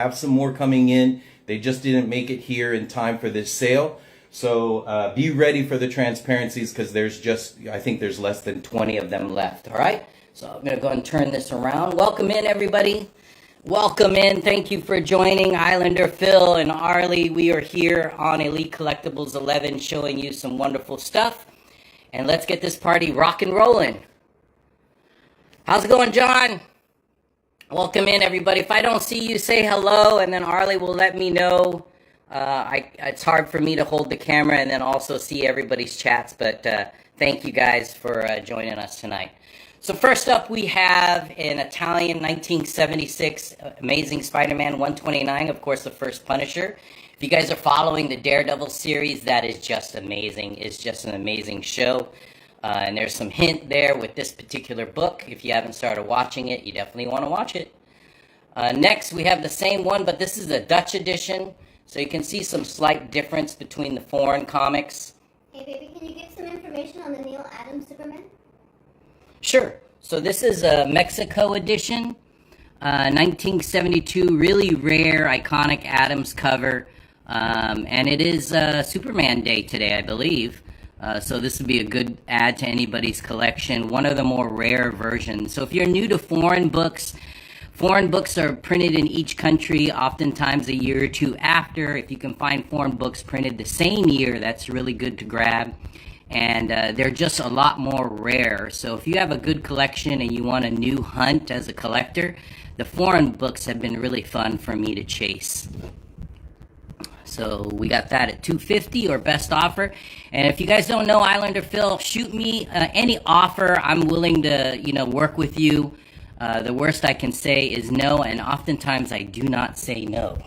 have some more coming in. They just didn't make it here in time for this sale. So be ready for the transparencies because I think there's less than 20 of them left. All right. So I'm going to go and turn this around. Welcome in, everybody. Welcome in. Thank you for joining Islander Phil and Arlie. We are here on Elite Collectibles 11 showing you some wonderful stuff. And let's get this party rock and rolling. How's it going, John? Welcome in, everybody. If I don't see you, say hello, and then Arlie will let me know. It's hard for me to hold the camera and then also see everybody's chats, but thank you guys for joining us tonight. So first up, we have an Italian 1976 Amazing Spider-Man 129, of course, the first Punisher. If you guys are following the Daredevil series, that is just amazing. It's just an amazing show. And there's some hint there with this particular book. If you haven't started watching it, you definitely want to watch it. Next, we have the same one, but this is a Dutch edition. So you can see some slight difference between the foreign comics. Hey, baby, can you give some information on the Neil Adams Superman? Sure. So this is a Mexico edition. 1972, really rare, iconic Adams cover. And it is Superman Day today, I believe. So this would be a good add to anybody's collection. One of the more rare versions. So if you're new to foreign books are printed in each country, oftentimes a year or two after. If you can find foreign books printed the same year, that's really good to grab. And they're just a lot more rare. So if you have a good collection and you want a new hunt as a collector, the foreign books have been really fun for me to chase. So we got that at $250 or best offer. And if you guys don't know Islander Phil, shoot me any offer. I'm willing to, work with you. The worst I can say is no, and oftentimes I do not say no.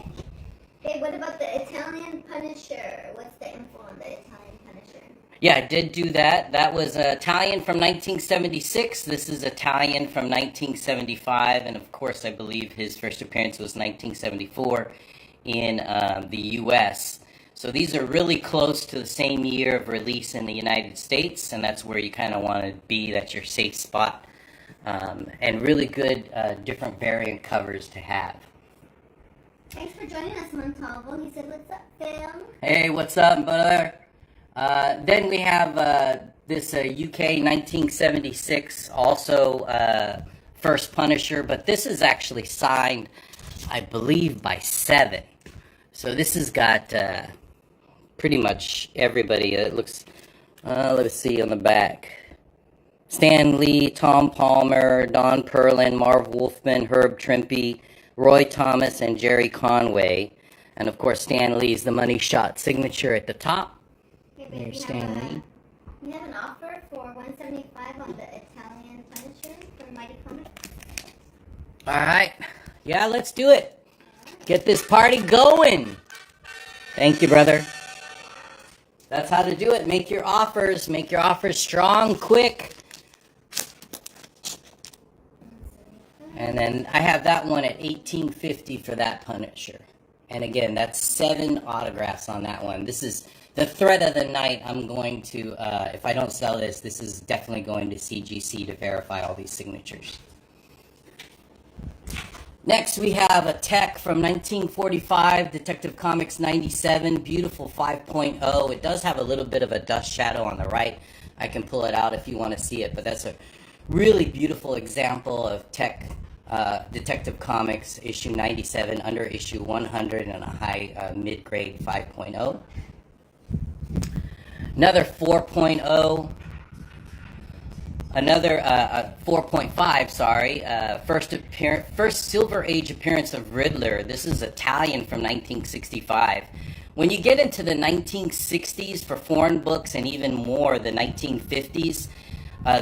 Hey, what about the Italian Punisher? What's the info on the Italian Punisher? Yeah, I did do that. That was Italian from 1976. This is Italian from 1975. And of course, I believe his first appearance was 1974. In the U.S. So these are really close to the same year of release in the United States, and that's where you kind of want to be. That's your safe spot. And really good different variant covers to have. Thanks for joining us, Montalvo. He said, what's up, Phil? Hey, what's up, brother? Then we have this UK 1976, also first Punisher, but this is actually signed, I believe, by Seven. So this has got pretty much everybody. It looks, let's see on the back. Stan Lee, Tom Palmer, Don Perlin, Marv Wolfman, Herb Trimpe, Roy Thomas, and Jerry Conway. And of course, Stan Lee's the money shot signature at the top. Hey, babe, There's Stan Lee. We have an offer for $175 on the Italian Punisher from Mighty Comics. All right. Yeah, let's do it. Get this party going. Thank you, brother. That's how to do it. Make your offers strong, quick. And then I have that one at $18.50 for that Punisher. And again, that's 7 autographs on that one. This is the thread of the night. I'm going to, if I don't sell this, this is definitely going to CGC to verify all these signatures. Next, we have a Tech from 1945, Detective Comics 97, beautiful 5.0. It does have a little bit of a dust shadow on the right. I can pull it out if you want to see it, but that's a really beautiful example of Tech Detective Comics issue 97 under issue 100 and a high mid-grade 5.0. Another 4.0. Another 4.5, sorry. First Silver Age appearance of Riddler. This is Italian from 1965. When you get into the 1960s for foreign books and even more the 1950s,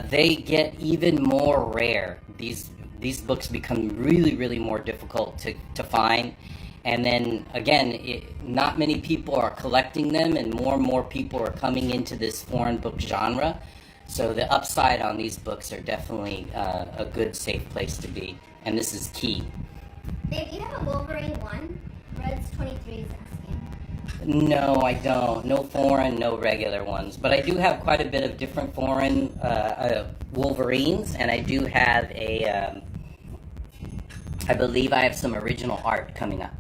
they get even more rare. These books become really, really more difficult to find. And then, again, not many people are collecting them, and more people are coming into this foreign book genre. So the upside on these books are definitely a good, safe place to be. And this is key. Babe, you have a Wolverine 1? Reds 23 is asking. No, I don't. No foreign, no regular ones. But I do have quite a bit of different foreign Wolverines. And I do have I believe I have some original art coming up.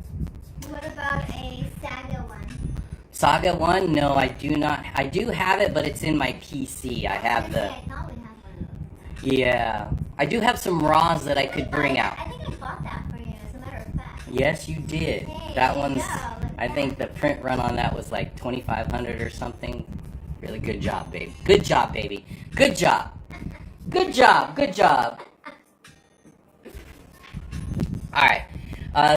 what about a Saga one? Saga 1? No, I do not. I do have it, but it's in my PC. I have the... I thought we had one of those. Yeah. I do have some RAWs that I could bring out. I think I bought that for you, as a matter of fact. Yes, you did. Hey, That there you one's... go. Look I at think the print run on that was like 2,500 or something. Really good job, baby. Good job, baby. Good job. Good job. Good job. All right.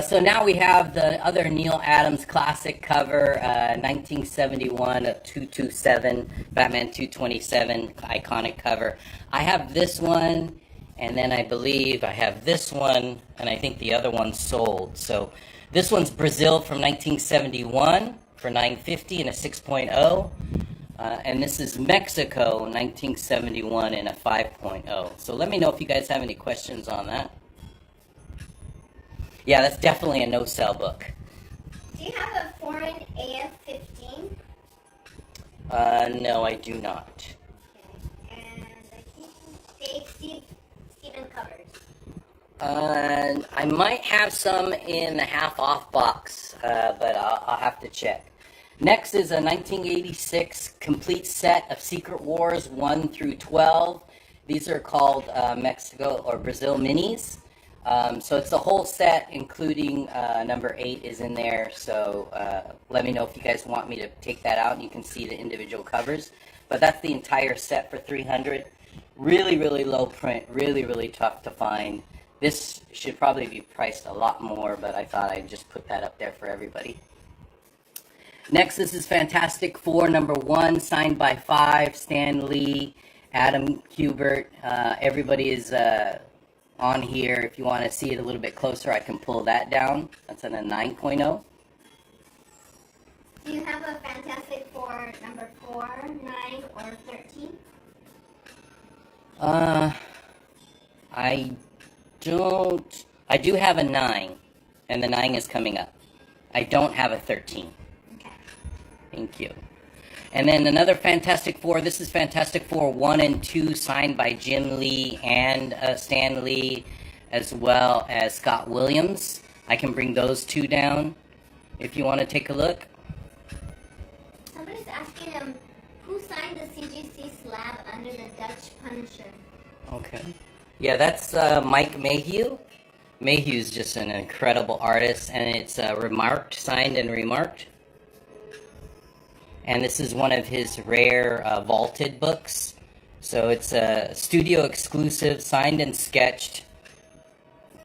So now we have the other Neil Adams classic cover, 1971 of 227, Batman 227, iconic cover. I have this one, and then I believe I have this one, and I think the other one's sold. So this one's Brazil from 1971 for $950 and a 6.0. And this is Mexico, 1971 in a 5.0. So let me know if you guys have any questions on that. Yeah, that's definitely a no-sell book. Do you have a foreign AF-15? No, I do not. Okay. And I think Steven covers. I might have some in the half-off box, but I'll have to check. Next is a 1986 complete set of Secret Wars 1 through 12. These are called Mexico or Brazil minis. So it's the whole set, including number 8 is in there. So let me know if you guys want me to take that out, and you can see the individual covers. But that's the entire set for $300. Really, really low print. Really, really tough to find. This should probably be priced a lot more, but I thought I'd just put that up there for everybody. Next, this is Fantastic Four number 1, signed by 5, Stan Lee, Adam Kubert. Everybody is on here. If you want to see it a little bit closer, I can pull that down. That's in a 9.0. Do you have a Fantastic Four number 4, 9, or 13? I don't... I do have a 9, and the 9 is coming up. I don't have a 13. Okay. Thank you. And then another Fantastic Four. This is Fantastic Four 1 and 2, signed by Jim Lee and Stan Lee, as well as Scott Williams. I can bring those two down if you want to take a look. Somebody's asking him who signed the CGC slab under the Dutch Punisher. Okay. Yeah, that's Mike Mayhew. Mayhew's just an incredible artist, and it's remarked, signed and remarked. And this is one of his rare vaulted books. So it's a studio exclusive, signed and sketched,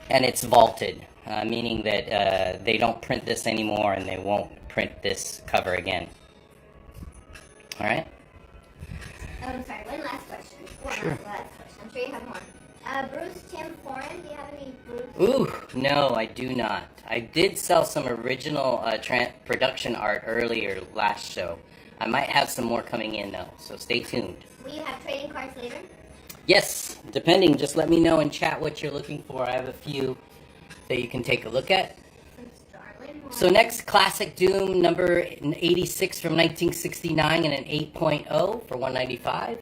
and it's vaulted, meaning that they don't print this anymore and they won't print this cover again. All right? Oh, I'm sorry, one last question. Sure. Last question. I'm sure you have more. Bruce Tim Foreign, do you have any Bruce? Ooh, no, I do not. I did sell some original production art earlier last show. I might have some more coming in, though, so stay tuned. Will you have trading cards later? Yes, depending. Just let me know in chat what you're looking for. I have a few that you can take a look at. So next, Classic Doom number 86 from 1969 and an 8.0 for $195.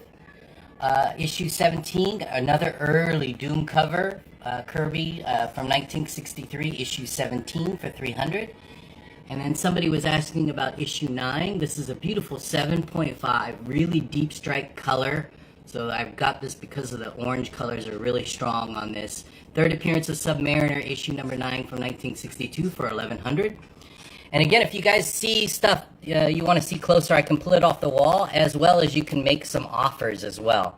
Issue 17, another early Doom cover, Kirby from 1963, issue 17 for $300. And then somebody was asking about issue 9. This is a beautiful 7.5, really deep strike color. So I've got this because of the orange colors are really strong on this. Third appearance of Submariner, issue number 9 from 1962 for $1,100. And again, if you guys see stuff you want to see closer, I can pull it off the wall, as well as you can make some offers as well.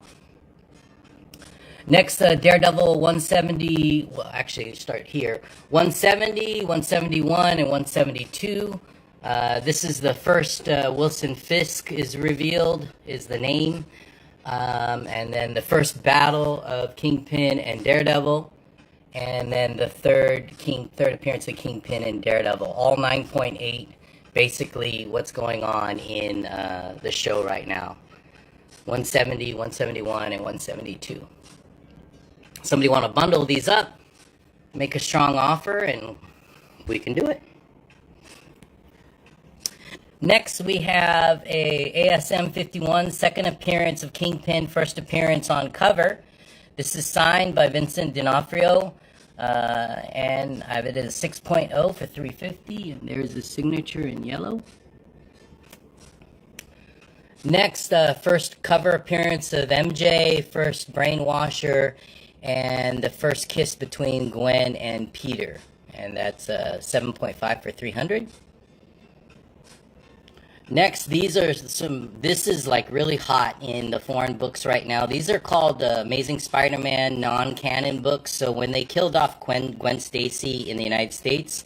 Next, Daredevil 170, well, actually, start here. 170, 171, and 172. This is the first Wilson Fisk is revealed, is the name. And then the first battle of Kingpin and Daredevil. And then the third appearance of Kingpin and Daredevil. All 9.8, basically what's going on in the show right now. 170, 171, and 172. Somebody want to bundle these up, make a strong offer, and we can do it. Next, we have a ASM 51, second appearance of Kingpin, first appearance on cover. This is signed by Vincent D'Onofrio. And I have it as a 6.0 for $350, and there's the signature in yellow. Next, first cover appearance of MJ, first brainwasher, and the first kiss between Gwen and Peter. And that's 7.5 for $300. Next, these are this is like really hot in the foreign books right now. These are called Amazing Spider-Man non-canon books. So when they killed off Gwen Stacy in the United States,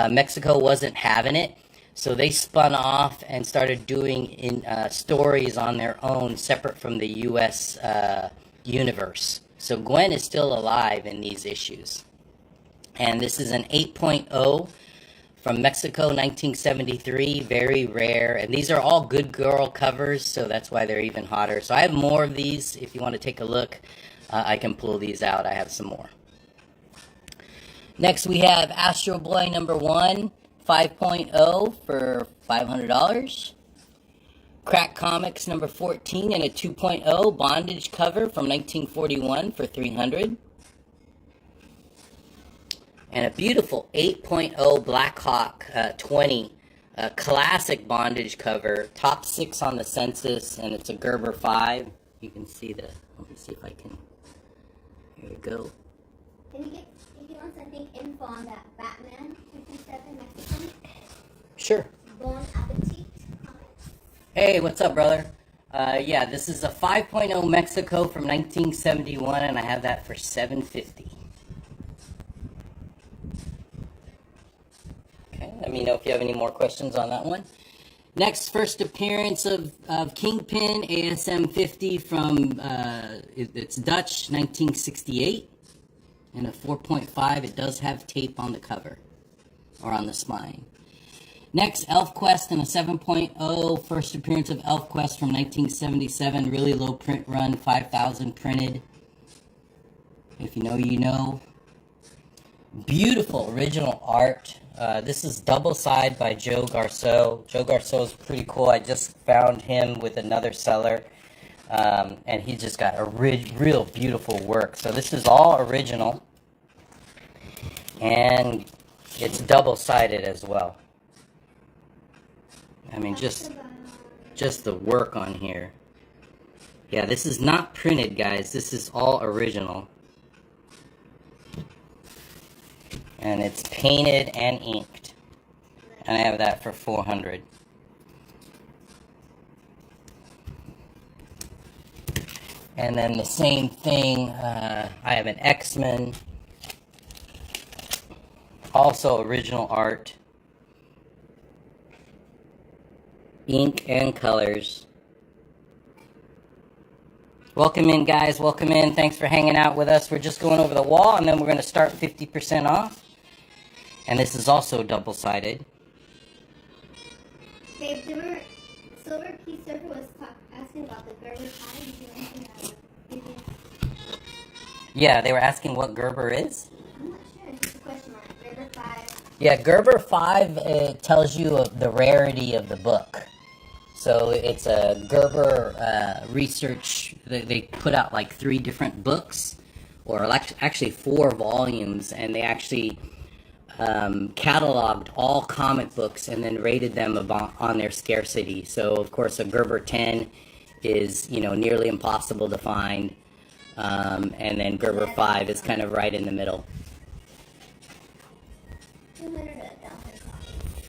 Mexico wasn't having it. So they spun off and started doing stories on their own, separate from the U.S. Universe. So Gwen is still alive in these issues. And this is an 8.0 from Mexico, 1973. Very rare. And these are all Good Girl covers, so that's why they're even hotter. So I have more of these. If you want to take a look, I can pull these out. I have some more. Next, we have Astro Boy number 1. 5.0 for $500. Crack Comics number 14 and a 2.0 bondage cover from 1941 for $300. And a beautiful 8.0 Black Hawk 20 classic bondage cover, top 6 on the census, and it's a Gerber 5. You can see the, let me see if I can, here we go. Can you get, if you want something info on that Batman 57 Mexican? Sure. Bon Appetit comics. Hey, what's up, brother? Yeah, this is a 5.0 Mexico from 1971, and I have that for $750. Okay, let me know if you have any more questions on that one. Next, first appearance of Kingpin, ASM 50 from, it's Dutch, 1968. And a 4.5, it does have tape on the cover, or on the spine. Next, ElfQuest and a 7.0, first appearance of ElfQuest from 1977, really low print run, 5,000 printed. If you know, you know. Beautiful original art. This is double side by Joe Garceau. Joe Garceau is pretty cool. I just found him with another seller. And he just got a real beautiful work. So this is all original. And it's double-sided as well. I mean, just the work on here. Yeah, this is not printed, guys. This is all original. And it's painted and inked. And I have that for $400. And then the same thing, I have an X-Men, also original art, ink and colors. Welcome in, guys, welcome in. Thanks for hanging out with us. We're just going over the wall, and then we're going to start 50% off. And this is also double-sided. Babe, Silver Key Surfer was asking about the Gerber 5. Did you mention that? Yeah, they were asking what Gerber is. I'm not sure. It's a question mark. Gerber 5. Yeah, Gerber 5 tells you of the rarity of the book. So it's a Gerber research. They put out like 3 different books, or actually 4 volumes, and they actually cataloged all comic books and then rated them on their scarcity. So of course a Gerber 10 is, you know, nearly impossible to find. And then Gerber 5 is kind of right in the middle. 200 to 1,000 copies.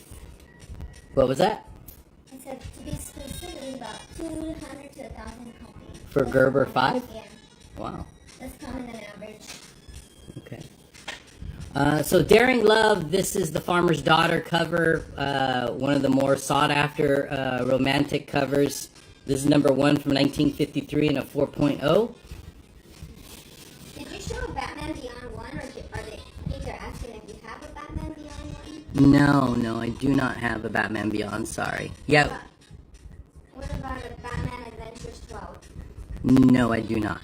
What was that? I said to be specific, about 200 to 1,000 copies. For Gerber 5? Yeah. Wow. That's common than average. Okay. So Daring Love, this is the Farmer's Daughter cover, one of the more sought after romantic covers. This is number 1 from 1953 and a 4.0. Did you show a Batman Beyond 1, or I think they're asking if you have a Batman Beyond 1? No, I do not have a Batman Beyond, sorry. Yeah. What about a Batman Adventures 12? No, I do not.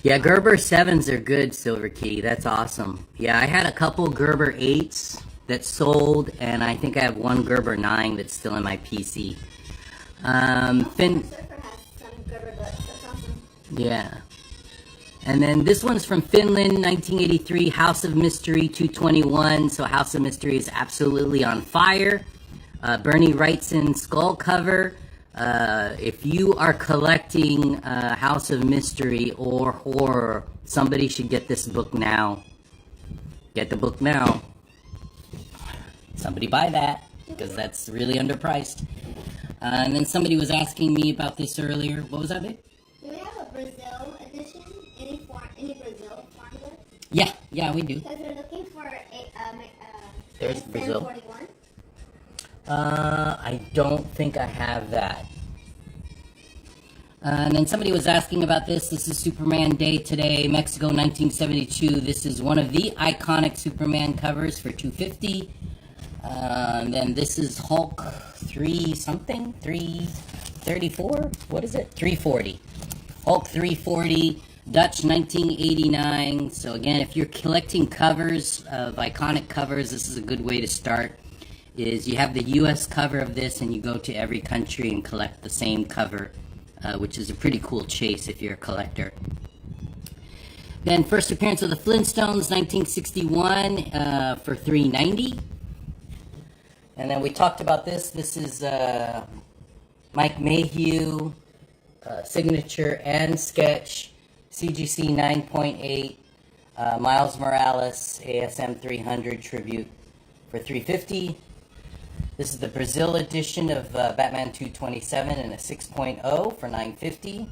Yeah, Gerber 7s are good, Silver Key. That's awesome. Yeah, I had a couple Gerber 8s that sold, and I think I have one Gerber 9 that's still in my PC. Surfer has some Gerber books. That's awesome. Yeah. And then this one's from Finland, 1983, House of Mystery 221. So House of Mystery is absolutely on fire. Bernie Wrightson skull cover. If you are collecting House of Mystery or horror, somebody should get this book now. Get the book now. Somebody buy that, because that's really underpriced. And then somebody was asking me about this earlier. What was that, babe? Do we have a Brazil edition? Any Brazil farm? Yeah, we do. Because we're looking for There's ASM Brazil. 41. I don't think I have that. And then somebody was asking about this. This is Superman Day today, Mexico 1972. This is one of the iconic Superman covers for $250. And then this is Hulk 334? What is it? 340. Hulk 340, Dutch 1989. So again, if you're collecting covers of iconic covers, this is a good way to start. Is you have the U.S. cover of this, and you go to every country and collect the same cover, which is a pretty cool chase if you're a collector. Then first appearance of the Flintstones, 1961, for $390. And then we talked about this. This is Mike Mayhew, signature and sketch, CGC 9.8, Miles Morales, ASM 300 tribute for $350. This is the Brazil edition of Batman 227 and a 6.0 for $950.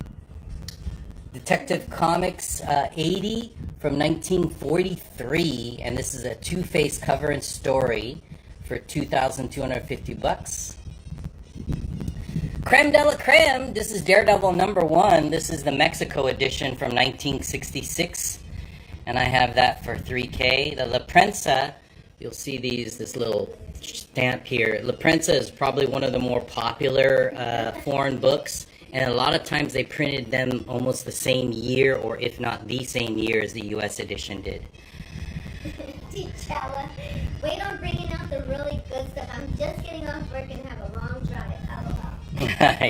Detective Comics 80 from 1943, and this is a Two-Face cover and story for $2,250. Creme de la Creme, this is Daredevil #1. This is the Mexico edition from 1966, and I have that for $3K. The La Prensa, you'll see this little stamp here. La Prensa is probably one of the more popular foreign books, and a lot of times they printed them almost the same year, or if not the same year as the U.S. edition did. T'Challa. Wait on bringing out the really good stuff. I'm just getting off work and have a long drive.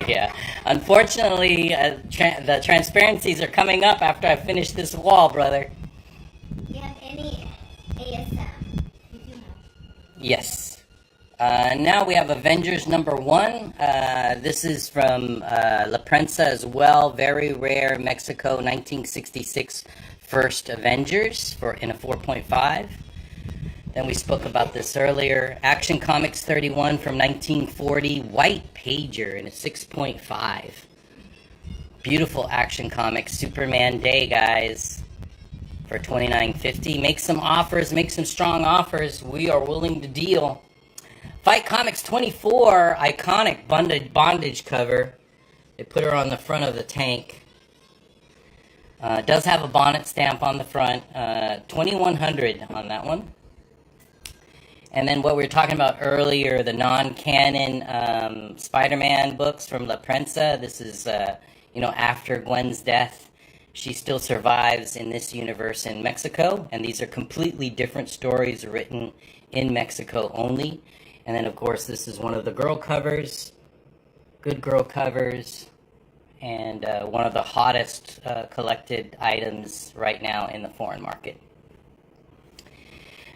Yeah. Unfortunately, the transparencies are coming up after I finish this wall, brother. Do you have any ASM? You do have. Yes. Now we have Avengers #1. This is from La Prensa as well. Very rare Mexico 1966 first Avengers in a 4.5. Then we spoke about this earlier. Action Comics 31 from 1940. White Pager in a 6.5. Beautiful Action Comics. Superman Day, guys. For $29.50. Make some offers. Make some strong offers. We are willing to deal. Fight Comics 24. Iconic bondage cover. They put her on the front of the tank. Does have a bonnet stamp on the front. $2,100 on that one. And then what we were talking about earlier, the non-canon Spider-Man books from La Prensa. This is, after Gwen's death. She still survives in this universe in Mexico. And these are completely different stories written in Mexico only. And then, of course, this is one of the girl covers. Good girl covers. And one of the hottest collected items right now in the foreign market.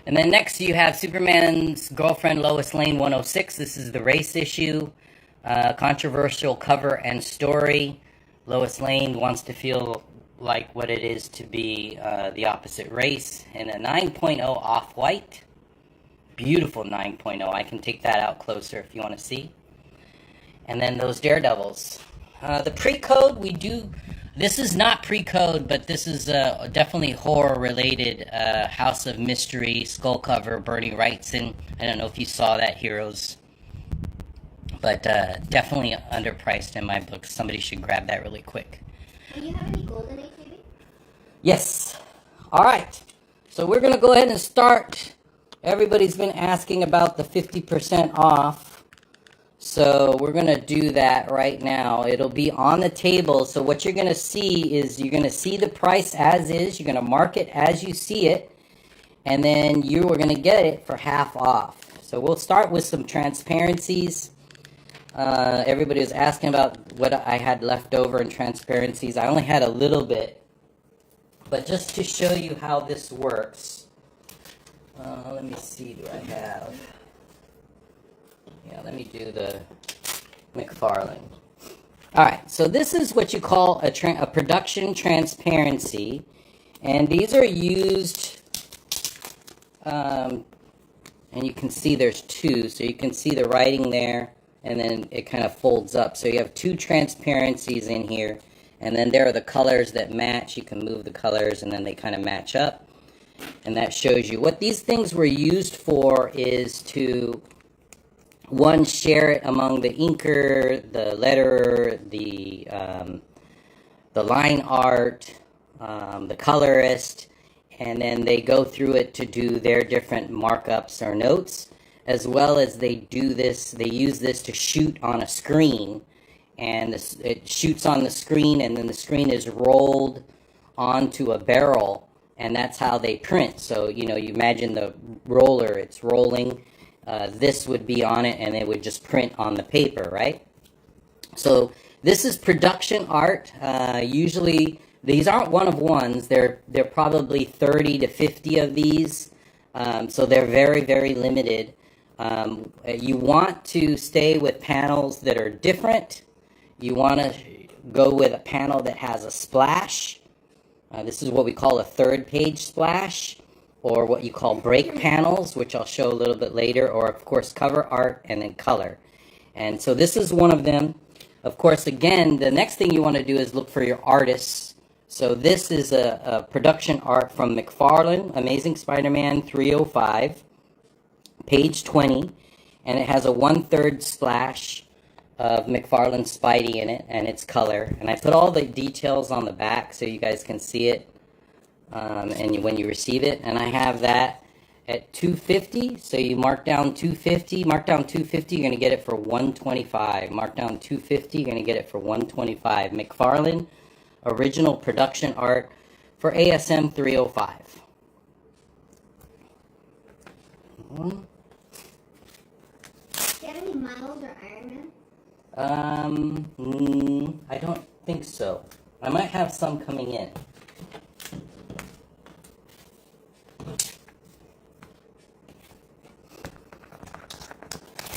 And then next you have Superman's girlfriend Lois Lane 106. This is the race issue. Controversial cover and story. Lois Lane wants to feel like what it is to be the opposite race. And a 9.0 off-white. Beautiful 9.0. I can take that out closer if you want to see. And then those Daredevils. The pre-code we do... This is not pre-code, but this is definitely horror-related. House of Mystery, skull cover, Bernie Wrightson. I don't know if you saw that, Heroes. But definitely underpriced in my book. Somebody should grab that really quick. Do you have any Golden Age, maybe? Yes. All right. So we're going to go ahead and start. Everybody's been asking about the 50% off. So we're going to do that right now. It'll be on the table. So what you're going to see is you're going to see the price as is. You're going to mark it as you see it. And then you are going to get it for half off. So we'll start with some transparencies. Everybody was asking about what I had left over in transparencies. I only had a little bit. But just to show you how this works, let me see, do I have? Yeah, let me do the McFarlane. All right, so this is what you call a production transparency, and these are used, and you can see there's two, so you can see the writing there, and then it kind of folds up. So you have two transparencies in here, and then there are the colors that match. You can move the colors, and then they kind of match up, and that shows you. What these things were used for is to, one, share it among the inker, the letterer, the line art, the colorist, and then they go through it to do their different markups or notes, as well as they use this to shoot on a screen, and it shoots on the screen, and then the screen is rolled onto a barrel, and that's how they print. So, you imagine the roller, it's rolling, this would be on it, and it would just print on the paper, right? So this is production art. Usually, these aren't one-of-ones. They're probably 30 to 50 of these, so they're very, very limited. You want to stay with panels that are different. You want to go with a panel that has a splash. This is what we call a third page splash, or what you call break panels, which I'll show a little bit later, or of course cover art and then color. And so this is one of them. Of course, again, the next thing you want to do is look for your artists. So this is a production art from McFarlane, Amazing Spider-Man 305, page 20, and it has a 1/3 splash of McFarlane Spidey in it, and it's color. And I put all the details on the back so you guys can see it, and when you receive it. And I have that at $250, so you mark down $250. Mark down $250, you're going to get it for $125. Mark down $250, you're going to get it for $125. McFarlane original production art for ASM 305. Do you have any Miles or Iron Man? I don't think so. I might have some coming in.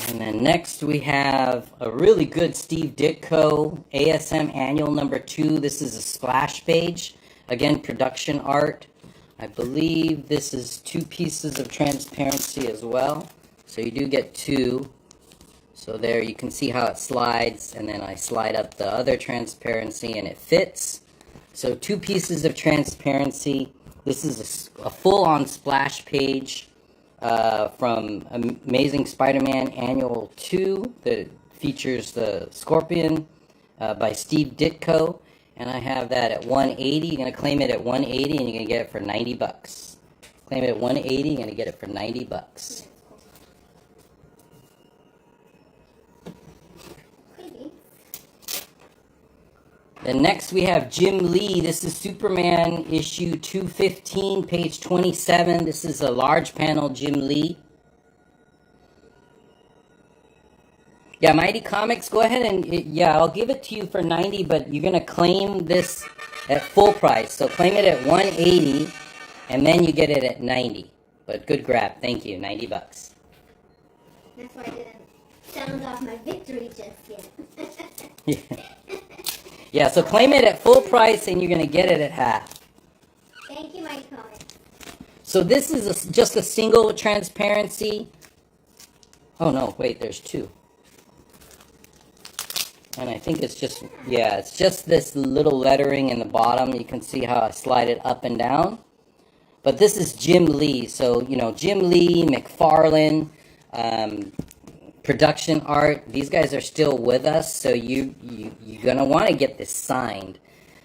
And then next we have a really good Steve Ditko ASM Annual number 2. This is a splash page. Again, production art. I believe this is 2 pieces of transparency as well. So you do get 2. So there you can see how it slides, and then I slide up the other transparency and it fits. So 2 pieces of transparency. This is a full-on splash page from Amazing Spider-Man Annual 2 that features the Scorpion by Steve Ditko. And I have that at $180. You're going to claim it at $180, and you're going to get it for $90. Claim it at $180, you're going to get it for $90. Then next we have Jim Lee. This is Superman issue 215, page 27. This is a large panel Jim Lee. Yeah, Mighty Comics, go ahead and, I'll give it to you for $90, but you're going to claim this at full price. So claim it at $180, and then you get it at $90. But good grab. Thank you. $90. That's why I didn't sound off my victory just yet. Yeah, so claim it at full price, and you're going to get it at half. Thank you, Mighty Comics. So this is just a single transparency. Oh, no, wait, there's 2. And I think it's just, it's just this little lettering in the bottom. You can see how I slide it up and down. But this is Jim Lee. So, Jim Lee, McFarlane, production art. These guys are still with us, so you're going to want to get this signed.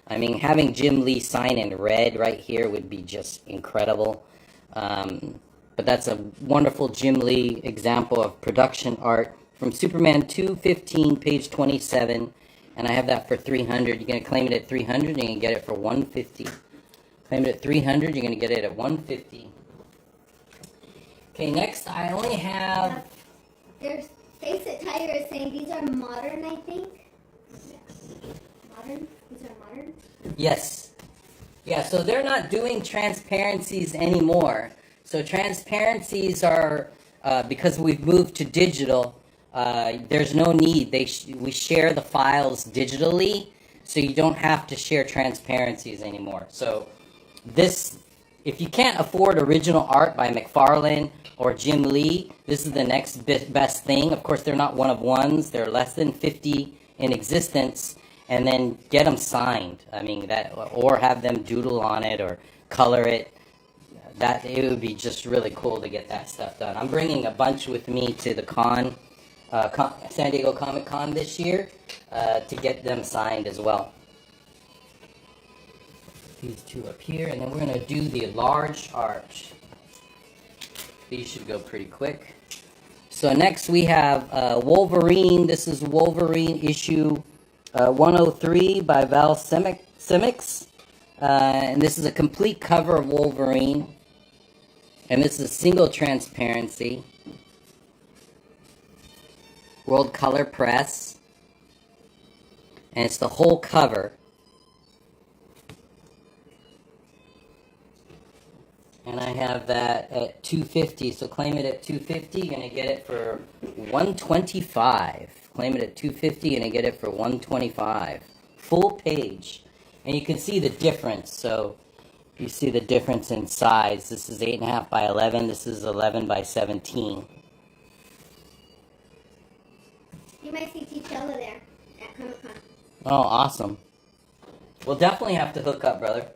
I mean, having Jim Lee sign in red right here would be just incredible. But that's a wonderful Jim Lee example of production art from Superman 215, page 27, and I have that for $300. You're going to claim it at $300, and you're going to get it for $150. Claim it at $300, you're going to get it at $150. Okay, next I only have... There's Face It Tiger is saying these are modern, I think. Yes. Modern? These are modern? Yes. Yeah, so they're not doing transparencies anymore. So transparencies are because we've moved to digital. There's no need. We share the files digitally, so you don't have to share transparencies anymore. So this, if you can't afford original art by McFarlane or Jim Lee, this is the next best thing. Of course, they're not one of ones. They're less than 50 in existence. And then get them signed. I mean that, or have them doodle on it or color it. That it would be just really cool to get that stuff done. I'm bringing a bunch with me to the San Diego Comic Con this year, to get them signed as well. These two up here, and then we're gonna do the large art. These should go pretty quick. So next we have Wolverine. This is Wolverine issue 103 by Val Simics. And this is a complete cover of Wolverine. And this is a single transparency. World Color Press. And it's the whole cover. And I have that at $250, so claim it at $250. You're gonna get it for $125. Claim it at $250, and I get it for $125. Full page, and you can see the difference. So you see the difference in size. This is 8.5 by 11. This is 11 by 17. You might see T'Challa there at Comic Con. Oh, awesome! We'll definitely have to hook up, brother.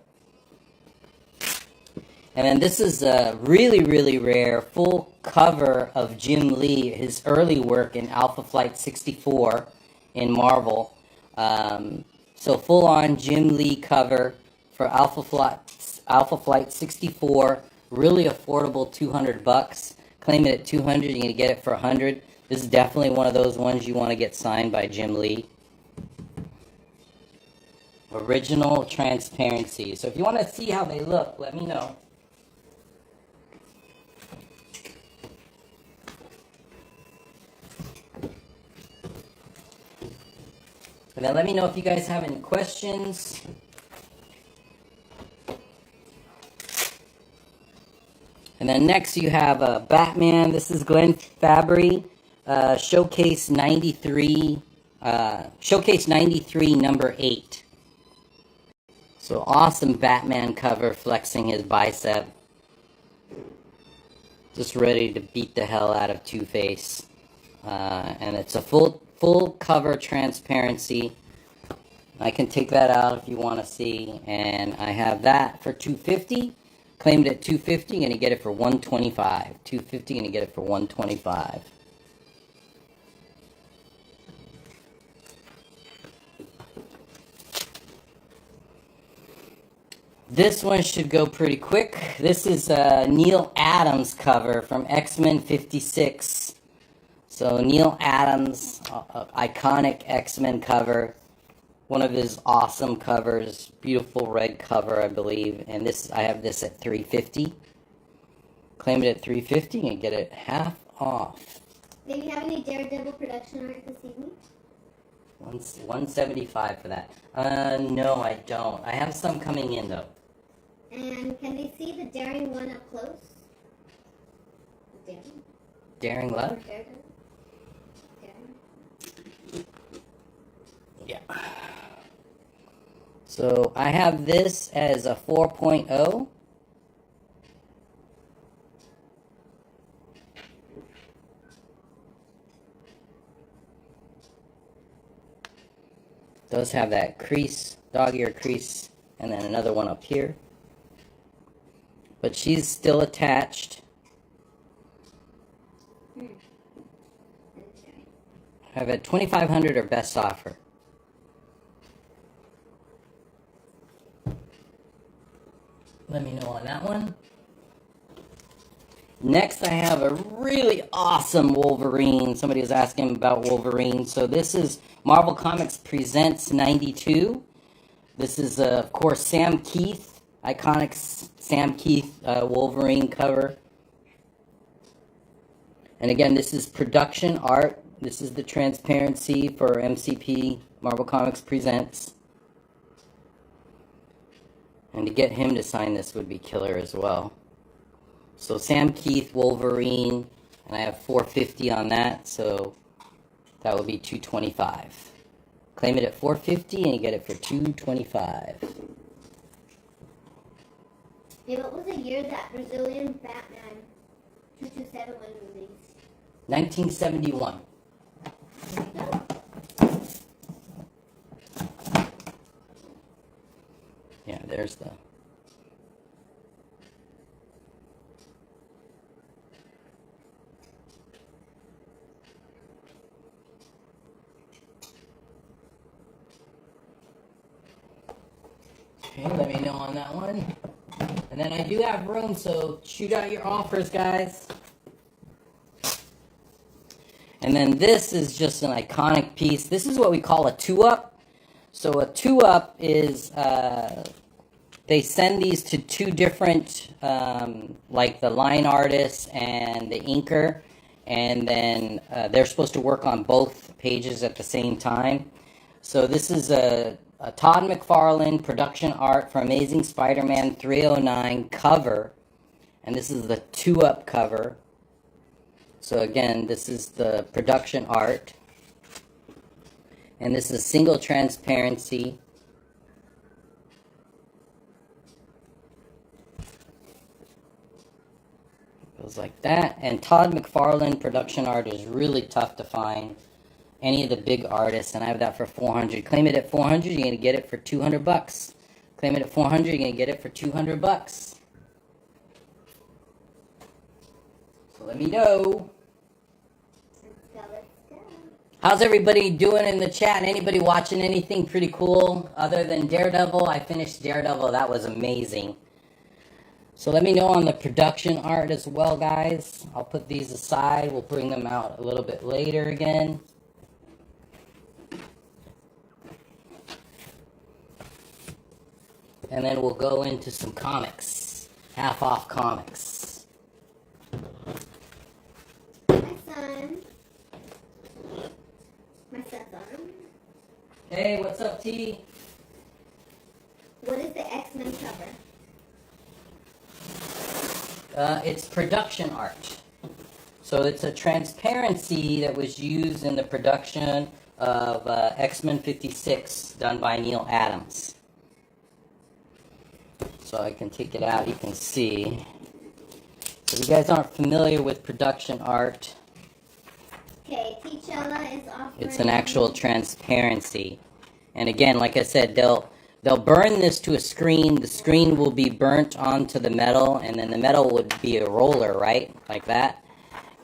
And then this is a really, really rare full cover of Jim Lee, his early work in Alpha Flight 64 in Marvel. So full-on Jim Lee cover for Alpha Flight 64, really affordable, $200. Claim it at $200, you're gonna get it for $100. This is definitely one of those ones you want to get signed by Jim Lee. Original transparency. So if you want to see how they look, let me know. And then let me know if you guys have any questions. And then next you have Batman. This is Glenn Fabry, Showcase 93, Showcase 93, number 8. So awesome Batman cover, flexing his bicep. Just ready to beat the hell out of Two-Face. And it's a full cover transparency. I can take that out if you want to see. And I have that for $250. Claimed at $250, and you get it for $125. $250, and you get it for $125. This one should go pretty quick. This is Neil Adams cover from X-Men 56. So Neil Adams, iconic X-Men cover. One of his awesome covers. Beautiful red cover, I believe. And this, I have this at $350. Claim it at $350 and get it half off. Do you have any Daredevil production art this evening? $175 for that. No, I don't. I have some coming in though. And can they see the Daring one up close? Daring Love? Daredevil? Yeah. So I have this as a 4.0. Does have that crease, dog ear crease, and then another one up here. But she's still attached. I have a $2,500 or best offer. Let me know on that one. Next, I have a really awesome Wolverine. Somebody was asking about Wolverine. So this is Marvel Comics Presents 92. This is, of course, Sam Keith, iconic Sam Keith Wolverine cover. And again, this is production art. This is the transparency for MCP, Marvel Comics Presents. And to get him to sign this would be killer as well. So Sam Keith, Wolverine, and I have $450 on that, so that would be $225. Claim it at $450 and you get it for $225. Hey, what was the year that Brazilian Batman 227 was released? 1971. There you go. Yeah, there's the... Okay, let me know on that one. And then I do have room, so shoot out your offers, guys. And then this is just an iconic piece. This is what we call a two-up. So a two-up is, they send these to two different, like the line artist and the inker. And then they're supposed to work on both pages at the same time. So this is a Todd McFarlane production art for Amazing Spider-Man 309 cover. And this is the two-up cover. So again, this is the production art. And this is single transparency. Goes like that. And Todd McFarlane production art is really tough to find. Any of the big artists, and I have that for $400. Claim it at $400, you're gonna get it for $200. Claim it at $400, you're gonna get it for $200. So let me know. Let's go. How's everybody doing in the chat? Anybody watching anything pretty cool other than Daredevil? I finished Daredevil. That was amazing. So let me know on the production art as well, guys. I'll put these aside. We'll bring them out a little bit later again. And then we'll go into some comics. Half-off comics. My son. My son's on. Hey, what's up, T? What is the X-Men cover? It's production art. So it's a transparency that was used in the production of X-Men 56, done by Neil Adams. So I can take it out, you can see. So if you guys aren't familiar with production art, Okay, T'Challa is offering... it's an actual transparency. And again, like I said, they'll burn this to a screen. The screen will be burnt onto the metal, and then the metal would be a roller, right? Like that.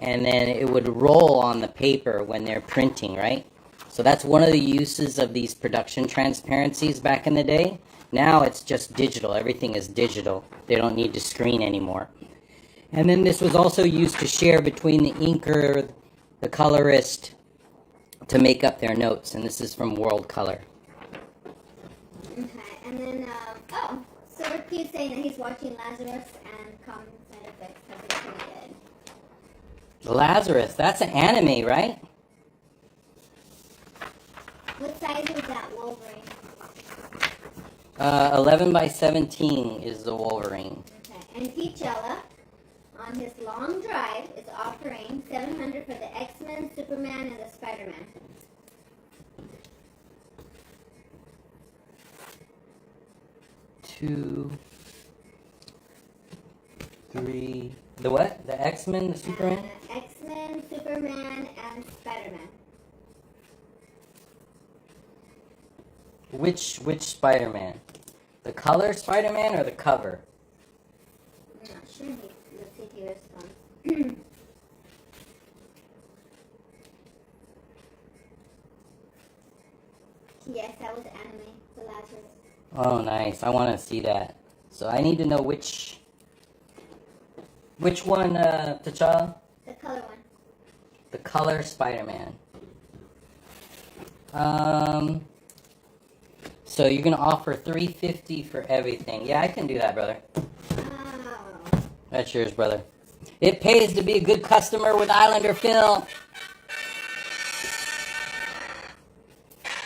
And then it would roll on the paper when they're printing, right? So that's one of the uses of these production transparencies back in the day. Now it's just digital. Everything is digital. They don't need to screen anymore. And then this was also used to share between the inker, the colorist, to make up their notes. And this is from World Color. Okay, and then, so Repeat's saying that he's watching Lazarus and common side effects have been pretty good. Lazarus, that's an anime, right? What size was that Wolverine? 11 by 17 is the Wolverine. Okay, and T'Challa, on his long drive, is offering $700 for the X-Men, Superman, and the Spider-Man. Two, three. The what? The X-Men, the Superman? X-Men, Superman, and Spider-Man. Which Spider-Man? The color Spider-Man or the cover? I'm not sure. Let's see if he responds. Yes, that was anime. The Lazarus. Oh, nice. I want to see that. So I need to know which one, T'Challa? The color one. The color Spider-Man. So you're gonna offer $350 for everything. Yeah, I can do that, brother. Oh. That's yours, brother. It pays to be a good customer with Islander Phil.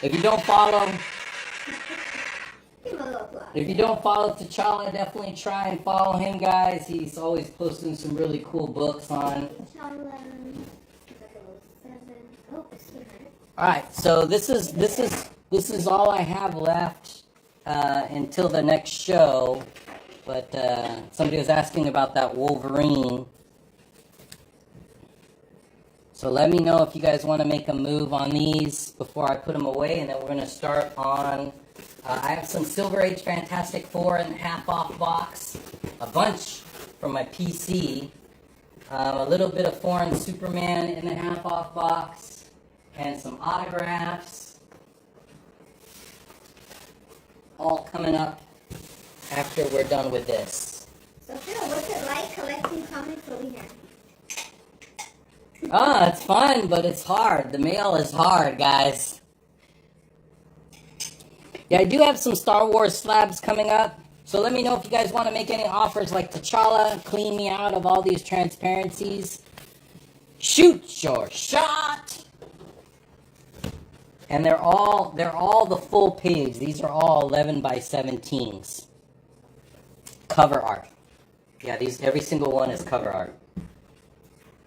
If you don't follow, Give him a little applause. If you don't follow T'Challa, definitely try and follow him, guys. He's always posting some really cool books on. T'Challa. 007. Oh, it's here. All right, so this is all I have left until the next show. But somebody was asking about that Wolverine. So let me know if you guys want to make a move on these before I put them away, and then we're going to start on. I have some Silver Age Fantastic Four in the half-off box, a bunch from my PC, a little bit of Foreign Superman in the half-off box, and some autographs. All coming up after we're done with this. So Phil, what's it like collecting comics over here? It's fun, but it's hard. The mail is hard, guys. Yeah, I do have some Star Wars slabs coming up. So let me know if you guys want to make any offers like T'Challa, clean me out of all these transparencies. Shoot your shot! And they're all the full page. These are all 11 by 17s. Cover art. Yeah, every single one is cover art.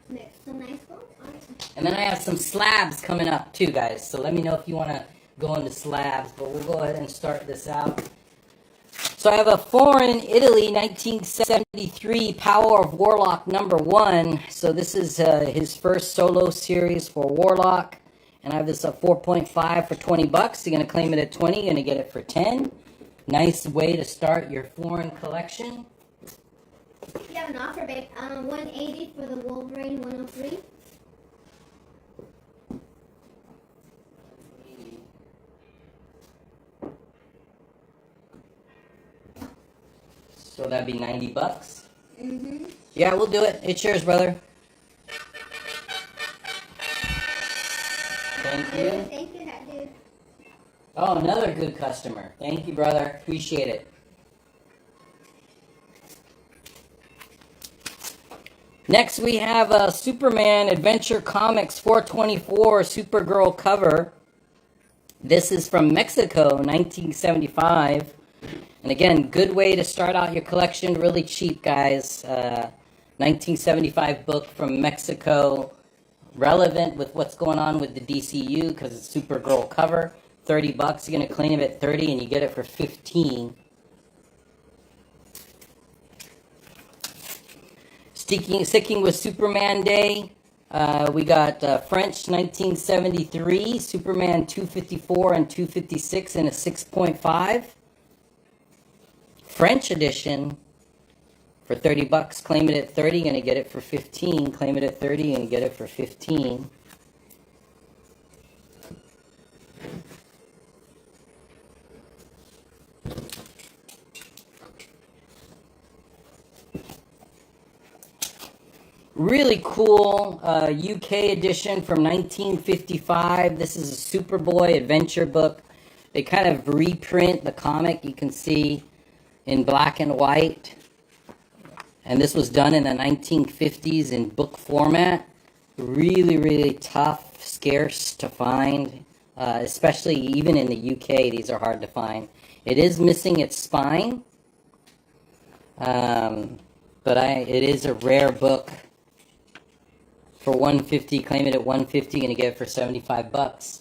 There's some nice ones. And then I have some slabs coming up too, guys. So let me know if you want to go into slabs. But we'll go ahead and start this out. So I have a Foreign Italy 1973 Power of Warlock #1. So this is his first solo series for Warlock. And I have this at 4.5 for $20. You're going to claim it at 20. You're going to get it for 10. Nice way to start your foreign collection. You have an offer, babe. 180 for the Wolverine 103. So that'd be $90. Mm-hmm. Yeah, we'll do it. It's yours, brother. Thank you. Thank you, that dude. Oh, another good customer. Thank you, brother. Appreciate it. Next, we have a Superman Adventure Comics 424 Supergirl cover. This is from Mexico, 1975. And again, good way to start out your collection. Really cheap, guys. 1975 book from Mexico. Relevant with what's going on with the DCU because it's Supergirl cover. $30. You're going to claim it at 30 and you get it for 15. Sticking with Superman Day, we got French 1973, Superman 254 and 256 in a 6.5. French edition for $30. Claim it at 30, you're going to get it for 15. Claim it at 30 and you get it for 15. Really cool UK edition from 1955. This is a Superboy adventure book. They kind of reprint the comic, you can see, in black and white. And this was done in the 1950s in book format. Really, really tough, scarce to find. Especially even in the UK, these are hard to find. It is missing its spine. But it is a rare book. For $150, claim it at $150, gonna get it for $75.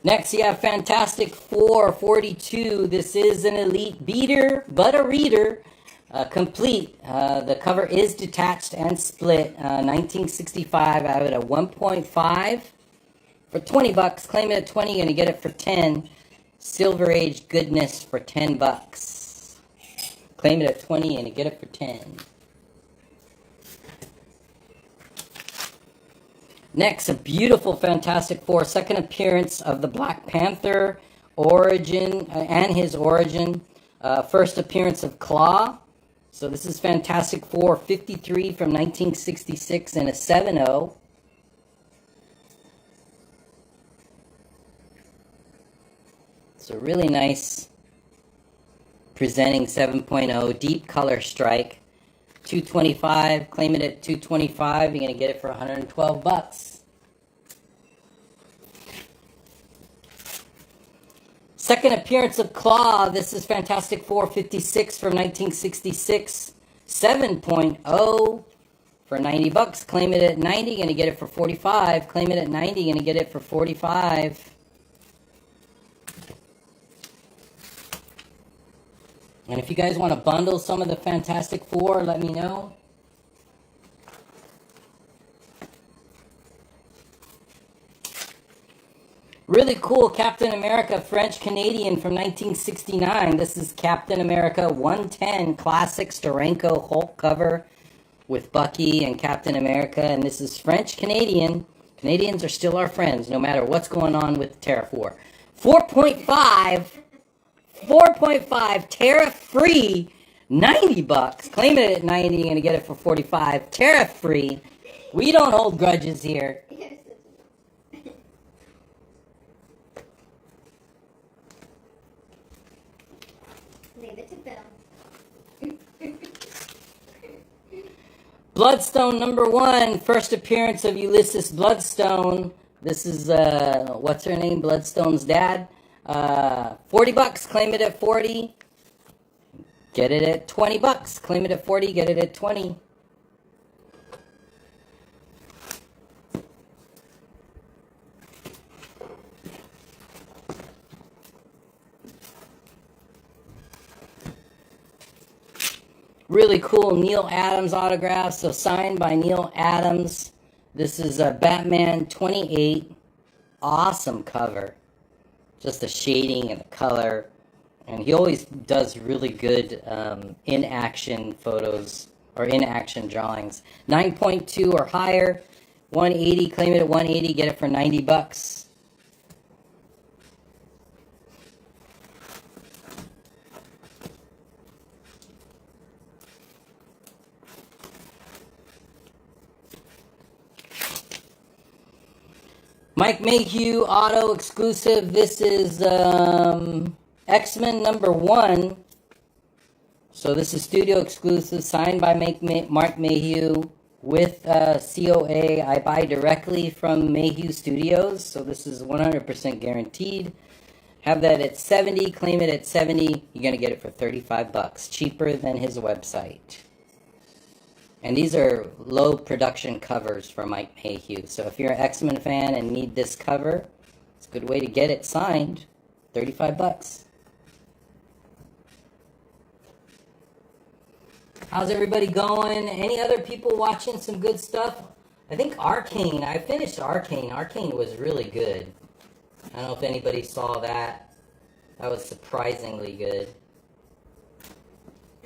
Next, you have Fantastic Four 42. This is an elite beater, but a reader. Complete. The cover is detached and split. 1965. I have it at 1.5. For $20, claim it at 20, you're gonna get it for 10. Silver Age goodness for $10. Claim it at 20 and you get it for 10. Next, a beautiful Fantastic Four, second appearance of the Black Panther origin and his origin. First appearance of Claw. So this is Fantastic Four 53 from 1966 and a 7.0. So really nice, presenting 7.0, deep color strike. $225. Claim it at $225. You're gonna get it for $112. Second appearance of Claw. This is Fantastic Four 56 from 1966. 7.0 for $90. Claim it at 90. You're gonna get it for 45. Claim it at 90. You're gonna get it for 45. And if you guys want to bundle some of the Fantastic Four, let me know. Really cool Captain America French Canadian from 1969. This is Captain America 110 Classic Steranko Hulk cover with Bucky and Captain America. And this is French Canadian. Canadians are still our friends no matter what's going on with the tariff war. 4.5 tariff free, $90. Claim it at 90, you're gonna get it for 45. Tariff free. We don't hold grudges here. Leave it to Bill. Bloodstone #1, first appearance of Ulysses Bloodstone. This is what's her name? Bloodstone's dad. $40. Claim it at 40. Get it at $20. Claim it at 40. Get it at 20. Really cool Neil Adams autograph. So signed by Neil Adams. This is Batman 28. Awesome cover. Just the shading and the color. And he always does really good in-action photos or in-action drawings. 9.2 or higher. 180. Claim it at 180. Get it for $90. Mike Mayhew auto exclusive. This is X-Men #1. So this is studio exclusive, signed by Mark Mayhew with COA. I buy directly from Mayhew Studios, so this is 100% guaranteed. Have that at 70. Claim it at 70. You're gonna get it for $35, cheaper than his website. And these are low production covers for Mike Mayhew. So if you're an X-Men fan and need this cover, it's a good way to get it signed. $35. How's everybody going? Any other people watching some good stuff? I think Arcane. I finished Arcane. Arcane was really good. I don't know if anybody saw that. That was surprisingly good.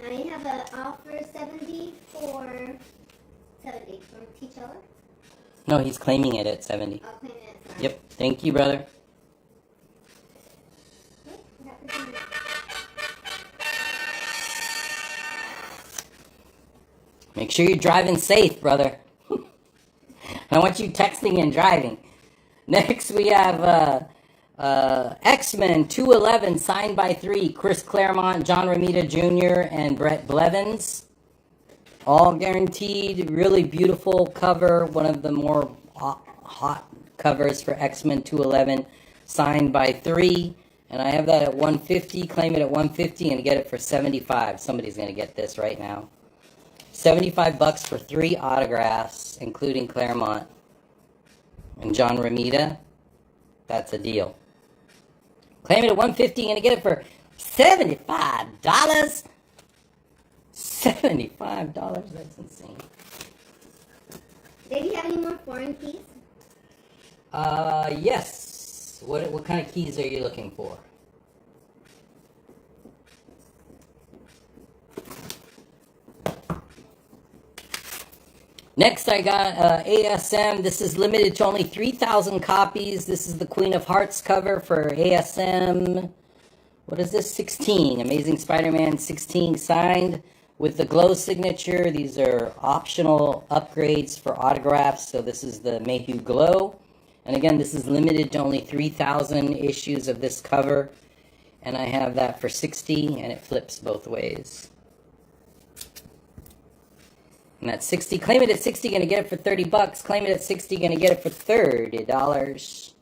I have an offer 70 from T'Challa. No, he's claiming it at 70. I'll claim it. Sorry. Yep. Thank you, brother. Make sure you're driving safe, brother. I want you texting and driving. Next, we have X-Men 211, signed by 3. Chris Claremont, John Romita Jr., and Brett Blevins. All guaranteed. Really beautiful cover. One of the more hot covers for X-Men 211, signed by 3. And I have that at 150. Claim it at 150 and get it for 75. Somebody's going to get this right now. $75 for 3 autographs, including Claremont and John Romita. That's a deal. Claim it at 150 and get it for $75. $75. That's insane. Did you have any more foreign keys? Yes. What kind of keys are you looking for? Next, I got ASM. This is limited to only 3,000 copies. This is the Queen of Hearts cover for ASM. What is this? 16. Amazing Spider-Man 16, signed with the glow signature. These are optional upgrades for autographs. So this is the Mayhew Glow. And again, this is limited to only 3,000 issues of this cover. And I have that for 60, and it flips both ways. And that's 60. Claim it at 60, gonna get it for 30 bucks. Claim it at 60, gonna get it for $30.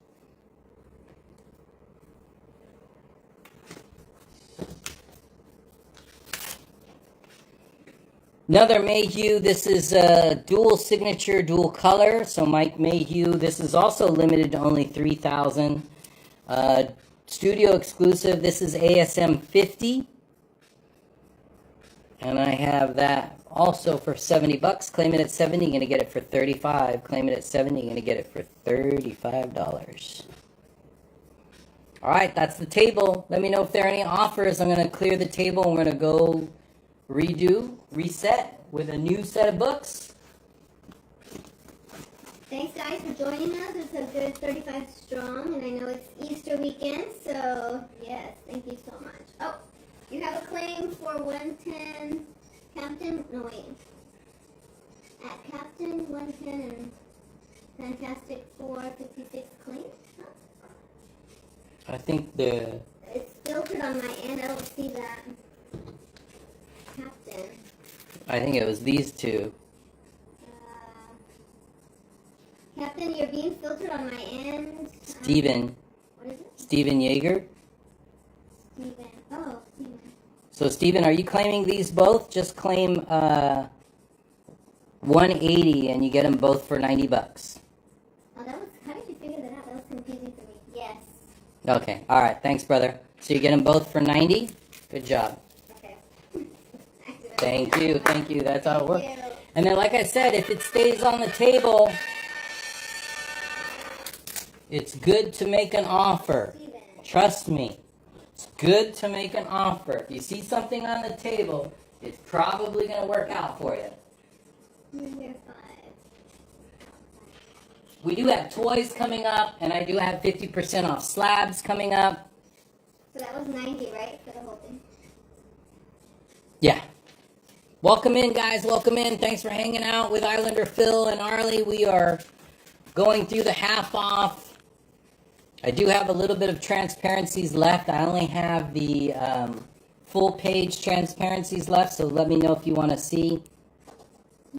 Another Mayhew. This is a dual signature, dual color. So Mike Mayhew. This is also limited to only 3,000. Studio exclusive. This is ASM 50. And I have that also for 70 bucks. Claim it at 70, gonna get it for 35. Claim it at 70, gonna get it for $35. All right, that's the table. Let me know if there are any offers. I'm gonna clear the table. I'm gonna go reset with a new set of books. Thanks, guys, for joining us. It's a good 35 strong, and I know it's Easter weekend, so yes, thank you so much. Oh, you have a claim for 110 Captain. No, wait. At Captain 110 and Fantastic 456 claim. Huh? I think the It's filtered on my end. I don't see that. Captain. I think it was these two. Captain, you're being filtered on my end. Steven. What is it? Steven Yeager. Steven. Oh, Steven. So Steven, are you claiming these both? Just claim 180 and you get them both for 90 bucks. Oh, that was. How did you figure that out? That was confusing for me. Yes. Okay. All right. Thanks, brother. So you get them both for 90? Good job. Okay. Thank you. Thank you. That's how it works. Thank you. And then, like I said, if it stays on the table, it's good to make an offer. Steven. Trust me. It's good to make an offer. If you see something on the table, it's probably going to work out for you. Number 5. We do have toys coming up, and I do have 50% off slabs coming up. So that was 90, right? For the whole thing. Yeah. Welcome in, guys. Welcome in. Thanks for hanging out with Islander Phil and Arlie. We are going through the half off. I do have a little bit of transparencies left. I only have the full page transparencies left, so let me know if you want to see.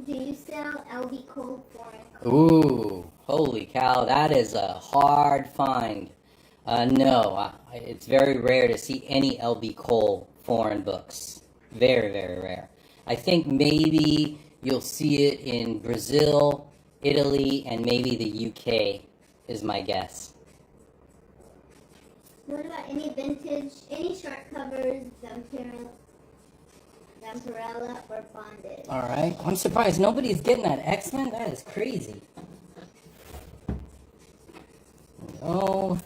Do you sell LB Cole foreign? Ooh, holy cow, that is a hard find. No, it's very rare to see any LB Cole foreign books. Very, very rare. I think maybe you'll see it in Brazil, Italy, and maybe the UK is my guess. What about any vintage, any short covers, Vampirella or Bondage? All right. I'm surprised nobody's getting that X-Men. That is crazy. Oh,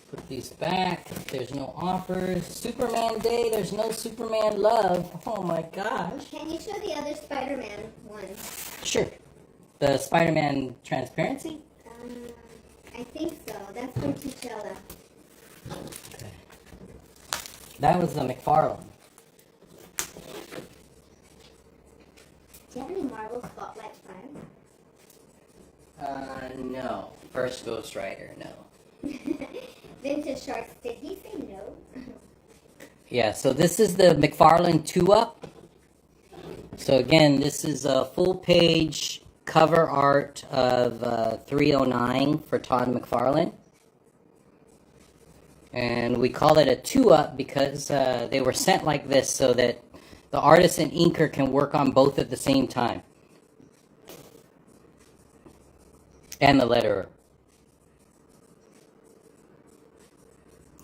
put these back. There's no offers. Superman Day. There's no Superman love. Oh my gosh. Can you show the other Spider-Man one? Sure. The Spider-Man transparency. I think so. That's from Tichella. Okay. That was the McFarlane. Do you have any Marvel Spotlight 5? No. First Ghost Rider, no. Vintage Sharks. Did he say no? Yeah, so this is the McFarlane 2-Up. So again, this is a full page cover art of 309 for Todd McFarlane. And we call it a 2-Up because they were sent like this so that the artist and inker can work on both at the same time. And the letterer.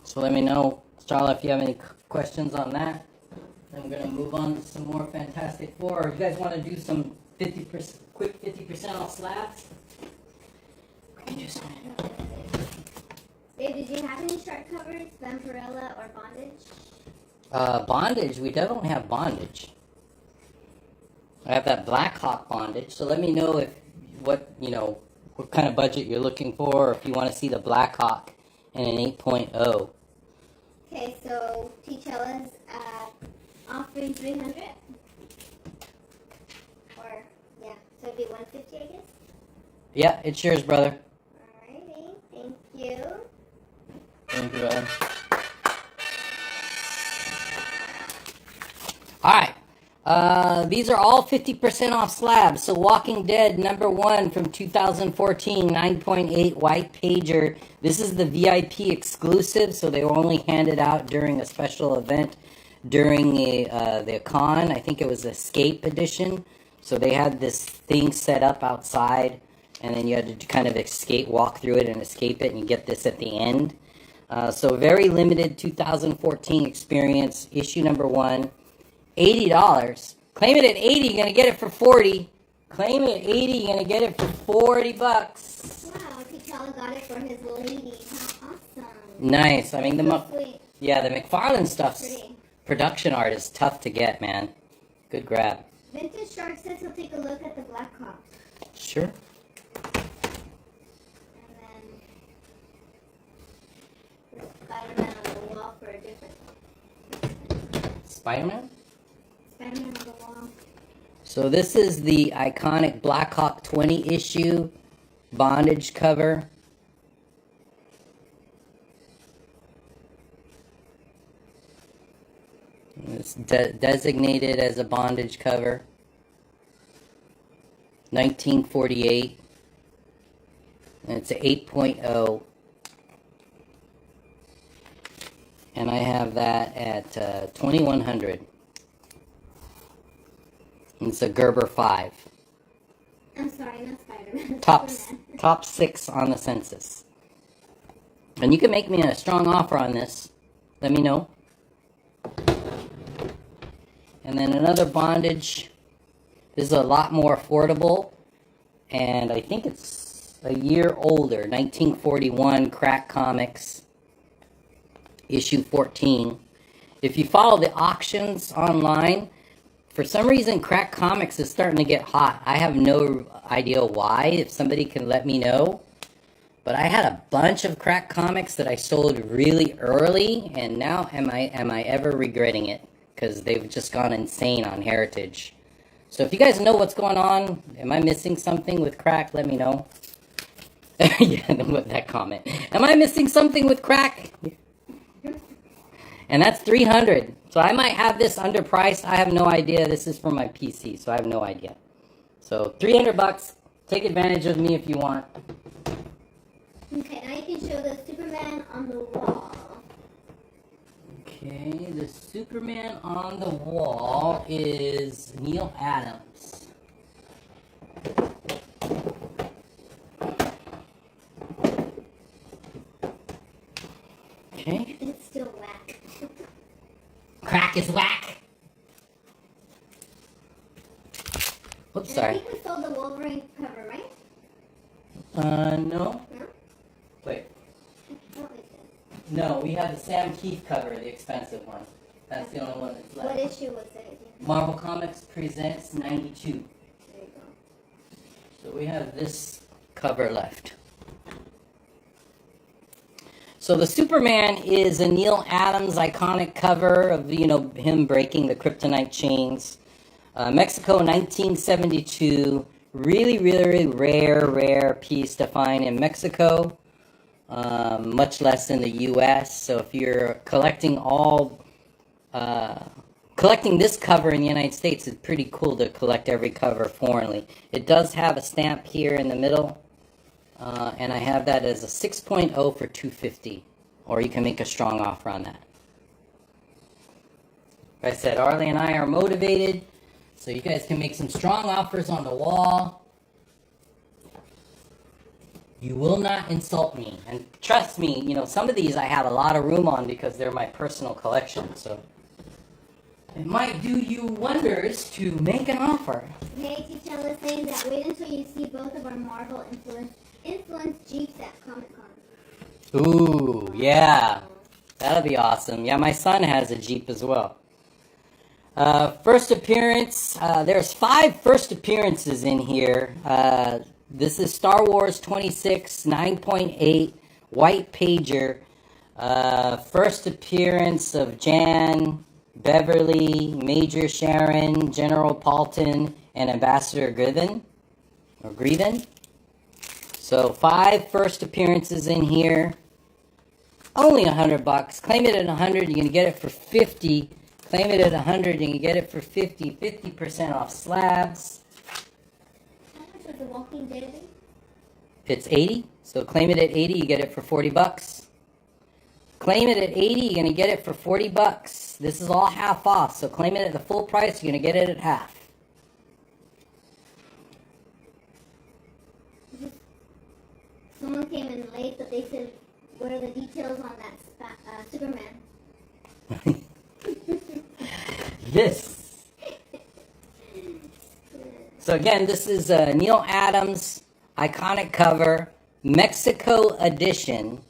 So let me know, Charlotte, if you have any questions on that. I'm going to move on to some more Fantastic Four. Or if you guys want to do some 50%, quick 50% off slabs, we can do some. Dave, did you have any short covers, Vampirella or Bondage? Bondage, we definitely have Bondage. I have that Black Hawk Bondage, so let me know if what kind of budget you're looking for, or if you want to see the Black Hawk in an 8.0. Okay, so Tichella's offering 300. Or, yeah, so it'd be 150, I guess. Yeah, it's yours, brother. Alrighty, thank you. Thank you, brother. Alright, These are all 50% off slabs. So Walking Dead #1 from 2014, 9.8 white pager. This is the VIP exclusive, so they were only handed out during a special event during the con. I think it was Escape Edition. So they had this thing set up outside, and then you had to kind of walk through it and escape it, and you get this at the end. So very limited 2014 experience, issue #1. $80. Claim it at 80, you're gonna get it for 40. Claim it at 80, you're gonna get it for 40 bucks. Wow, T'Challa got it for his lady. How awesome. Nice. I mean, So sweet. the McFarlane stuff's Pretty. production art is tough to get, man. Good grab. Vintage Shark says he'll take a look at the Black Hawk. Sure. And then the Spider-Man on the wall for a different Spider-Man? Spider-Man on the wall. So this is the iconic Black Hawk 20 issue bondage cover. It's designated as a bondage cover. 1948. And it's a 8.0. And I have that at 2100. It's a Gerber 5. I'm sorry, not Spider-Man. Superman. Top 6 on the census. And you can make me a strong offer on this. Let me know. And then another bondage. This is a lot more affordable. And I think it's a year older. 1941 Crack Comics. Issue 14. If you follow the auctions online, for some reason Crack Comics is starting to get hot. I have no idea why. If somebody can let me know. But I had a bunch of Crack Comics that I sold really early, and now am I ever regretting it? Because they've just gone insane on Heritage. So if you guys know what's going on, am I missing something with Crack? Let me know. Yeah, with that comment. Am I missing something with Crack? And that's 300. So I might have this underpriced. I have no idea. This is for my PC, so I have no idea. So 300 bucks. Take advantage of me if you want. Okay, now you can show the Superman on the wall. Okay, the Superman on the wall is Neil Adams. Okay. It's still whack. Crack is whack. Oops, And I sorry. think we sold the Wolverine cover, right? No. No? Wait. Oh, we did. No, we have the Sam Keith cover, the expensive one. That's the only one that's What left. issue was it? Marvel Comics Presents 92. There you go. So we have this cover left. So the Superman is a Neil Adams iconic cover of, him breaking the kryptonite chains. Mexico, 1972. Really, really rare piece to find in Mexico. Much less in the U.S. So if you're collecting collecting this cover in the United States, it's pretty cool to collect every cover foreignly. It does have a stamp here in the middle. And I have that as a 6.0 for $250, or you can make a strong offer on that. Like I said, Arlie and I are motivated, so you guys can make some strong offers on the wall. You will not insult me, and trust me, some of these I have a lot of room on because they're my personal collection, so it might do you wonders to make an offer. Hey, T'Challa saying that wait until you see both of our Marvel influenced Jeeps at Comic-Con. Ooh, yeah. That'll be awesome. Yeah, my son has a Jeep as well. First appearance. There's 5 first appearances in here. This is Star Wars 26, 9.8, white pager. First appearance of Jan, Beverly, Major Sharon, General Paulton, and Ambassador Grievin. So 5 first appearances in here. Only $100. Claim it at $100. You're gonna get it for $50. Claim it at 100, you can get it for 50% off slabs. How much was the Walking Dead? It's 80, so claim it at 80, you get it for 40 bucks. Claim it at 80, you're gonna get it for 40 bucks. This is all half off, so claim it at the full price, you're gonna get it at half. Someone came in late, but they said, what are the details on that Superman? This. So again, this is Neil Adams, iconic cover, Mexico edition.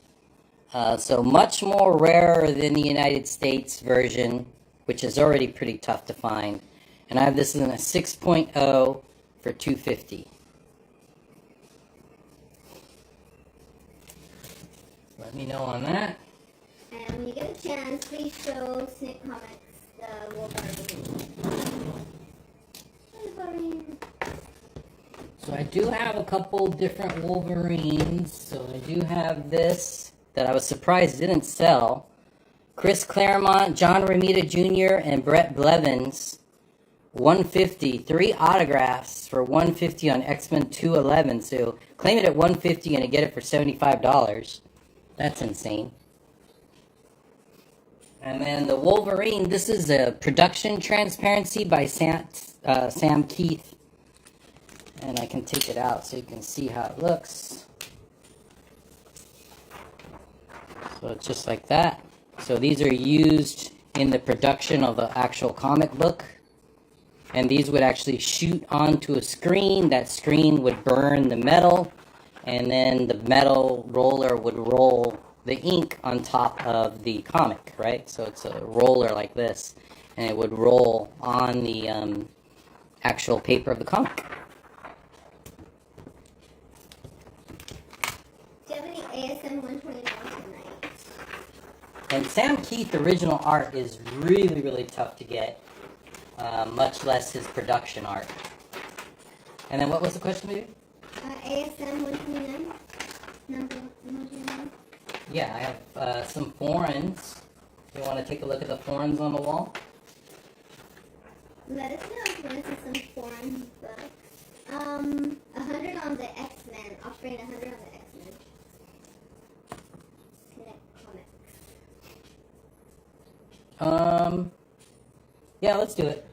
So much more rarer than the United States version, which is already pretty tough to find. And I have this in a 6.0 for $250. Let me know on that. And when you get a chance, please show Snake Comics the Wolverine. Wolverine. So I do have a couple different Wolverines. So I do have this that I was surprised didn't sell. Chris Claremont, John Romita Jr., and Brett Blevins. 150, 3 autographs for 150 on X-Men 211. So claim it at 150 and get it for $75. That's insane. And then the Wolverine, this is a production transparency by Sam Keith. And I can take it out so you can see how it looks. So it's just like that. So these are used in the production of the actual comic book. And these would actually shoot onto a screen. That screen would burn the metal. And then the metal roller would roll the ink on top of the comic, right? So it's a roller like this. And it would roll on the actual paper of the comic. Do you have any ASM 129 tonight? And Sam Keith original art is really, really tough to get. Much less his production art. And then what was the question, baby? ASM 129? Number 129? Yeah, I have some foreigns. You want to take a look at the foreigns on the wall? Let us know if you want to see some foreign books. 100 on the X-Men. Offering 100 on the X-Men. Connect Comics. Yeah, let's do it.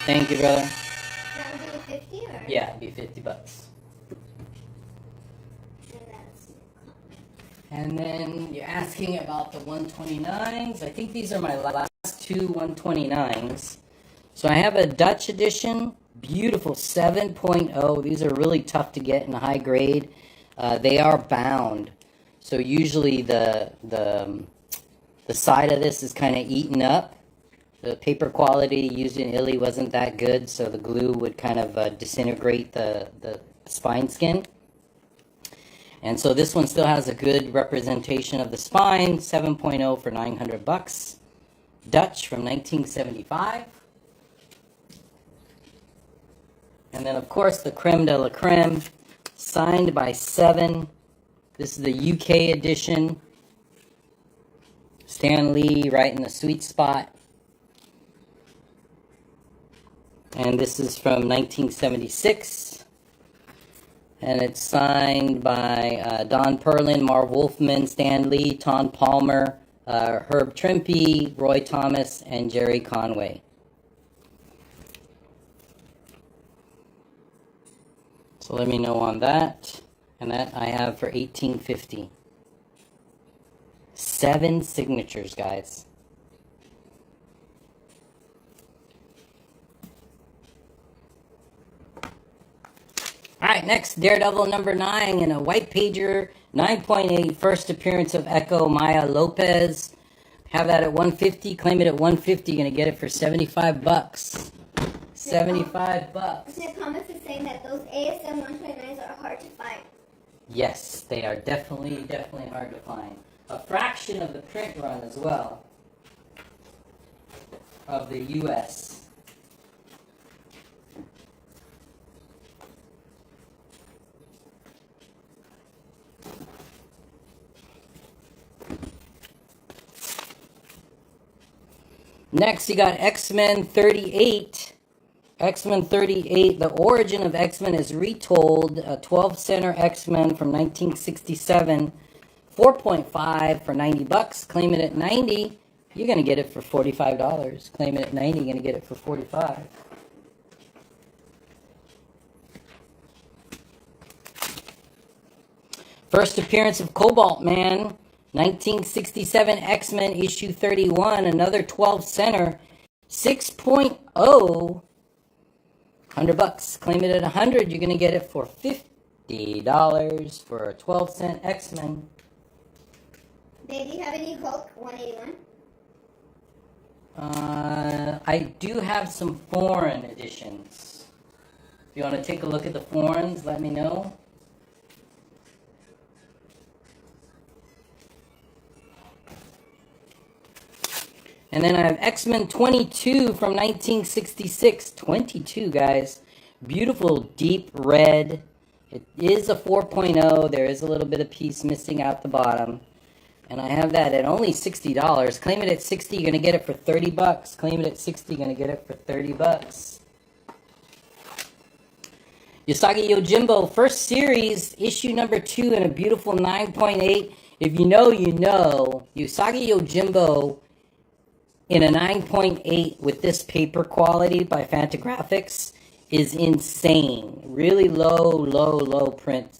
Thank you, brother. That would be 50 or? Yeah, it'd be $50. And that's And then you're asking about the 129s. I think these are my last two 129s. So I have a Dutch edition, beautiful 7.0. These are really tough to get in high grade. They are bound. So usually the side of this is kind of eaten up. The paper quality used in Italy wasn't that good, so the glue would kind of disintegrate the spine skin. And so this one still has a good representation of the spine, 7.0 for $900. Dutch from 1975. And then, of course, the creme de la creme, signed by Seven. This is the UK edition. Stan Lee right in the sweet spot. And this is from 1976. And it's signed by Don Perlin, Marv Wolfman, Stan Lee, Tom Palmer, Herb Trimpe, Roy Thomas, and Jerry Conway. So let me know on that. And that I have for $18.50. 7 signatures, guys. Alright, next, Daredevil number 9 in a white pager, 9.8, first appearance of Echo Maya Lopez. Have that at $150, claim it at $150, you're gonna get it for $75. $75. The comments is saying that those ASM 129s are hard to find. Yes, they are definitely hard to find. A fraction of the print run as well of the US. Next, you got X-Men 38. X-Men 38, the origin of X-Men is retold. A 12-center X-Men from 1967. 4.5 for $90. Claim it at 90. You're going to get it for $45. Claim it at 90. You're going to get it for 45. First appearance of Cobalt Man. 1967 X-Men issue 31. Another 12-center. 6.0. $100. Claim it at 100. You're going to get it for $50 for a 12-cent X-Men. Babe, do you have any Hulk 181? I do have some foreign editions. If you want to take a look at the foreigns, let me know. And then I have X-Men 22 from 1966. 22, guys. Beautiful deep red. It is a 4.0. There is a little bit of piece missing out the bottom. And I have that at only $60. Claim it at 60, you're going to get it for $30. Claim it at 60, you're going to get it for $30. Usagi Yojimbo, first series, issue number 2 in a beautiful 9.8. If you know, you know. Usagi Yojimbo in a 9.8 with this paper quality by Fantagraphics is insane. Really low print.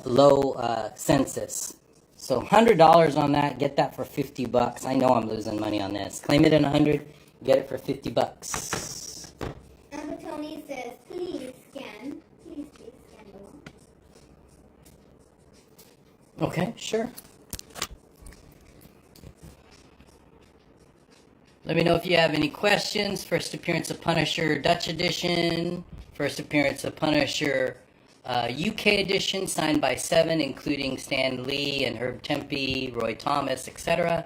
Low census. So $100 on that, get that for $50. I know I'm losing money on this. Claim it at 100, get it for $50. Uncle Tony says, please scan the wall. Okay, sure. Let me know if you have any questions. First appearance of Punisher Dutch edition. First appearance of Punisher UK edition, signed by 7, including Stan Lee and Herb Tempe, Roy Thomas, etc.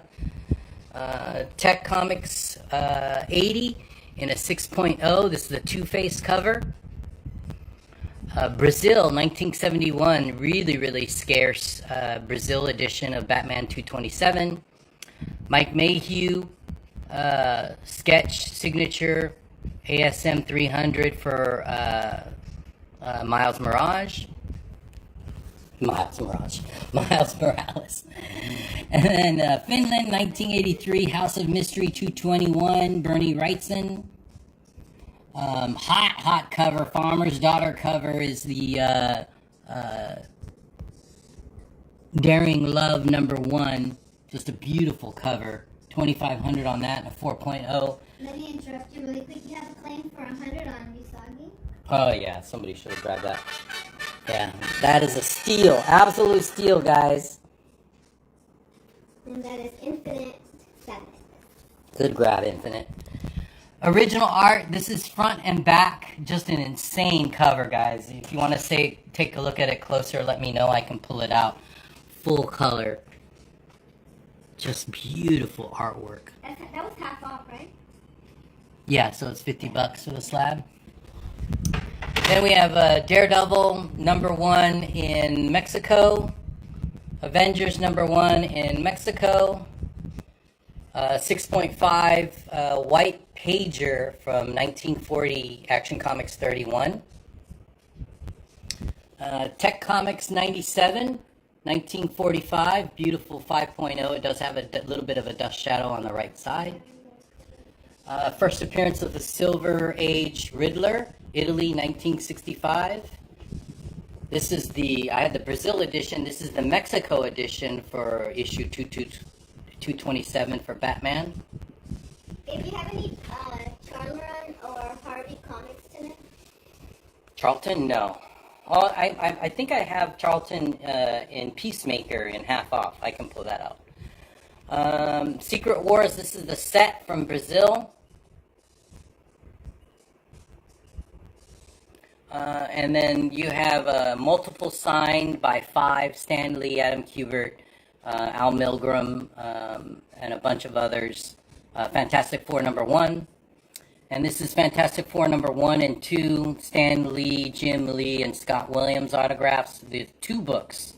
Tech Comics 80 in a 6.0. This is the Two-Face cover. Brazil 1971, really scarce Brazil edition of Batman 227. Mike Mayhew sketch signature ASM 300 for Miles Morales. And then Finland 1983 House of Mystery 221 Bernie Wrightson. Hot cover, Farmer's Daughter cover is the Daring Love #1. Just a beautiful cover. 2,500 on that and a 4.0. Let me interrupt you really quick. You have a claim for 100 on Usagi? Oh yeah, somebody should have grabbed that. Yeah, that is a steal. Absolute steal, guys. And that is Infinite 7. Good grab, Infinite. Original art. This is front and back. Just an insane cover, guys. If you want to take a look at it closer, let me know. I can pull it out. Full color. Just beautiful artwork. That was half off, right? Yeah, so it's $50 for the slab. Then we have Daredevil #1 in Mexico. Avengers #1 in Mexico. 6.5 White Pager from 1940 Action Comics 31. Tech Comics 97. 1945, beautiful 5.0. It does have a little bit of a dust shadow on the right side. First appearance of the Silver Age Riddler, Italy, 1965. This is I had the Brazil edition. This is the Mexico edition for issue 227 for Batman. If you have any Charlton or Harvey comics tonight? Charlton, no. Oh, I think I have Charlton in Peacemaker in half off. I can pull that out. Secret Wars, this is the set from Brazil. And then you have multiple signed by 5, Stan Lee, Adam Kubert, Al Milgrom, and a bunch of others. Fantastic Four #1. And this is Fantastic Four #1 and 2, Stan Lee, Jim Lee, and Scott Williams autographs. There's 2 books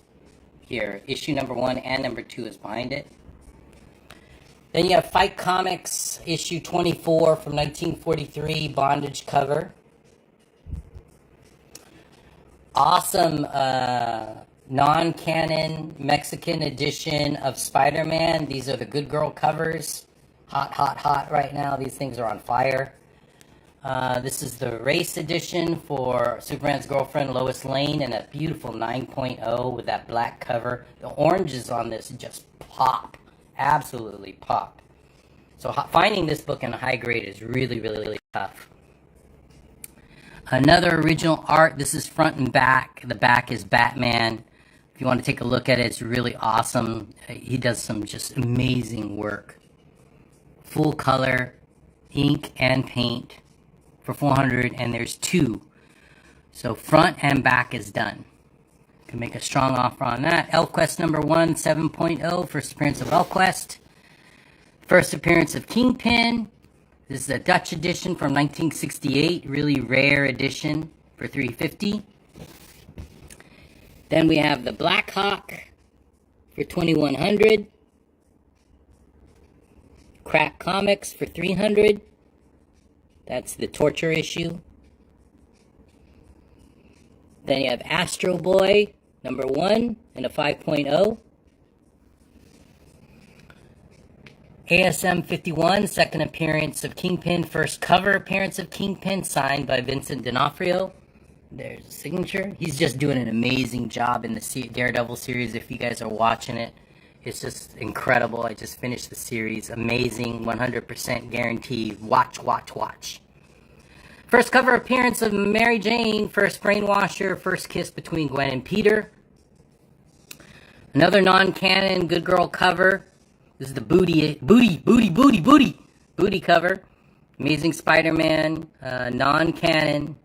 here. Issue #1 and #2 is behind it. Then you have Fight Comics issue 24 from 1943 bondage cover. Awesome non-canon Mexican edition of Spider-Man. These are the Good Girl covers. Hot, hot, hot right now. These things are on fire. This is the race edition for Superman's girlfriend Lois Lane in a beautiful 9.0 with that black cover. The oranges on this just pop. Absolutely pop. So finding this book in a high grade is really, really, really tough. Another original art. This is front and back. The back is Batman. If you want to take a look at it, it's really awesome. He does some just amazing work. Full color, ink and paint for $400, and there's two. So front and back is done. Can make a strong offer on that. ElfQuest number 1, 7.0, first appearance of ElfQuest. First appearance of Kingpin. This is a Dutch edition from 1968, really rare edition for $350. Then we have the Black Hawk for $2,100. Crack Comics for $300. That's the Torture issue. Then you have Astro Boy number 1 in a 5.0. ASM 51, second appearance of Kingpin, first cover appearance of Kingpin, signed by Vincent D'Onofrio. There's a signature. He's just doing an amazing job in the Daredevil series. If you guys are watching it, it's just incredible. I just finished the series. Amazing, 100% guaranteed. Watch, watch, watch. First cover appearance of Mary Jane, first brainwasher, first kiss between Gwen and Peter. Another non-canon Good Girl cover. This is the booty cover. Amazing Spider-Man, non-canon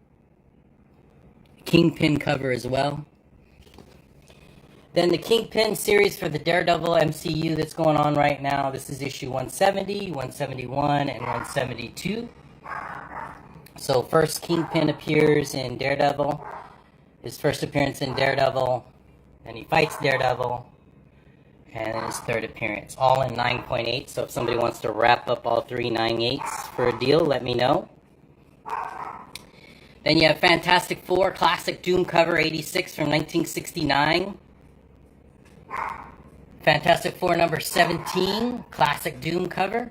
Kingpin cover as well. Then the Kingpin series for the Daredevil MCU that's going on right now. This is issue 170, 171, and 172. So first Kingpin appears in Daredevil. His first appearance in Daredevil. Then he fights Daredevil. And then his third appearance. All in 9.8. So if somebody wants to wrap up all three 9.8s for a deal, let me know. Then you have Fantastic Four Classic Doom cover 86 from 1969. Fantastic Four number 17 Classic Doom cover.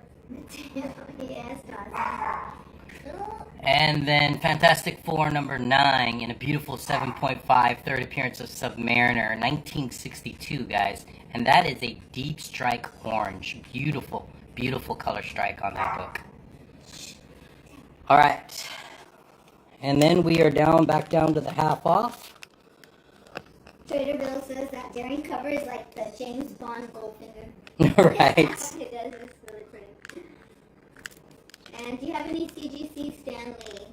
Yes, awesome. And then Fantastic Four number 9 in a beautiful 7.5 third appearance of Submariner 1962, guys. And that is a deep strike orange. Beautiful, beautiful color strike on that book. Alright. And then we are back down to the half off. Trader Bill says that daring cover is like the James Bond Goldfinger. Right. It does, it's really pretty. And do you have any CGC Stanley?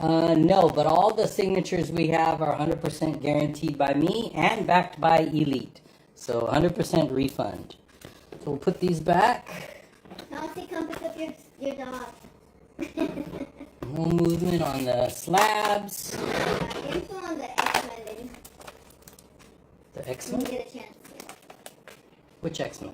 No, but all the signatures we have are 100% guaranteed by me and backed by Elite. So 100% refund. So we'll put these back. Nancy, come pick up your dog. More movement on the slabs. Info on the X-Men. The When you X-Men? get a chance. Which X-Men?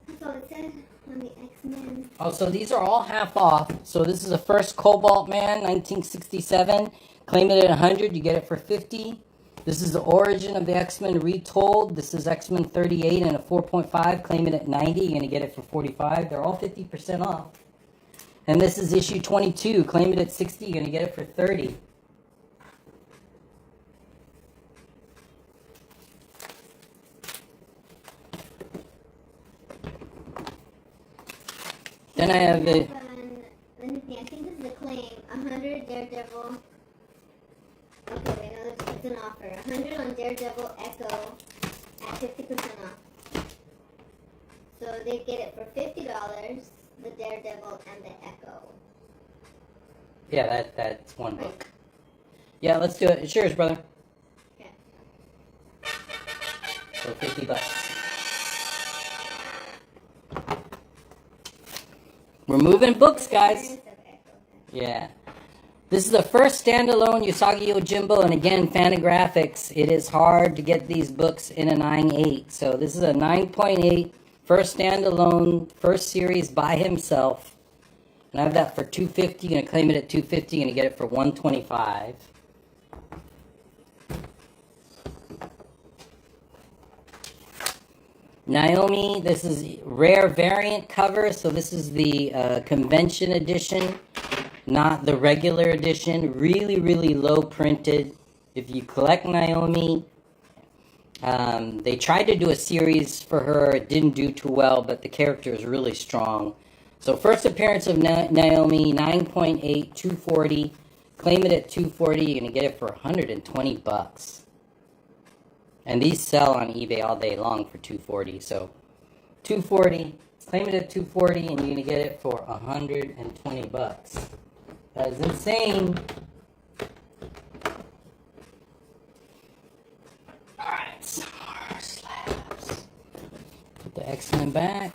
That's all it said on the X-Men. Oh, so these are all half off. So this is the first Cobalt Man, 1967. Claim it at 100, you get it for 50. This is the origin of the X-Men retold. This is X-Men 38 and a 4.5. Claim it at 90, you're going to get it for 45. They're all 50% off. And this is issue 22. Claim it at 60, you're going to get it for 30. Then I have it. Let me think. I think this is a claim. 100 Daredevil. Okay, wait, no, it's an offer. 100 on Daredevil Echo at 50% off. So they get it for $50, the Daredevil and the Echo. Yeah, that's one book. Yeah, let's do it. It's yours, brother. Okay. For $50. We're moving books, guys. Yeah. This is the first standalone Usagi Yojimbo, and again, Fantagraphics. It is hard to get these books in a 9.8. So this is a 9.8 First standalone, first series by himself. And I have that for $250. Gonna claim it at $250. Gonna get it for $125. Naomi, this is rare variant cover, so this is the convention edition, not the regular edition. Really, really low printed. If you collect Naomi, they tried to do a series for her. It didn't do too well, but the character is really strong. So first appearance of Naomi, 9.8, 240. Claim it at 240. You're gonna get it for 120 bucks. And these sell on eBay all day long for 240. So 240, claim it at 240, and you're gonna get it for 120 bucks. That is insane. Alright, some more slabs. Put the X-Men back.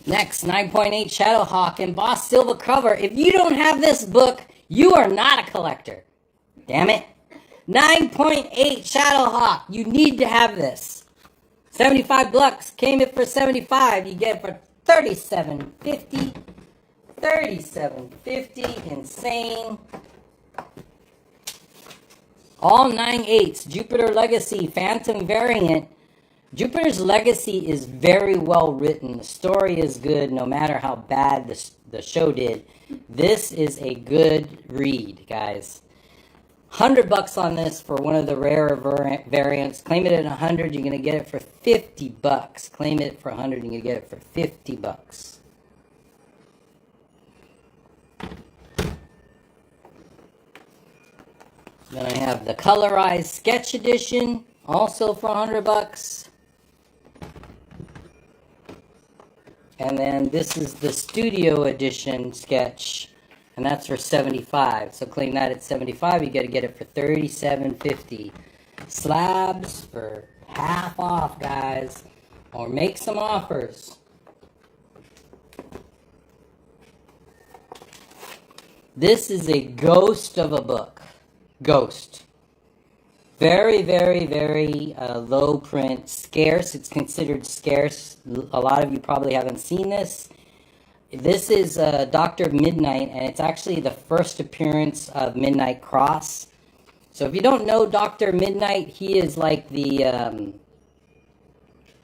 Next, 9.8 Shadowhawk embossed silver cover. If you don't have this book, you are not a collector. Damn it. 9.8 Shadowhawk. You need to have this. 75 bucks. Came it for 75. You get it for $37.50. $37.50. Insane. All 9/8s. Jupiter Legacy Phantom variant. Jupiter's Legacy is very well written. The story is good, no matter how bad the show did. This is a good read, guys. 100 bucks on this for one of the rarer variants. Claim it at 100, you're gonna get it for 50 bucks. Claim it for 100, you're gonna get it for 50 bucks. Then I have the colorized sketch edition, also for 100 bucks. And then this is the studio edition sketch, and that's for 75. So claim that at 75, you gotta get it for $37.50. Slabs for half off, guys. Or make some offers. This is a ghost of a book. Ghost. Very, very, very low print, scarce. It's considered scarce. A lot of you probably haven't seen this. This is Dr. Midnight, and it's actually the first appearance of Midnight Cross. So if you don't know Dr. Midnight, he is like the,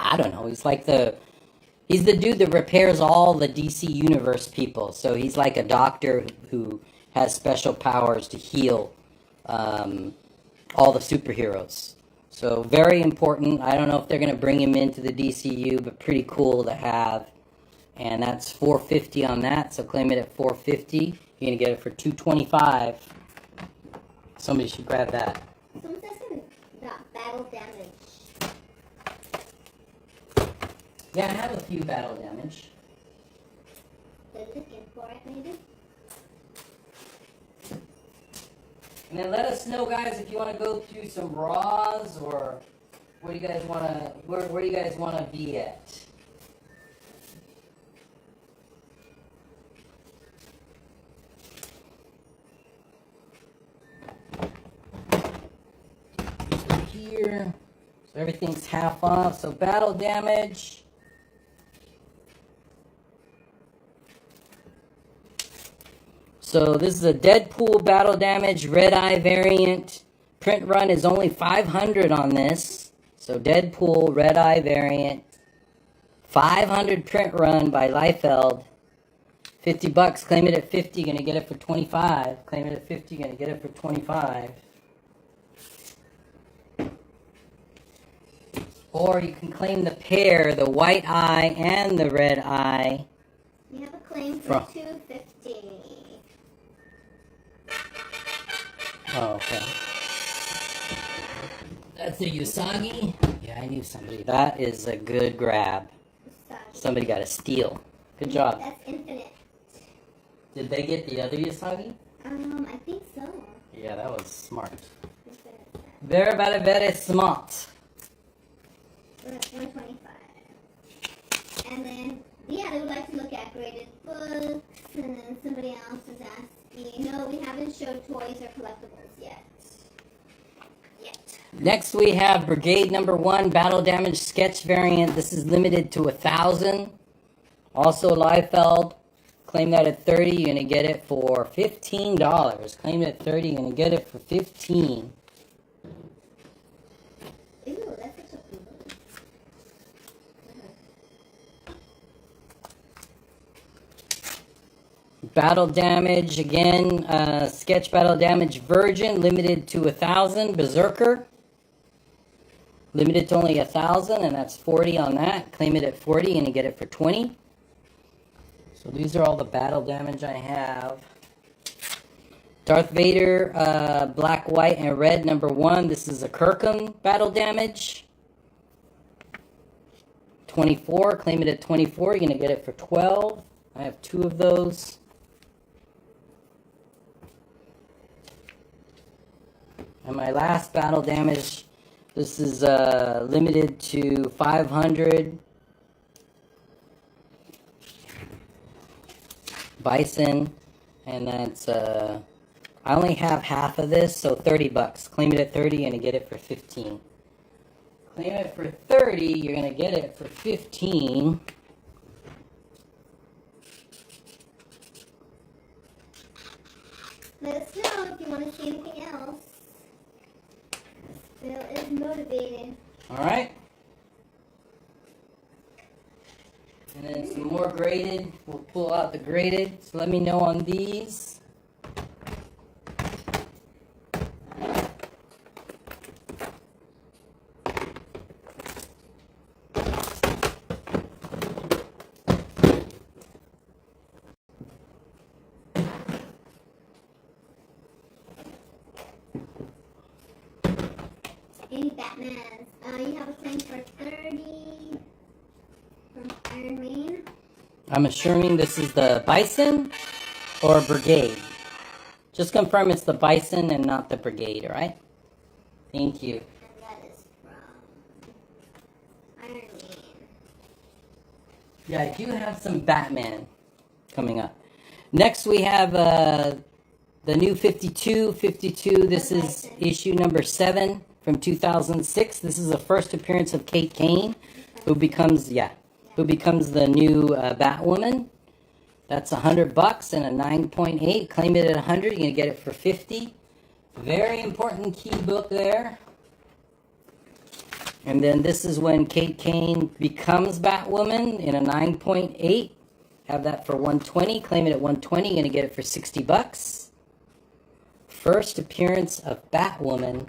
I don't know, he's the dude that repairs all the DC Universe people. So he's like a doctor who has special powers to heal all the superheroes. So very important. I don't know if they're going to bring him into the DCU, but pretty cool to have. And that's $450 on that. So claim it at $450. You're going to get it for $225. Somebody should grab that. Someone says something about battle damage. Yeah, I have a few battle damage. They're looking for it, maybe? And then let us know, guys, if you want to go through some raws, or where do you guys want to where do you guys want to be at? So here, so everything's half off. So battle damage. So this is a Deadpool battle damage red eye variant. Print run is only 500 on this. So Deadpool red eye variant. 500 print run by Liefeld. 50 bucks. Claim it at 50. Gonna get it for 25. Claim it at 50. Gonna get it for 25. Or you can claim the pair, the white eye and the red eye. You have a claim for $250. Oh, okay. That's a Usagi? Yeah, I knew somebody. That is a good grab. Sorry. Somebody got a steal. Good job. That's infinite. Did they get the other Usagi? I think so. Yeah, that was smart. Infinite. Very, very, very smart. We're at 125. And then, yeah, they would like to look at graded books, and then somebody else is asking, no, we haven't showed toys or collectibles yet. Next we have Brigade number 1 battle damage sketch variant. This is limited to 1,000. Also Liefeld. Claim that at 30, you're gonna get it for $15. Claim it at 30, you're gonna get it for 15. Ew, that's such a cool one. Battle damage again, sketch battle damage virgin limited to 1,000. Berserker limited to only 1,000, and that's 40 on that. Claim it at 40 and you get it for 20. So these are all the battle damage I have. Darth Vader, black, white, and red number 1. This is a Kirkham battle damage. 24. Claim it at 24. You're gonna get it for 12. I have 2 of those. And my last battle damage, this is limited to 500. Bison, and that's I only have half of this, so $30. Claim it at 30 and you get it for 15. Claim it for 30, you're gonna get it for 15. Let us know if you want to see anything else. Bill is motivated. Alright. And then some more graded. We'll pull out the graded. So let me know on these. Any Batmans? You have a claim for 30 from Iron Man. I'm assuming this is the Bison or Brigade. Just confirm it's the Bison and not the Brigade, alright? Thank you. And that is from Iron Man. Yeah, I do have some Batman coming up. Next we have the new 52. 52, this is issue number 7 from 2006. This is the first appearance of Kate Kane, who becomes the new Batwoman. That's $100 and a 9.8. Claim it at 100, you're gonna get it for 50. Very important key book there. And then this is when Kate Kane becomes Batwoman in a 9.8. Have that for 120. Claim it at 120. You're gonna get it for $60. First appearance of Batwoman.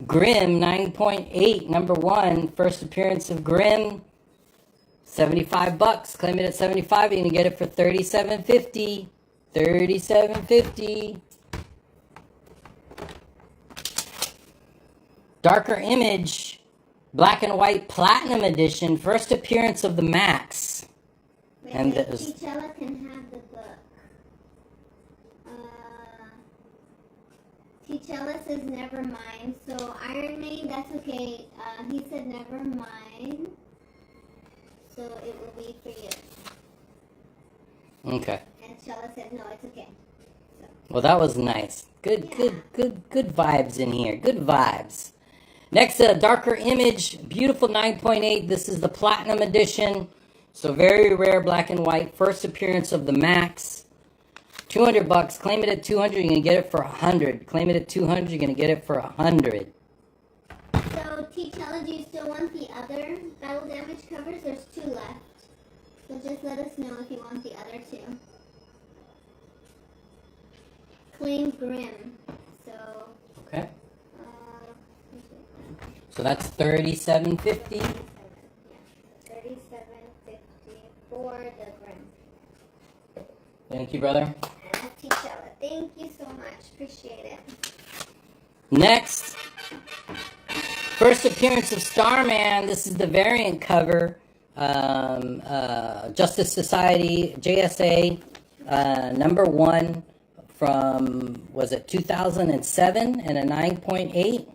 Grimm 9.8, number 1. First appearance of Grimm. $75. Claim it at 75. You're gonna get it for $37.50. $37.50. Darker Image, black and white platinum edition, first appearance of the Max. Wait, And wait, this- T'Challa can have the book. T'Challa says never mind. So Iron Man, that's okay. He said never mind. So it will be for you. Okay. And T'Challa said no, it's okay. Well, that was nice. Good vibes in here. Good vibes. Next, Darker Image, beautiful 9.8. This is the platinum edition. So very rare black and white. First appearance of the Max. $200. Claim it at 200. You're gonna get it for 100. Claim it at 200. You're gonna get it for 100. So T'Challa, do you still want the other battle damage covers? There's 2 left. So just let us know if you want the other 2. Claim Grimm. So, Okay. uh, So that's $37.50. yeah, $37.50 for the Grimm. Thank you, brother. And that's T'Challa. Thank you so much. Appreciate it. Next, first appearance of Starman. This is the variant cover. Justice Society, JSA, number 1 from, was it 2007 and a 9.8?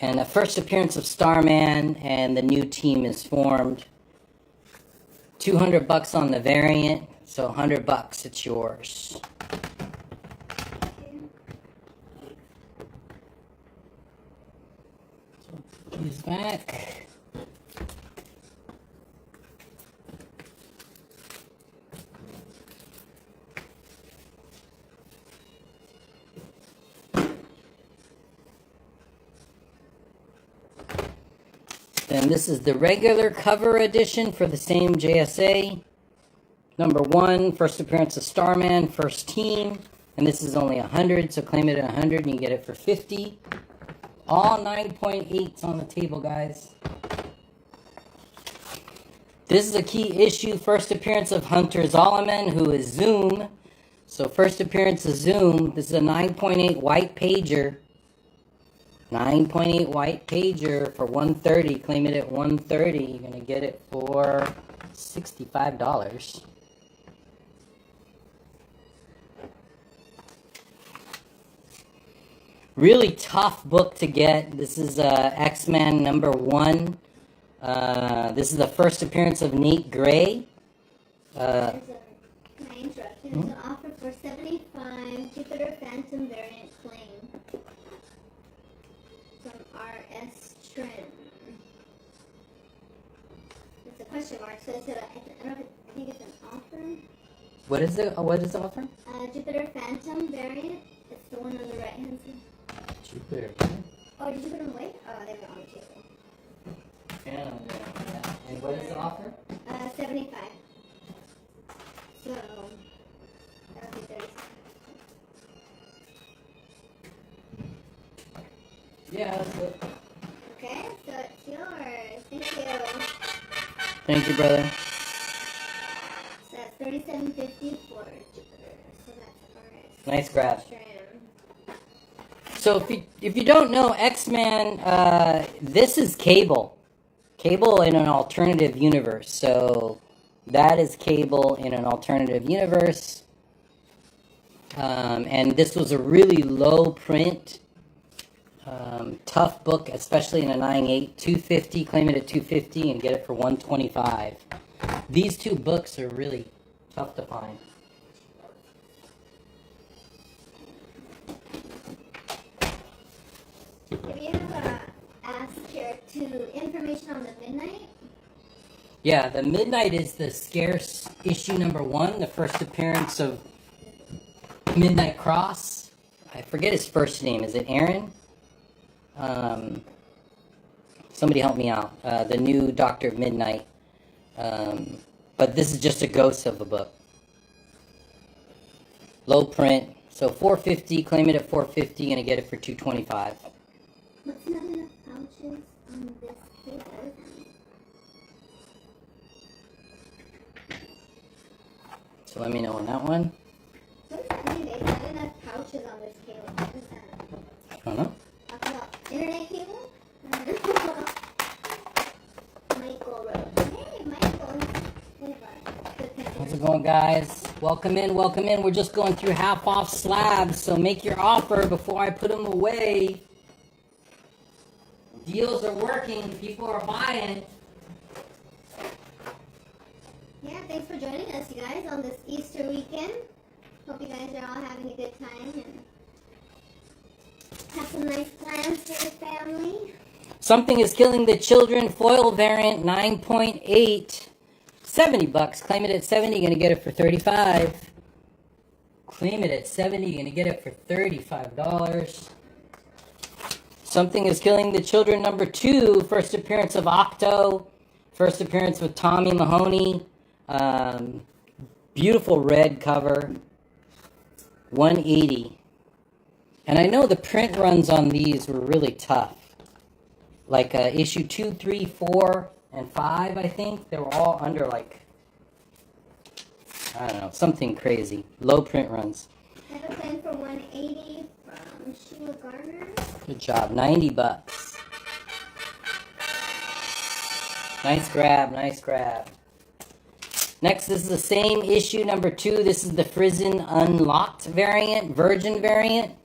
And the first appearance of Starman, and the new team is formed. $200 on the variant, so $100. It's yours. He's back. Then this is the regular cover edition for the same JSA. Number 1, first appearance of Starman, first team. And this is only 100, so claim it at 100 and you get it for 50. All 9.8s on the table, guys. This is a key issue, first appearance of Hunter Zolomon, who is Zoom. So first appearance of Zoom. This is a 9.8 white pager. 9.8 white pager for $130. Claim it at $130. You're going to get it for $65. Really tough book to get. This is X-Men number 1. This is the first appearance of Nate Gray. Can I interrupt? There's an offer for 75 Jupiter Phantom variant claim from RS Trim. It's a question mark, so it's I think it's an offer. What is it? What is the offer? Jupiter Phantom variant. It's the one on the right hand side. Jupiter. Oh, did you put them away? Oh, they were on the table. And what is the offer? 75. So, that would be 37. Yeah, that's it. Okay, so it's yours. Thank you. Thank you, brother. So that's $37.50 for Jupiter. So that's alright. Nice grab. Trim. So if you don't know X-Men, this is Cable. Cable in an alternative universe. So that is Cable in an alternative universe. And this was a really low print, tough book, especially in a 9.8. $250. Claim it at $250 and get it for $125. These two books are really tough to find. If you have asked here to information on the Midnight, Yeah, the Midnight is the scarce issue number 1, the first appearance of Midnight Cross. I forget his first name. Is it Aaron? Somebody help me out. The new Doctor of Midnight. But this is just a ghost of a book. Low print. So $450. Claim it at $450. Gonna get it for $225. what's not enough pouches on this paper? So let me know on that one. What does that mean? There's not enough pouches on this cable. What is that? I don't know. Talk about internet cable? Michael wrote. Hey, Michael. One of our good How's customers. it going, guys? Welcome in, welcome in. We're just going through half off slabs, so make your offer before I put them away. Deals are working, people are buying. Yeah, thanks for joining us, you guys, on this Easter weekend. Hope you guys are all having a good time and have some nice plans for your family. Something is killing the children. Foil variant 9.8. $70. Claim it at 70, gonna get it for 35. Claim it at 70, gonna get it for $35. Something is killing the children number 2. First appearance of Octo. First appearance with Tommy Mahoney. Beautiful red cover. $180. And I know the print runs on these were really tough. Like issue 2, 3, 4, and 5, I think. They were all under like, I don't know, something crazy. Low print runs. I have a claim for 180 from Sheila Garner. Good job. $90. Nice grab, nice grab. Next, this is the same issue number 2. This is the Frizen Unlocked variant, Virgin variant.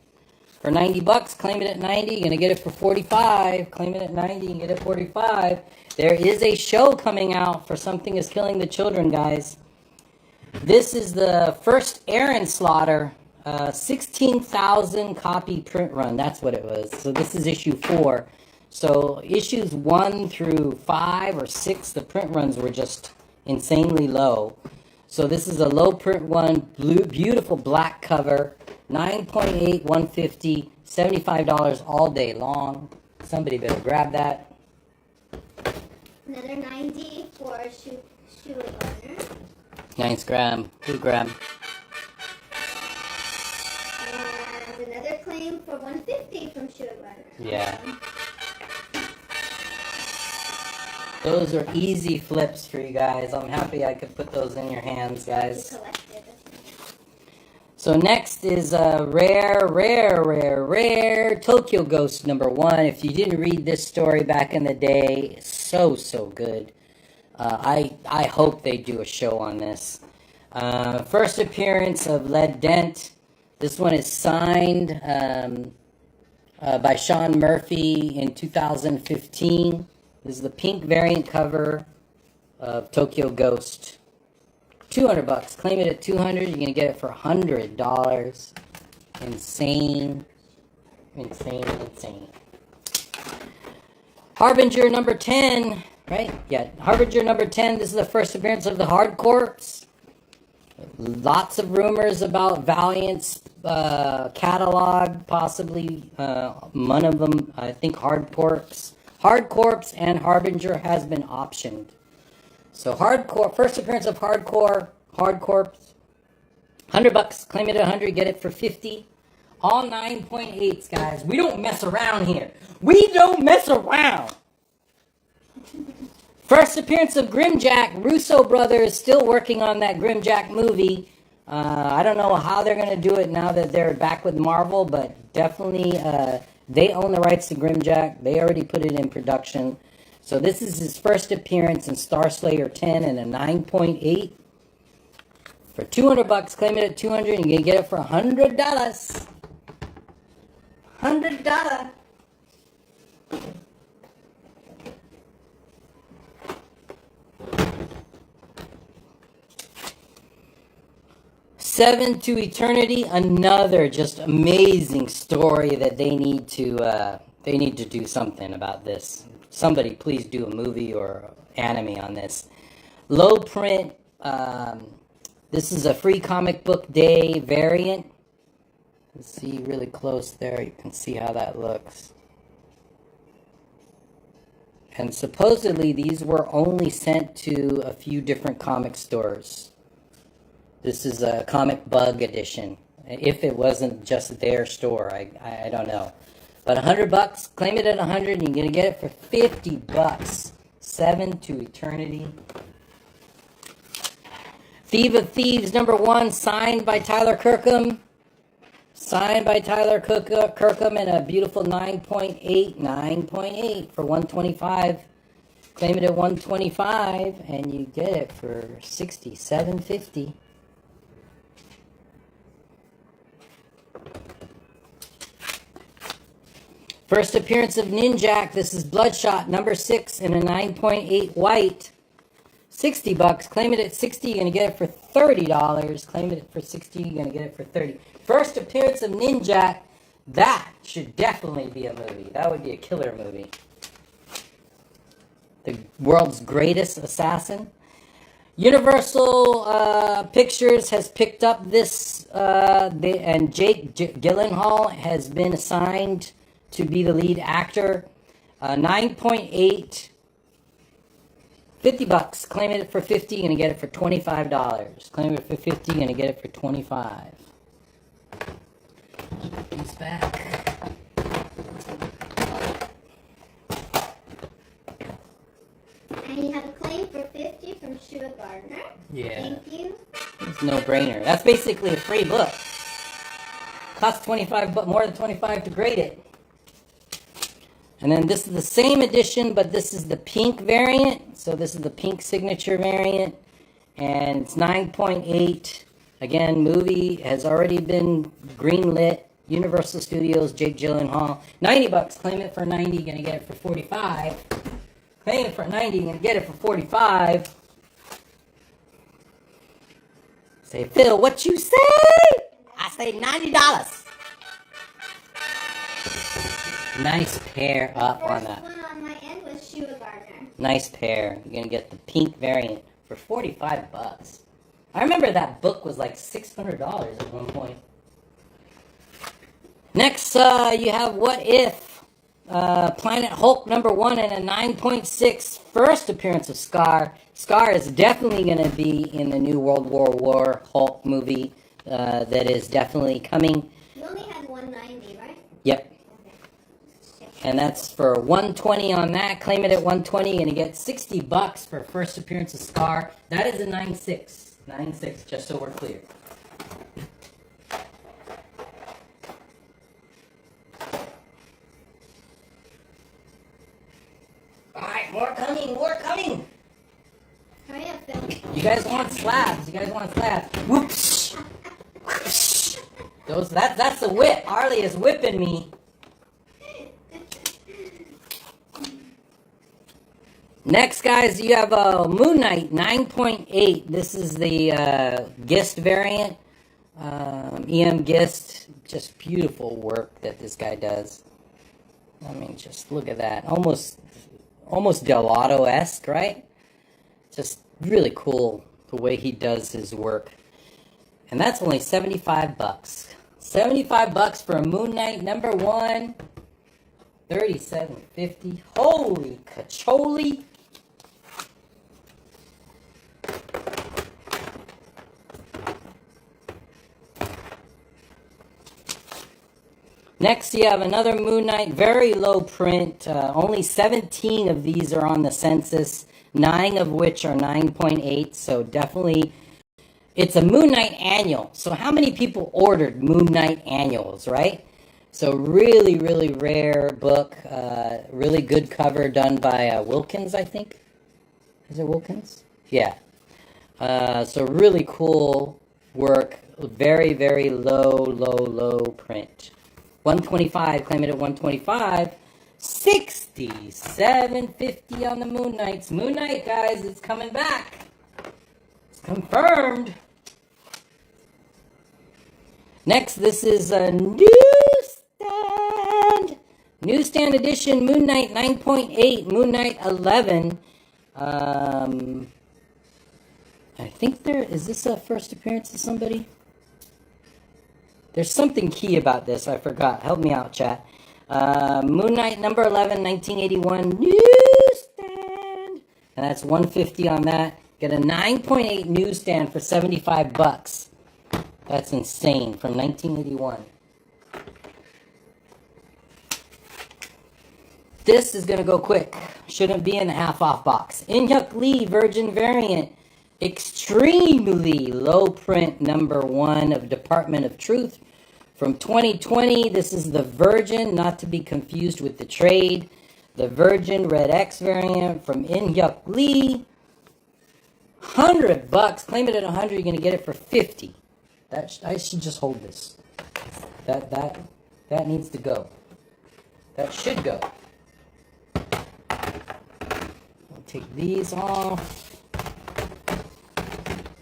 for 90 bucks. Claim it at 90. You're gonna get it for 45. Claim it at 90 and get it 45. There is a show coming out for Something Is Killing the Children, guys. This is the first Aaron Slaughter 16,000 copy print run. That's what it was. So this is issue 4. So issues 1 through 5 or 6, the print runs were just insanely low. So this is a low print one, beautiful black cover, 9.8, 150, $75 all day long. Somebody better grab that. Another 90 for Shoe Garner. Nice grab. Good grab. And another claim for 150 from Shoe Garner. Yeah. Those are easy flips for you guys. I'm happy I could put those in your hands, guys. Collected. So next is a rare Tokyo Ghost #1. If you didn't read this story back in the day, so good. I hope they do a show on this. First appearance of Led Dent. This one is signed by Sean Murphy in 2015. This is the pink variant cover of Tokyo Ghost. 200 bucks. Claim it at 200. You're gonna get it for $100. Insane. Harbinger #10. Right? Yeah. Harbinger #10. This is the first appearance of the Hard Corps. Lots of rumors about Valiant's catalog. Possibly one of them, I think, Hard Corps and Harbinger has been optioned. So Hardcore, first appearance of Hard Corps, 100 bucks. Claim it at 100, get it for 50. All 9.8s, guys. We don't mess around here. We don't mess around. First appearance of Grimjack. Russo brothers still working on that Grimjack movie. I don't know how they're going to do it now that they're back with Marvel, but definitely they own the rights to Grimjack. They already put it in production. So this is his first appearance in Star Slayer 10 and a 9.8. For 200 bucks, claim it at 200 and you can get it for $100. $100. Seven to Eternity, another just amazing story that they need to do something about this. Somebody please do a movie or anime on this. Low print. This is a free comic book day variant. Let's see really close there. You can see how that looks. And supposedly these were only sent to a few different comic stores. This is a Comic Bug edition. If it wasn't just their store, I don't know. But 100 bucks, claim it at 100 and you're going to get it for 50 bucks. Seven to Eternity. Thief of Thieves #1, signed by Tyler Kirkham. Signed by Tyler Kirkham in a beautiful 9.8 for 125. Claim it at 125 and you get it for $67.50. First appearance of Ninjak. This is Bloodshot #6 in a 9.8 white. 60 bucks. Claim it at 60. You're going to get it for $30. Claim it for 60. You're going to get it for 30. First appearance of Ninjak. That should definitely be a movie. That would be a killer movie. The world's greatest assassin. Universal Pictures has picked up this, and Jake Gyllenhaal has been assigned to be the lead actor. 9.8, 50 bucks. Claim it for 50, you're going to get it for $25. Claim it for 50, you're going to get it for 25. He's back. And you have a claim for 50 from Shua Gardner. Yeah. Thank you. It's no brainer. That's basically a free book. Costs 25, but more than 25 to grade it. And then this is the same edition, but this is the pink variant. So this is the pink signature variant. And it's 9.8. Again, movie has already been greenlit. Universal Studios, Jake Gyllenhaal. $90. Claim it for 90. Gonna get it for 45. Claim it for 90. Gonna get it for 45. Say, Phil, what you say? I say $90. Nice pair up on that. First one on my end was Shua Gardner. Nice pair. You're gonna get the pink variant for $45. I remember that book was like $600 at one point. Next, you have What If? Planet Hulk #1 and a 9.6 first appearance of Scar. Scar is definitely going to be in the new World War Hulk movie that is definitely coming. You only had 190, right? Yep. Okay. And that's for 120 on that. Claim it at 120 and you get $60 for first appearance of Scar. That is a 9.6. 9.6, just so we're clear. Alright, more coming, more coming! Hurry up, Phil. You guys want slabs, Whoops! Whoops. That's the whip. Arlie is whipping me. Next, guys, you have Moon Knight 9.8. This is the Gist variant. EM Gist. Just beautiful work that this guy does. I mean, just look at that. Almost Delato-esque, right? Just really cool the way he does his work. And that's only $75. $75 for a Moon Knight #1. $37.50. Holy cacholi. Next, you have another Moon Knight, very low print. Only 17 of these are on the census, 9 of which are 9.8. So definitely, it's a Moon Knight annual. So how many people ordered Moon Knight annuals, right? So really, really rare book. Really good cover done by Wilkins, I think. Is it Wilkins? Yeah. So really cool work. Very, very low print. 125, claim it at 125. $67.50 on the Moon Knights. Moon Knight, guys, it's coming back. It's confirmed. Next, this is a newsstand. Newsstand edition, Moon Knight 9.8, Moon Knight 11. I think is this a first appearance of somebody? There's something key about this. I forgot. Help me out, chat. Moon Knight #11, 1981 newsstand. And that's $150 on that. Get a 9.8 newsstand for $75. That's insane. From 1981. This is going to go quick. Shouldn't be in the half-off box. In-Hyuk Lee Virgin variant. Extremely low print #1 of Department of Truth. From 2020, this is the Virgin, not to be confused with the trade. The Virgin Red X variant from In-Hyuk Lee. $100. Claim it at 100. You're gonna get it for 50. I should just hold this. That needs to go. That should go. I'll take these off.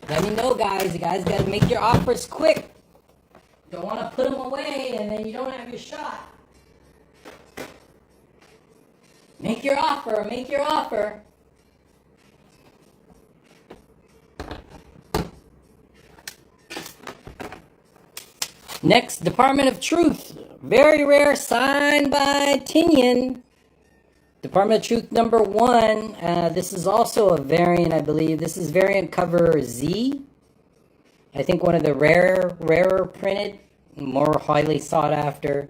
Let me know, guys. You guys gotta make your offers quick. Don't want to put them away and then you don't have your shot. Make your offer. Make your offer. Next, Department of Truth. Very rare, signed by Tinian. Department of Truth #1. This is also a variant, I believe. This is variant cover Z. I think one of the rarer printed, more highly sought after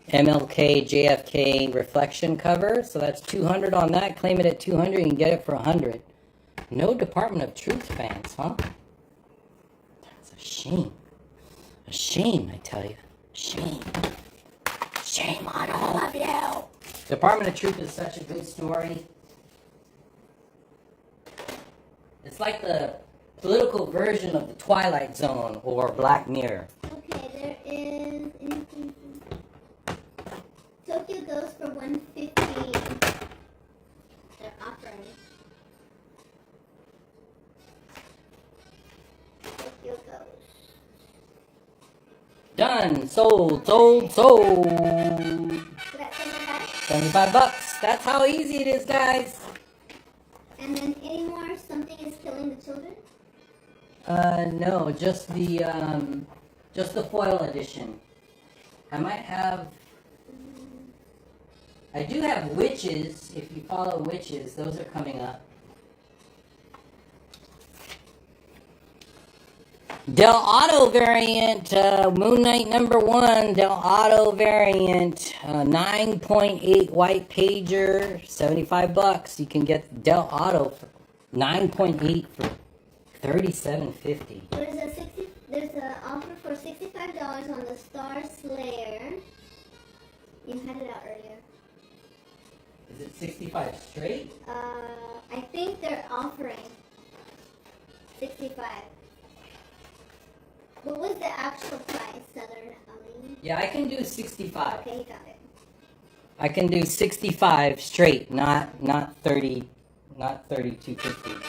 MLK, JFK reflection cover. So that's 200 on that. Claim it at 200. You can get it for 100. No Department of Truth fans, huh? That's a shame. A shame, I tell you. Shame. Shame on all of you. Department of Truth is such a good story. It's like the political version of the Twilight Zone or Black Mirror. Okay, there Tokyo Ghost for $150. They're offering. Tokyo Ghost. Done. Sold. So that's 75. $75. That's how easy it is, guys. And then any more Something is Killing the Children? No, just the foil edition. I might have. I do have Witches. If you follow Witches, those are coming up. Del Auto variant, Moon Knight #1, Del Auto variant, 9.8 white pager, $75. You can get Del Auto for 9.8 for $37.50. There's an offer for $65 on the Star Slayer. You had it out earlier. Is it 65 straight? I think they're offering 65. What was the actual price, Southern Ali? Yeah, I can do 65. Okay, you got it. I can do 65 straight, not 30, not 32.50.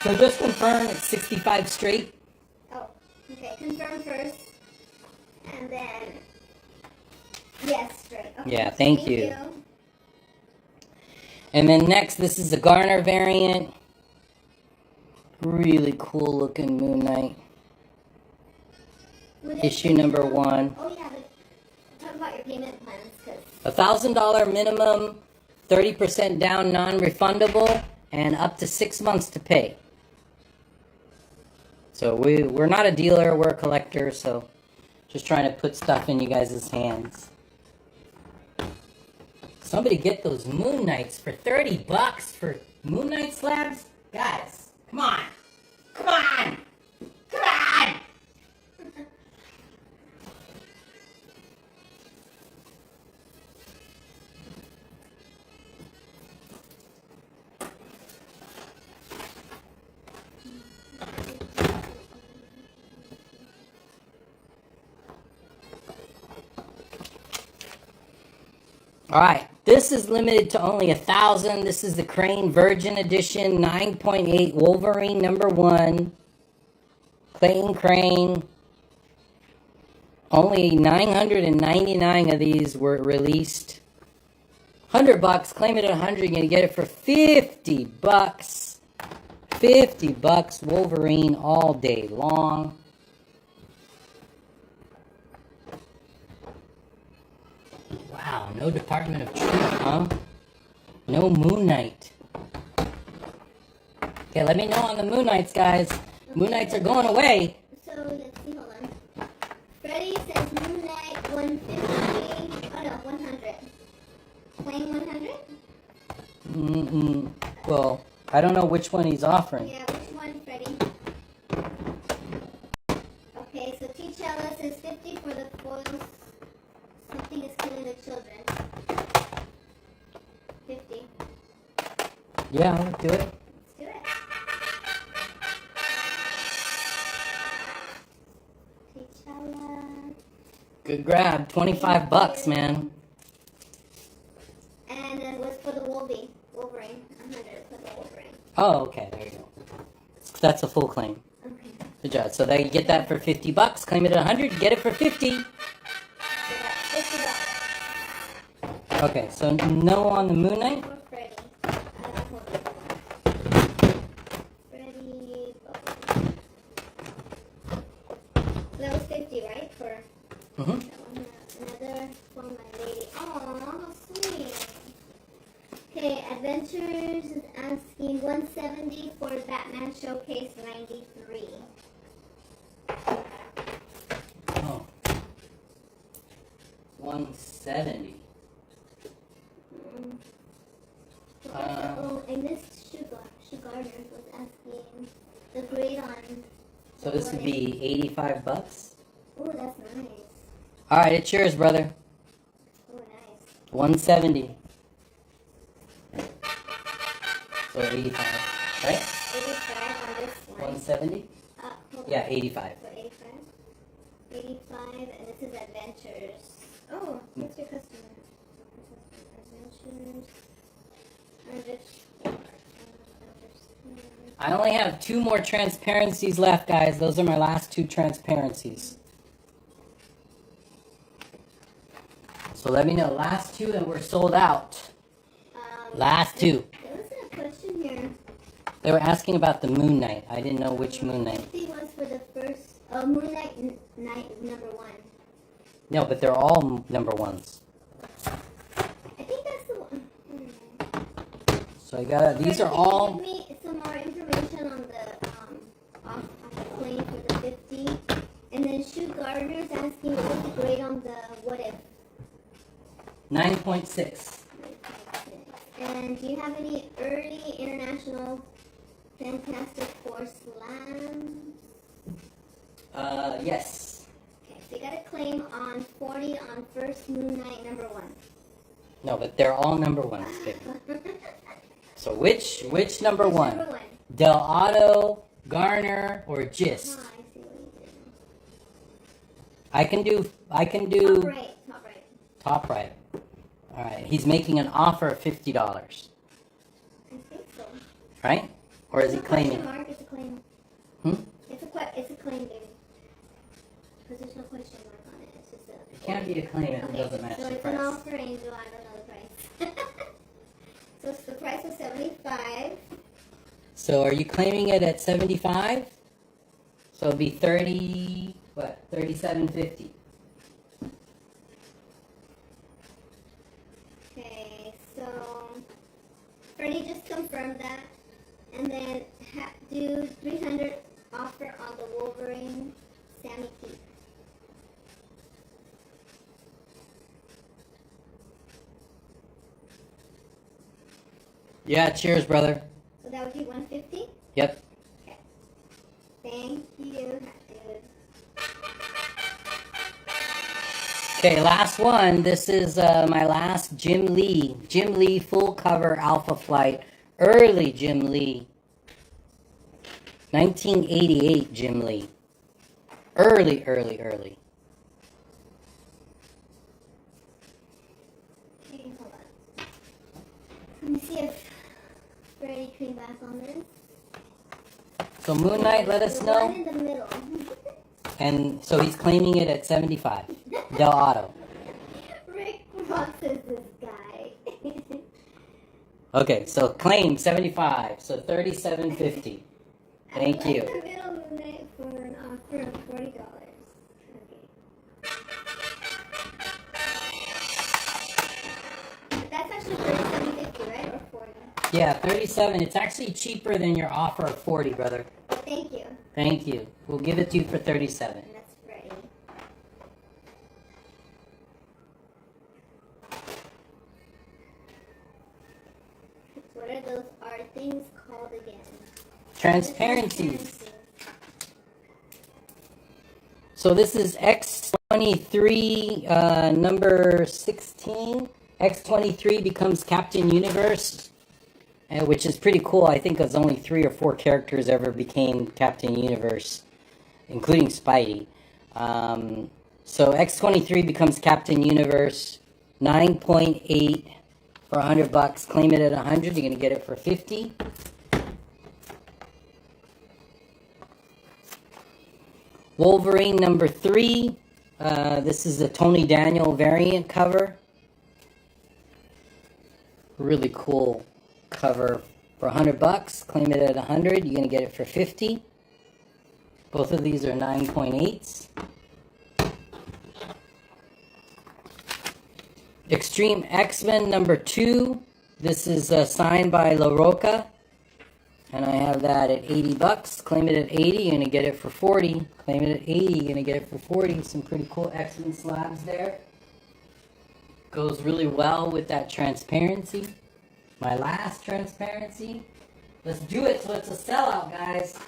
So just confirm it's 65 straight. Oh, okay. Confirm first, and then yes, straight. Okay, Yeah, thank you. And then next, this is the Garner variant. Really cool looking Moon Knight. Issue #1. Oh yeah, but talk about your payment plans, cause $1,000 minimum, 30% down, non-refundable, and up to 6 months to pay. So we're not a dealer, we're a collector, so just trying to put stuff in you guys' hands. Somebody get those Moon Knights for $30 for Moon Knight slabs? Guys, come on! Come on! Come on! Alright, this is limited to only 1,000. This is the Crane Virgin Edition 9.8 Wolverine #1. Clayton Crane. Only 999 of these were released. $100, claim it at 100, you're gonna get it for $50. $50 Wolverine all day long. Wow, no Department of Truth, huh? No Moon Knight. Okay, let me know on the Moon Knights, guys. Moon Knights are going away. so let's see. Hold on. Freddie says Moon Knight 150. Oh no, 100. Playing 100? Well, I don't know which one he's offering. Yeah, which one, Freddie? Okay, so T'Challa says 50 for the foils. Something is Killing the Children. 50. Yeah, I'll do it. Let's do it. T'Challa. Good grab. $25, man. And then what's for the Wolverine? 100 for the Wolverine. Oh, okay, there you go. That's a full claim. Okay. Good job. So there you get that for $50. Claim it at 100, get it for 50. So that's $50. Okay, so no on the Moon Knight. For Freddie. Hold on. Freddie. So that was 50, right? For Mm-hmm. another for my lady. Oh, sweet. Okay, Adventures is asking 170 for Batman Showcase 93. Oh. 170. Oh, and this Sugar was asking the grade on. So this would be $85. Oh, that's nice. All right, it's yours, brother. Oh, nice. 170. So 85, right? 85 on this one. 170? Hold Yeah, on. 85. So 85. 85, and this is Adventures. Oh, what's your customer? Adventures. I only have 2 more transparencies left, guys. Those are my last 2 transparencies. So let me know. Last 2 and we're sold out. Last 2. There was a question here. They were asking about the Moon Knight. I didn't know which Moon Knight. 50 was for the first. Moon Knight Night number 1. No, but they're all number 1s. I think that's the one. So I got these are all. Give me some more information on the on the claim for the 50, and then Shu Gardner's asking what's the grade on the what if. 9.6. And do you have any early international Fantastic Four slams? Yes. Okay, so you got a claim on 40 on first Moon Knight number 1. No, but they're all number 1s, baby. So which number 1? Number 1. Del Auto, Garner, or Gist? Oh, I see what you did. I can do. Top right, top right. Top right. All right. He's making an offer of $50, I think so. right? Or is he It's a claiming? question mark, it's a claim. Hmm? It's a claim, baby. Because there's no question mark on it. It's just a. It can't be a claim if it doesn't match so the it's an price. offer, Angel. I don't know the price. So the price was 75. So are you claiming it at 75? So it'd be 30. What? 37.50. Okay, so Fernie just confirmed that, and then do 300 offer on the Wolverine Sammy Keith. Yeah. Cheers, brother. So that would be 150. Yep. Okay. Thank you, dude. Okay, last one. This is my last Jim Lee. Jim Lee full cover Alpha Flight. Early Jim Lee. 1988 Jim Lee. Early. Okay, hold on. Let me see if Freddie came back on this. So Moon Knight, let us The know. one in the middle. And so he's claiming it at 75. Del Auto. Rick Ross is this guy. Okay, so claim 75. So 37.50. Thank you. The middle of the night for an offer of $40. Okay. That's actually $37.50, right? Or 40? Yeah, 37. It's actually cheaper than your offer of 40, brother. Thank you. Thank you. We'll give it to you for 37. And that's Freddie. What are those art things called again? Transparencies. So this is X-23, number 16. X-23 becomes Captain Universe, which is pretty cool. I think there's only 3 or 4 characters ever became Captain Universe, including Spidey. So X-23 becomes Captain Universe, 9.8 for $100. Claim it at 100. You're gonna get it for 50. Wolverine number 3. This is the Tony Daniel variant cover. Really cool cover for $100. Claim it at 100. You're gonna get it for 50. Both of these are 9.8s. Extreme X-Men number 2. This is signed by La Roca. And I have that at $80. Claim it at 80, you're gonna get it for 40. Claim it at 80, you're gonna get it for 40. Some pretty cool X-Men slabs there. Goes really well with that transparency. My last transparency. Let's do it so it's a sellout, guys.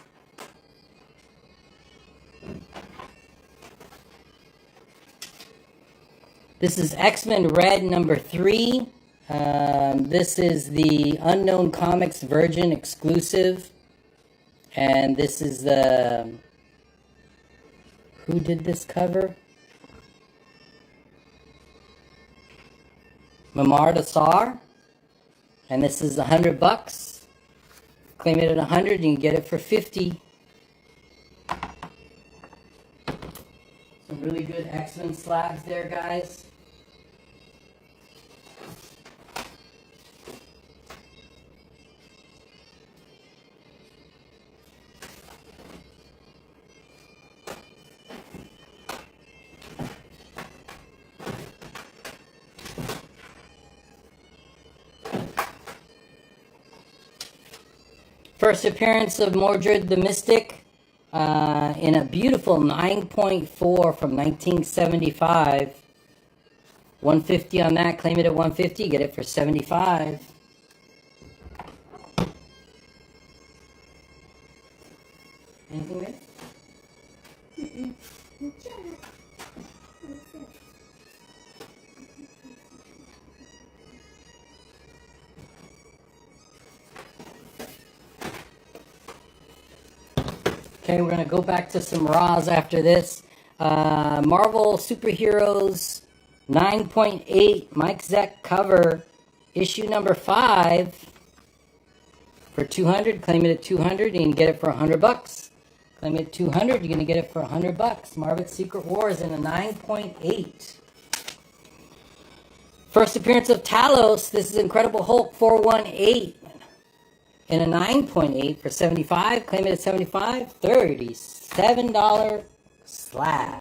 This is X-Men Red number 3. This is the Unknown Comics Virgin exclusive. And this is the... Who did this cover? Mamar Dasar. And this is $100. Claim it at 100, you can get it for 50. Some really good X-Men slabs there, guys. First appearance of Mordred the Mystic in a beautiful 9.4 from 1975. 150 on that. Claim it at 150. Get it for 75. Anything good? Okay, we're gonna go back to some Raws after this. Marvel Superheroes 9.8 Mike Zeck cover, issue number 5 for 200. Claim it at 200. You can get it for $100. Claim it at 200. You're gonna get it for $100. Marvel's Secret Wars in a 9.8. First appearance of Talos. This is Incredible Hulk 418. In a 9.8 for 75. Claim it at 75. $37 slab.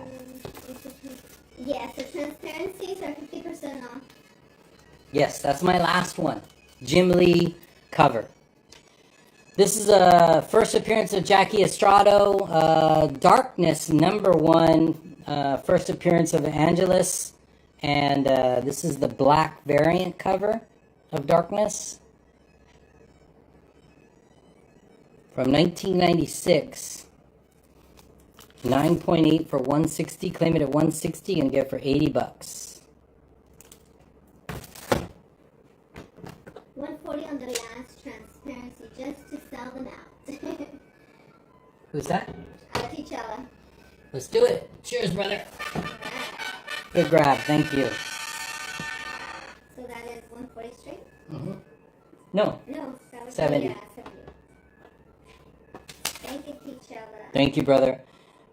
Yes, the transparencies are 50% off. Yes, that's my last one. Jim Lee cover. This is a first appearance of Jackie Estrado. Darkness #1. First appearance of Angelus. And this is the black variant cover of Darkness. From 1996, 9.8 for 160. Claim it at 160 and get it for $80. 140 on the last transparency, just to sell them out. Who's that? T'Challa. Let's do it. Cheers, brother. Good grab. Thank you. So that is 140 straight? Mm-hmm. No. No, that was 70. Yeah, 70. Thank you, T'Challa. Thank you, brother.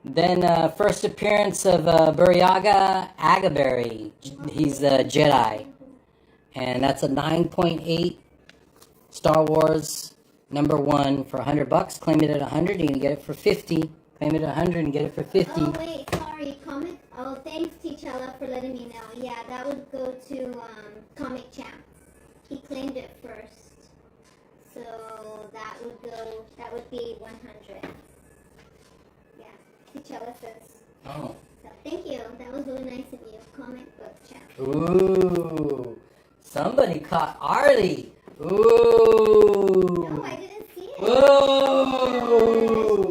Then first appearance of Buryaga Agaberry. He's a Jedi. And that's a 9.8 Star Wars #1 for $100. Claim it at 100. You can get it for 50. Claim it at 100 and get it for 50. Oh, wait, sorry. Comic. Oh, thanks, T'Challa, for letting me know. Yeah, that would go to Comic Champ. He claimed it first. So that would be 100. Yeah, T'Challa says. Oh. So thank you. That was really nice of you. Comic book Champ. Ooh. Somebody caught Arlie. Ooh. No, I didn't see it. Whoa.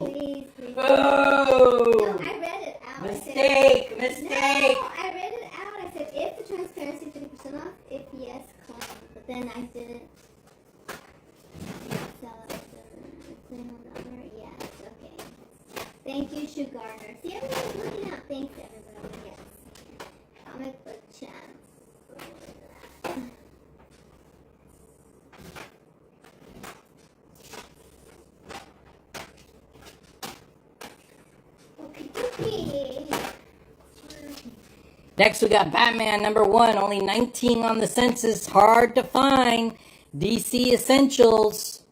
Please, please. Whoa. No, I read it out. Mistake. No, Mistake. I read it out. I said, if the transparency 50% off, if yes, claim. But then I didn't. Yes, okay. Thank you, Shoe Gardner. See, everybody's looking out. Thanks, everybody. Yes. Comic book chance. Okay. Next, we got Batman #1. Only 19 on the census. Hard to find. DC Essentials.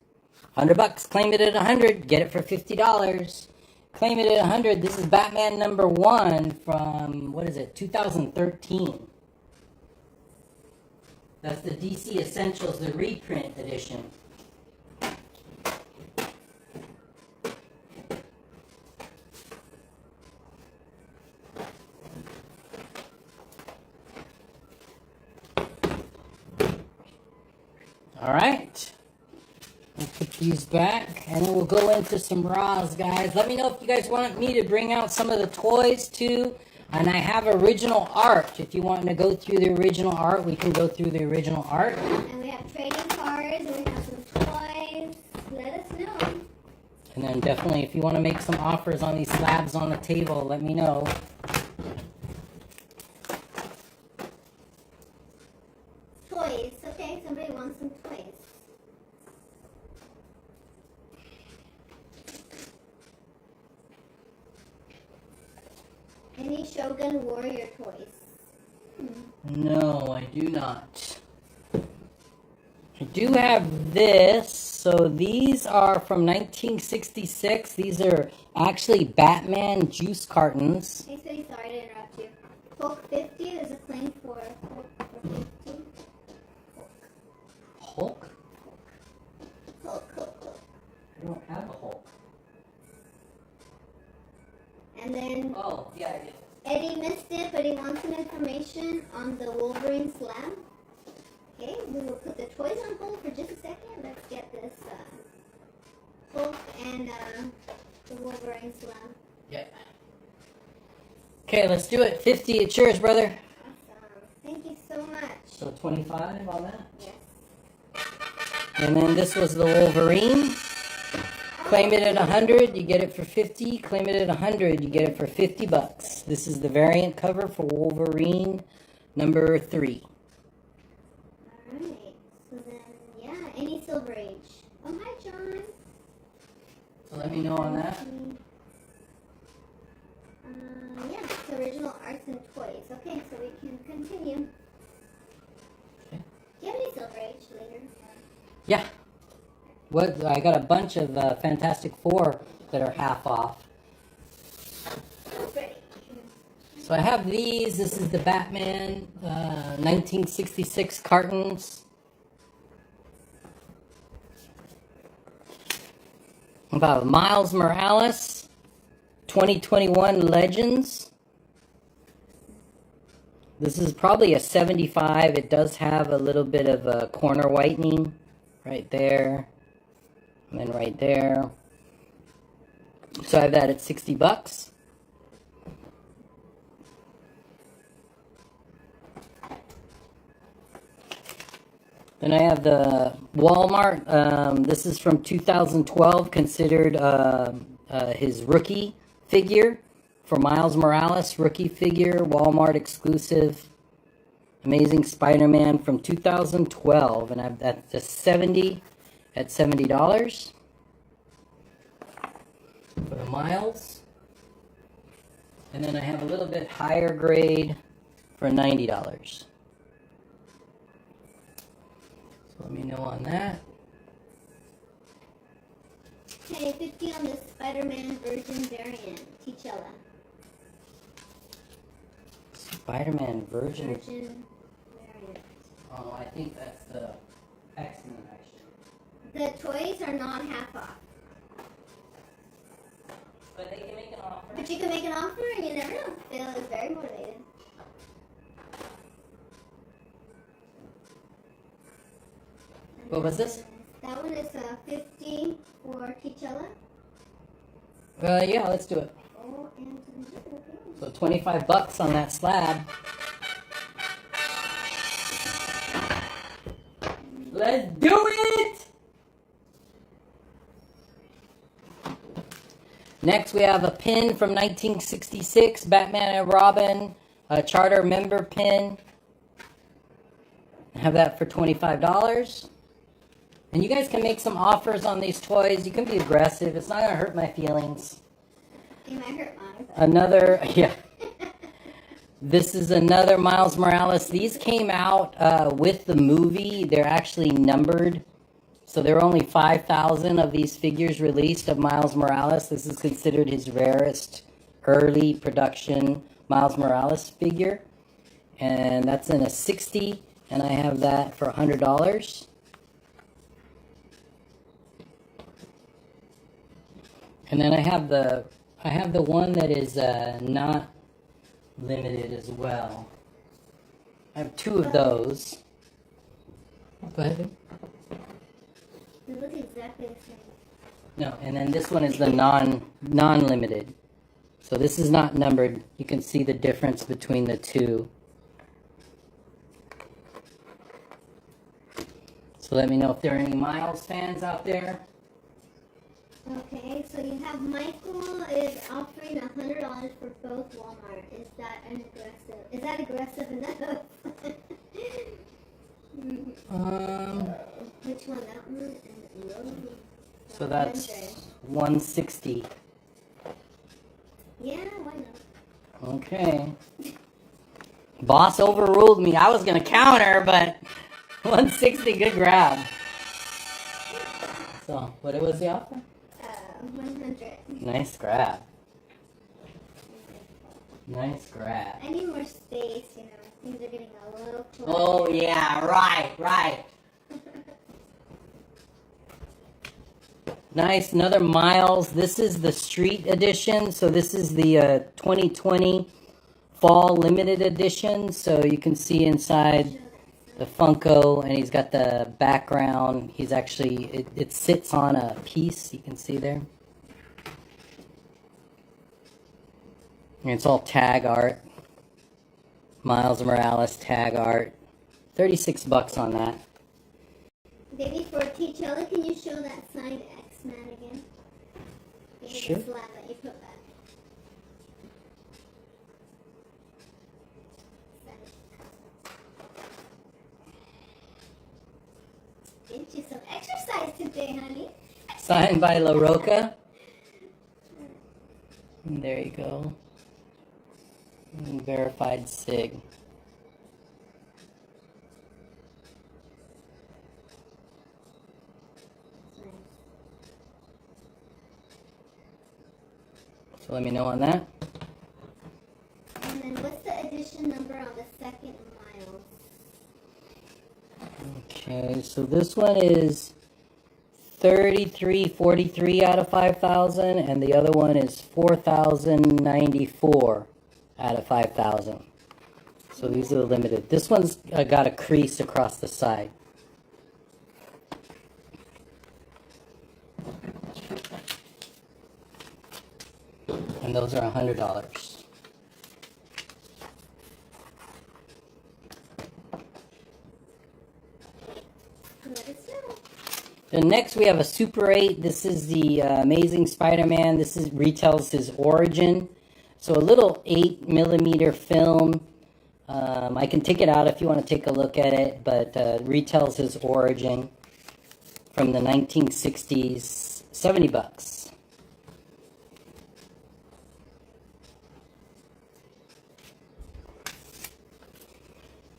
$100. Claim it at 100. Get it for $50. Claim it at 100. This is Batman #1 from, 2013. That's the DC Essentials, the reprint edition. All right. We'll put these back, and then we'll go into some Raws, guys. Let me know if you guys want me to bring out some of the toys, too. And I have original art. If you want to go through the original art, we can go through the original art. And we have trading cards, and we have some toys. Let us know. And then definitely, if you want to make some offers on these slabs on the table, let me know. Shogun Warrior toys? No, I do not. I do have this. So these are from 1966. These are actually Batman juice cartons. Hey, Sweetie, sorry to interrupt you. Hulk 50, there's a claim for Hulk for 50. Hulk? Hulk. I don't have a Hulk. And then Oh, yeah, I did. Eddie missed it, but he wants some information on the Wolverine slab. Okay, we will put the toys on hold for just a second. Let's get this Hulk and the Wolverine slab. Yeah. Okay, let's do it. 50, it's yours, brother. Awesome. Thank you so much. So 25 on that. Yes. And then this was the Wolverine. Claim it at 100, you get it for 50. Claim it at 100, you get it for $50. This is the variant cover for Wolverine number 3. Alright. So then, yeah, any Silver Age. Oh, hi, John. So let me know on that. Yeah, it's original arts and toys. Okay, so we can continue. Okay. Do you have any Silver Age later? Yeah. What? I got a bunch of Fantastic Four that are half off. Ready. So I have these. This is the Batman 1966 cartons. About Miles Morales 2021 Legends. This is probably a 75. It does have a little bit of a corner whitening right there. And then right there. So I have that at $60. Then I have the Walmart. This is from 2012, considered his rookie figure for Miles Morales. Rookie figure, Walmart exclusive. Amazing Spider-Man from 2012. And I've that's a 70 at $70 for the Miles. And then I have a little bit higher grade for $90. Let me know on that. Okay, 50 on the Spider-Man Virgin variant. T'Challa. Spider-Man Virgin. Virgin variant. Oh, I think that's the X-Men actually. The toys are not half off. But they can make an offer. But you can make an offer and you never know. Phil is very motivated. What was this? That one is 50 for T'Challa. Yeah, let's do it. Oh, and So $25 on that slab. Let's do it! Next, we have a pin from 1966, Batman and Robin, a charter member pin. Have that for $25. And you guys can make some offers on these toys. You can be aggressive. It's not going to hurt my feelings. it might hurt mine. Another, yeah. This is another Miles Morales. These came out with the movie. They're actually numbered. So there are only 5,000 of these figures released of Miles Morales. This is considered his rarest early production Miles Morales figure. And that's in a 60. And I have that for $100. And then I have the one that is not limited as well. I have two of those. Go ahead. They look exactly the same. No, and then this one is the non-limited. So this is not numbered. You can see the difference between the two. So let me know if there are any Miles fans out there. Okay, so you have Michael is offering $100 for both Walmart. Is that aggressive? Is that aggressive enough? Which one? That one? And So that's 160. yeah, why not? Okay. Boss overruled me. I was gonna counter, but 160, good grab. So, what was the offer? 100. Nice grab. Nice grab. I need more space, you know. Things are getting a little close. Oh yeah, right. Nice, another Miles. This is the Street Edition. So this is the 2020 Fall Limited Edition. So you can see inside the Funko, and he's got the background. He's actually, it sits on a piece. You can see there. And it's all tag art. Miles Morales tag art. $36 on that. Baby, for T'Challa, can you show that signed X-Man again? Maybe Sure. the slab that you put back. Get you some exercise today, honey. Signed by La Roca. And there you go. And verified SIG. So let me know on that. And then what's the edition number on the second Miles? Okay, so this one is 3343 out of 5,000, and the other one is 4,094 out of 5,000. So these are the limited. This one's got a crease across the side. And those are $100. Let us know. Then next we have a Super 8. This is the Amazing Spider-Man. This is retells his origin. So a little 8mm film. I can take it out if you want to take a look at it, but retells his origin from the 1960s. $70.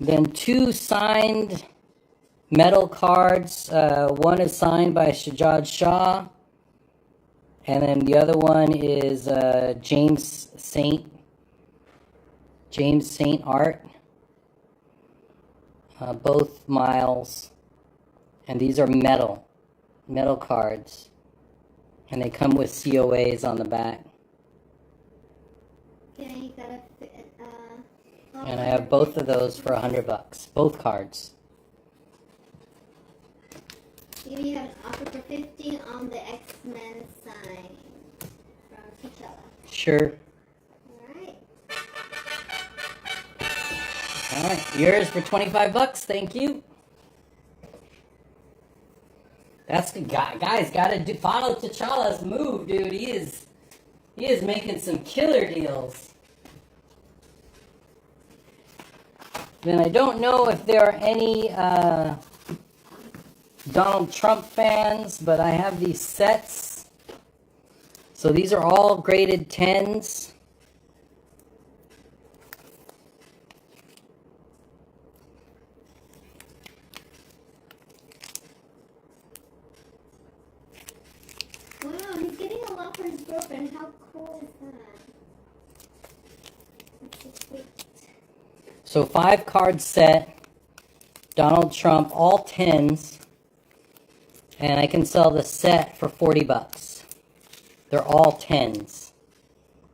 Then two signed metal cards. One is signed by Shajad Shah, and then the other one is James Saint art. Both Miles, and these are metal cards, and they come with COAs on the back. Yeah, you gotta fit. And I have both of those for $100. Both cards. You have an offer for 50 on the X-Men sign from T'Challa. Sure. Alright. All right, yours for $25. Thank you. That's the guy. Guys, gotta follow T'Challa's move, dude. He is making some killer deals. Then I don't know if there are any Donald Trump fans, but I have these sets. So these are all graded 10s. Wow, he's getting a lot for his girlfriend. How cool is that? That's so sweet. So 5-card set, Donald Trump, all 10s, and I can sell the set for $40. They're all 10s,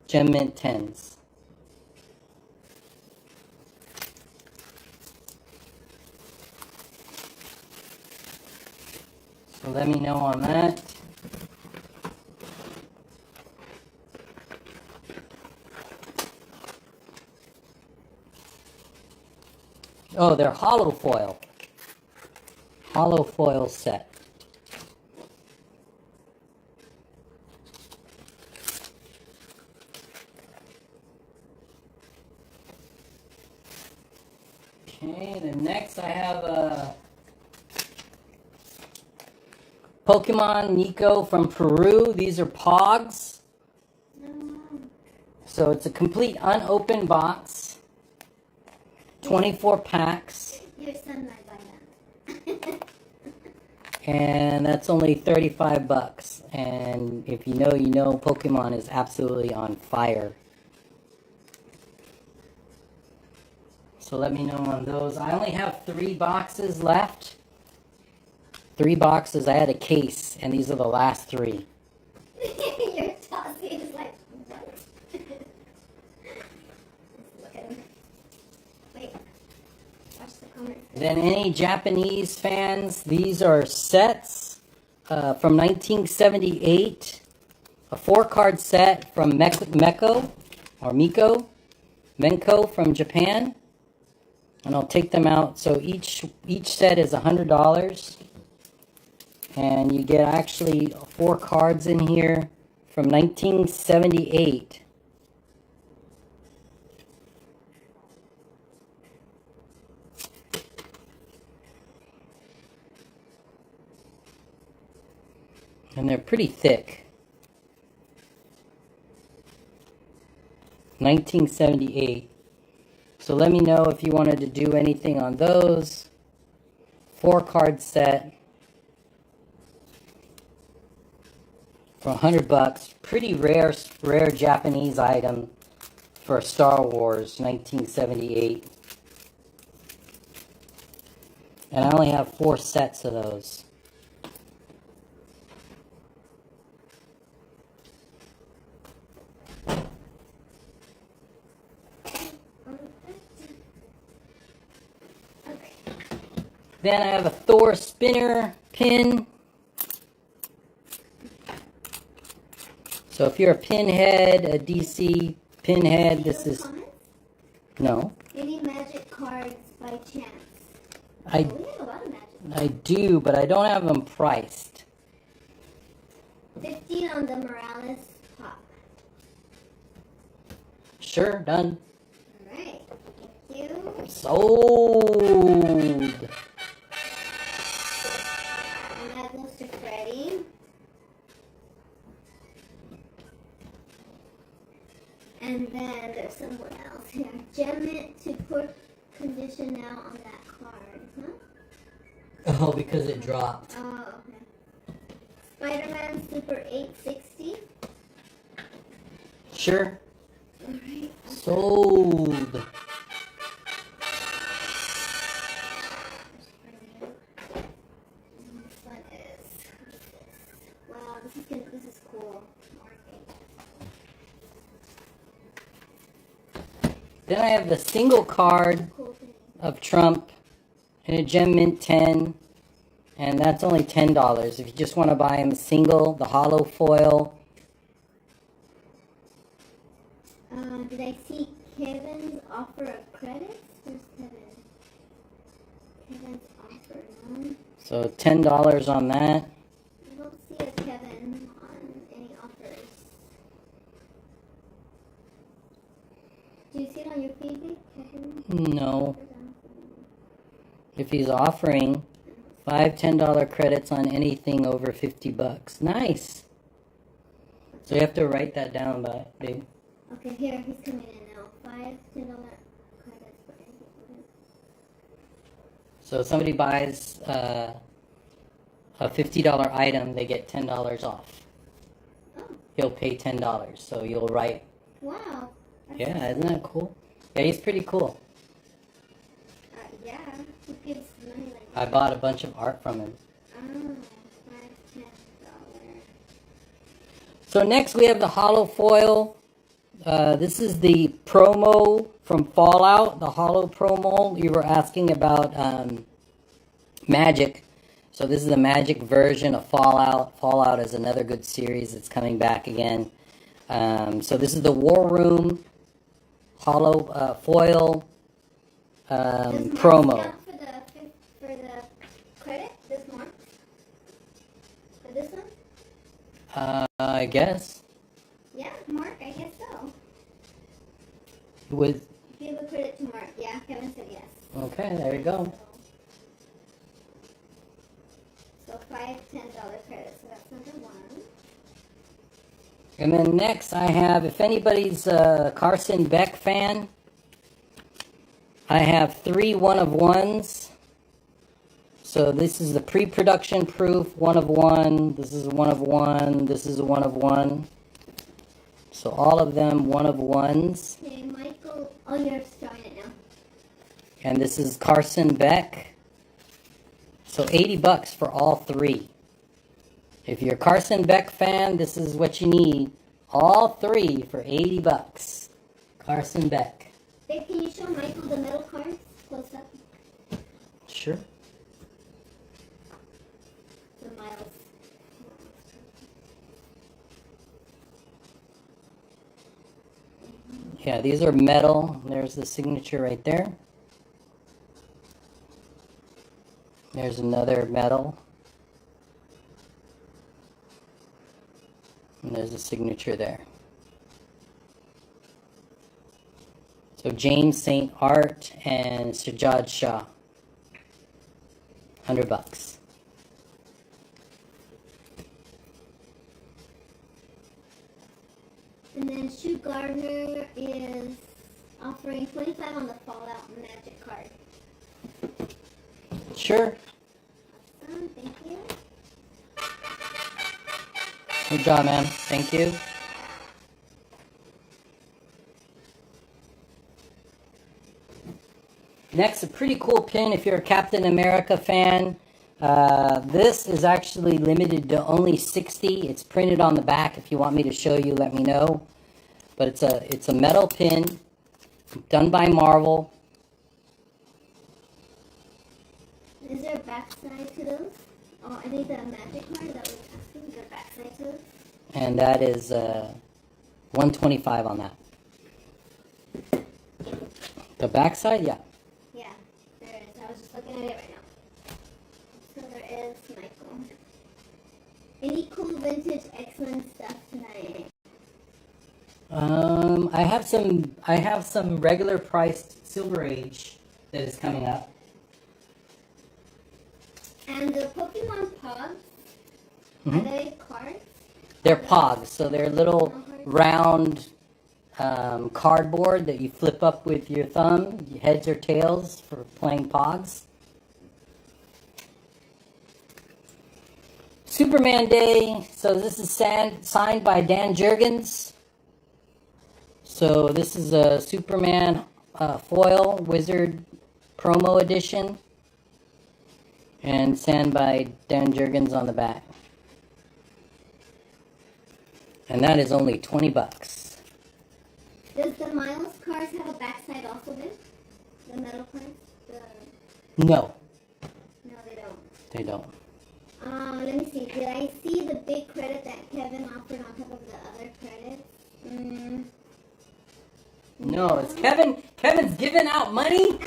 Gem Mint 10s. So let me know on that. Oh, they're hollow foil. Hollow foil set. Okay, then next I have a Pokemon Nico from Peru. These are Pogs. So it's a complete unopened box. 24 packs. Your son might buy that. And that's only 35 bucks. And if you know, you know, Pokemon is absolutely on fire. So let me know on those. I only have 3 boxes left. 3 boxes. I had a case, and these are the last 3. Your Tossie is like, what? Look at him. Wait. Watch the comments. Then any Japanese fans, these are sets from 1978. A 4-card set from Meko or Miko. Menko from Japan. And I'll take them out. So each set is $100. And you get actually 4 cards in here from 1978. And they're pretty thick. 1978. So let me know if you wanted to do anything on those. 4-card set for $100. Pretty rare Japanese item for Star Wars 1978. And I only have 4 sets of those. Then I have a Thor spinner pin. So if you're a pinhead, a DC pinhead, this is... No. Any magic cards by chance? I We have a lot of magic. I do, but I don't have them priced. 15 on the Morales pop. Sure, done. Alright. Thank you. Sold. And that goes to Freddy. And then there's someone else here. Gem it to poor condition now on that card, huh? Oh, because it dropped. Oh, okay. Spider-Man Super 860. Sure. Alright. Sold. This one is. Wow, this is good. This is cool. Then I have the single card Cool thing. of Trump in a Gem Mint 10. And that's only $10. If you just want to buy him a single, the hollow foil. Did I see Kevin's offer of credits? Where's Kevin? Kevin's offer, no? So $10 on that. I don't see a Kevin on any offers. Do you see it on your feed, Kevin? No. If he's offering 5 $10 credits on anything over $50. Nice. So you have to write that down, babe. Okay, here, he's coming in now. 5 $10 credits for anything. So if somebody buys a $50 item, they get $10 off. Oh, He'll pay $10. So you'll write. wow. That's Yeah, isn't that cool? Yeah, he's pretty cool. Yeah, who gives money like I that? bought a bunch of art from him. Oh, $5, $10. So next we have the hollow foil. This is the promo from Fallout, the hollow promo. You were asking about Magic. So this is the Magic version of Fallout. Fallout is another good series that's coming back again. So this is the War Room hollow foil Does Mark promo. count for the credit? Does Mark? For this one? I guess. Yeah, Mark, I guess so. With Give a credit to Mark. Yeah, Kevin said yes. okay, there you go. So $5 $10 credits. So that's number 1. And then next I have, if anybody's a Carson Beck fan, I have 3 one-of-ones. So this is the pre-production proof, 1-of-1. This is a 1-of-1. This is a 1-of-1. So all of them 1-of-1s. Okay, Michael. Oh, you're starting it now. And this is Carson Beck. So $80 for all 3. If you're a Carson Beck fan, this is what you need. All 3 for $80. Carson Beck. Babe, can you show Michael the metal cards close up? Sure. The Miles. Yeah, these are metal. There's the signature right there. There's another metal. And there's a signature there. So James St. Art and Sajjad Shah. $100. And then Shu Gardner is offering 25 on the Fallout Magic card. Sure. Awesome, thank you. Good job, man. Thank you. Next, a pretty cool pin if you're a Captain America fan. This is actually limited to only 60. It's printed on the back. If you want me to show you, let me know. But it's a metal pin done by Marvel. Is there a backside to those? Oh, I think the magic card that was asking. Is there a backside to those? And that is $125 on that. The backside, yeah. Yeah, there is. I was just looking at it right now. So there is Michael. Any cool vintage excellent stuff tonight? I have some regular priced Silver Age that is coming up. And the Pokemon Pogs, are Mhm. they cards? They're pogs, so they're little round cardboard that you flip up with your thumb, heads or tails for playing pogs. Superman Day, so this is signed by Dan Jurgens. So this is a Superman foil wizard promo edition. And signed by Dan Jurgens on the back. And that is only $20. Does the Miles cards have a backside also then? The metal cards? No, No, they don't. they don't. Let me see. Did I see the big credit that Kevin offered on top of the other credits? No, it's Kevin. Kevin's giving out money?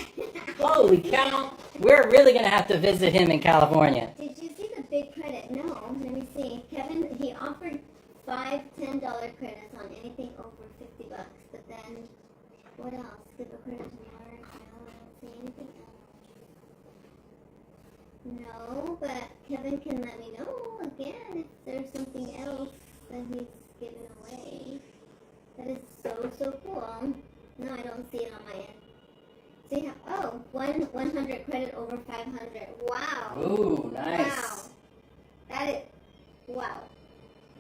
Holy cow. We're really going to have to visit him in California. Did you see the big credit? No. Let me see. Kevin, he offered 5 $10 credits on anything over $50. But then, what else? Did the credit tomorrow? No, I don't see anything else. No, but Kevin can let me know again if there's something else that he's giving away. That is so cool. No, I don't see it on my end. So you have, 100 credit over 500. Wow. Ooh, Wow. nice. That is, wow.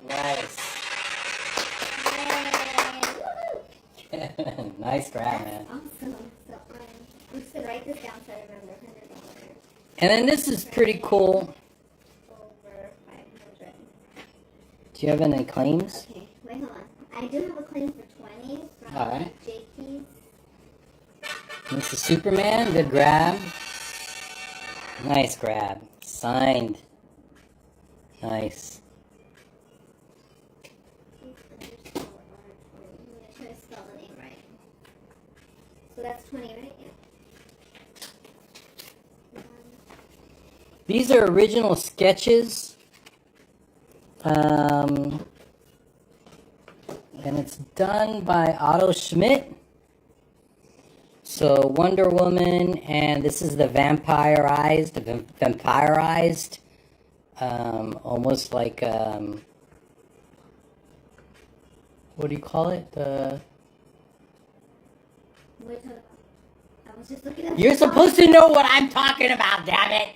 Nice. Yay. Woohoo. Nice grab, That's man. awesome. So I'm just going to write this down so I remember $100 And then this is pretty cool. over 500. Do you have any claims? Okay, wait, hold on. I do have a claim for 20 from Alright. JP's. This is Superman. Good grab. Nice grab. Signed. Nice. I'm going to try to spell the name right. So that's 20, right? Yeah. These are original sketches. And it's done by Otto Schmidt. So Wonder Woman, and this is the vampirized, almost like what do you call it? The What are you talking about? I was just looking at. You're supposed to know what I'm talking about, damn it!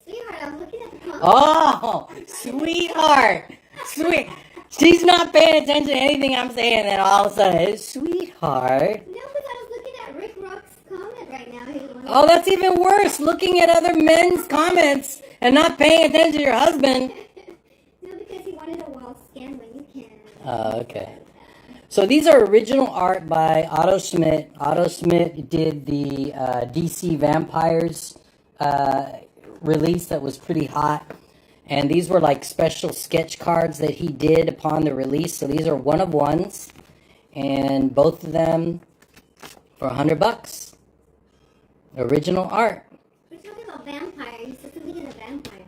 Sweetheart, I'm looking at the comment. Oh, sweetheart, sweet. She's not paying attention to anything I'm saying, and all of a sudden, sweetheart. No, because I was looking at Rick Rock's comment right now. He wanted Oh, that's even worse. Looking at other men's comments and not paying attention to your husband. No, because he wanted a wall scan when you can. Oh, okay. So these are original art by Otto Schmidt. Otto Schmidt did the DC Vampires release that was pretty hot. And these were like special sketch cards that he did upon the release. So these are one of ones. And both of them for $100. Original art. We're talking about vampires. You said something in a vampire.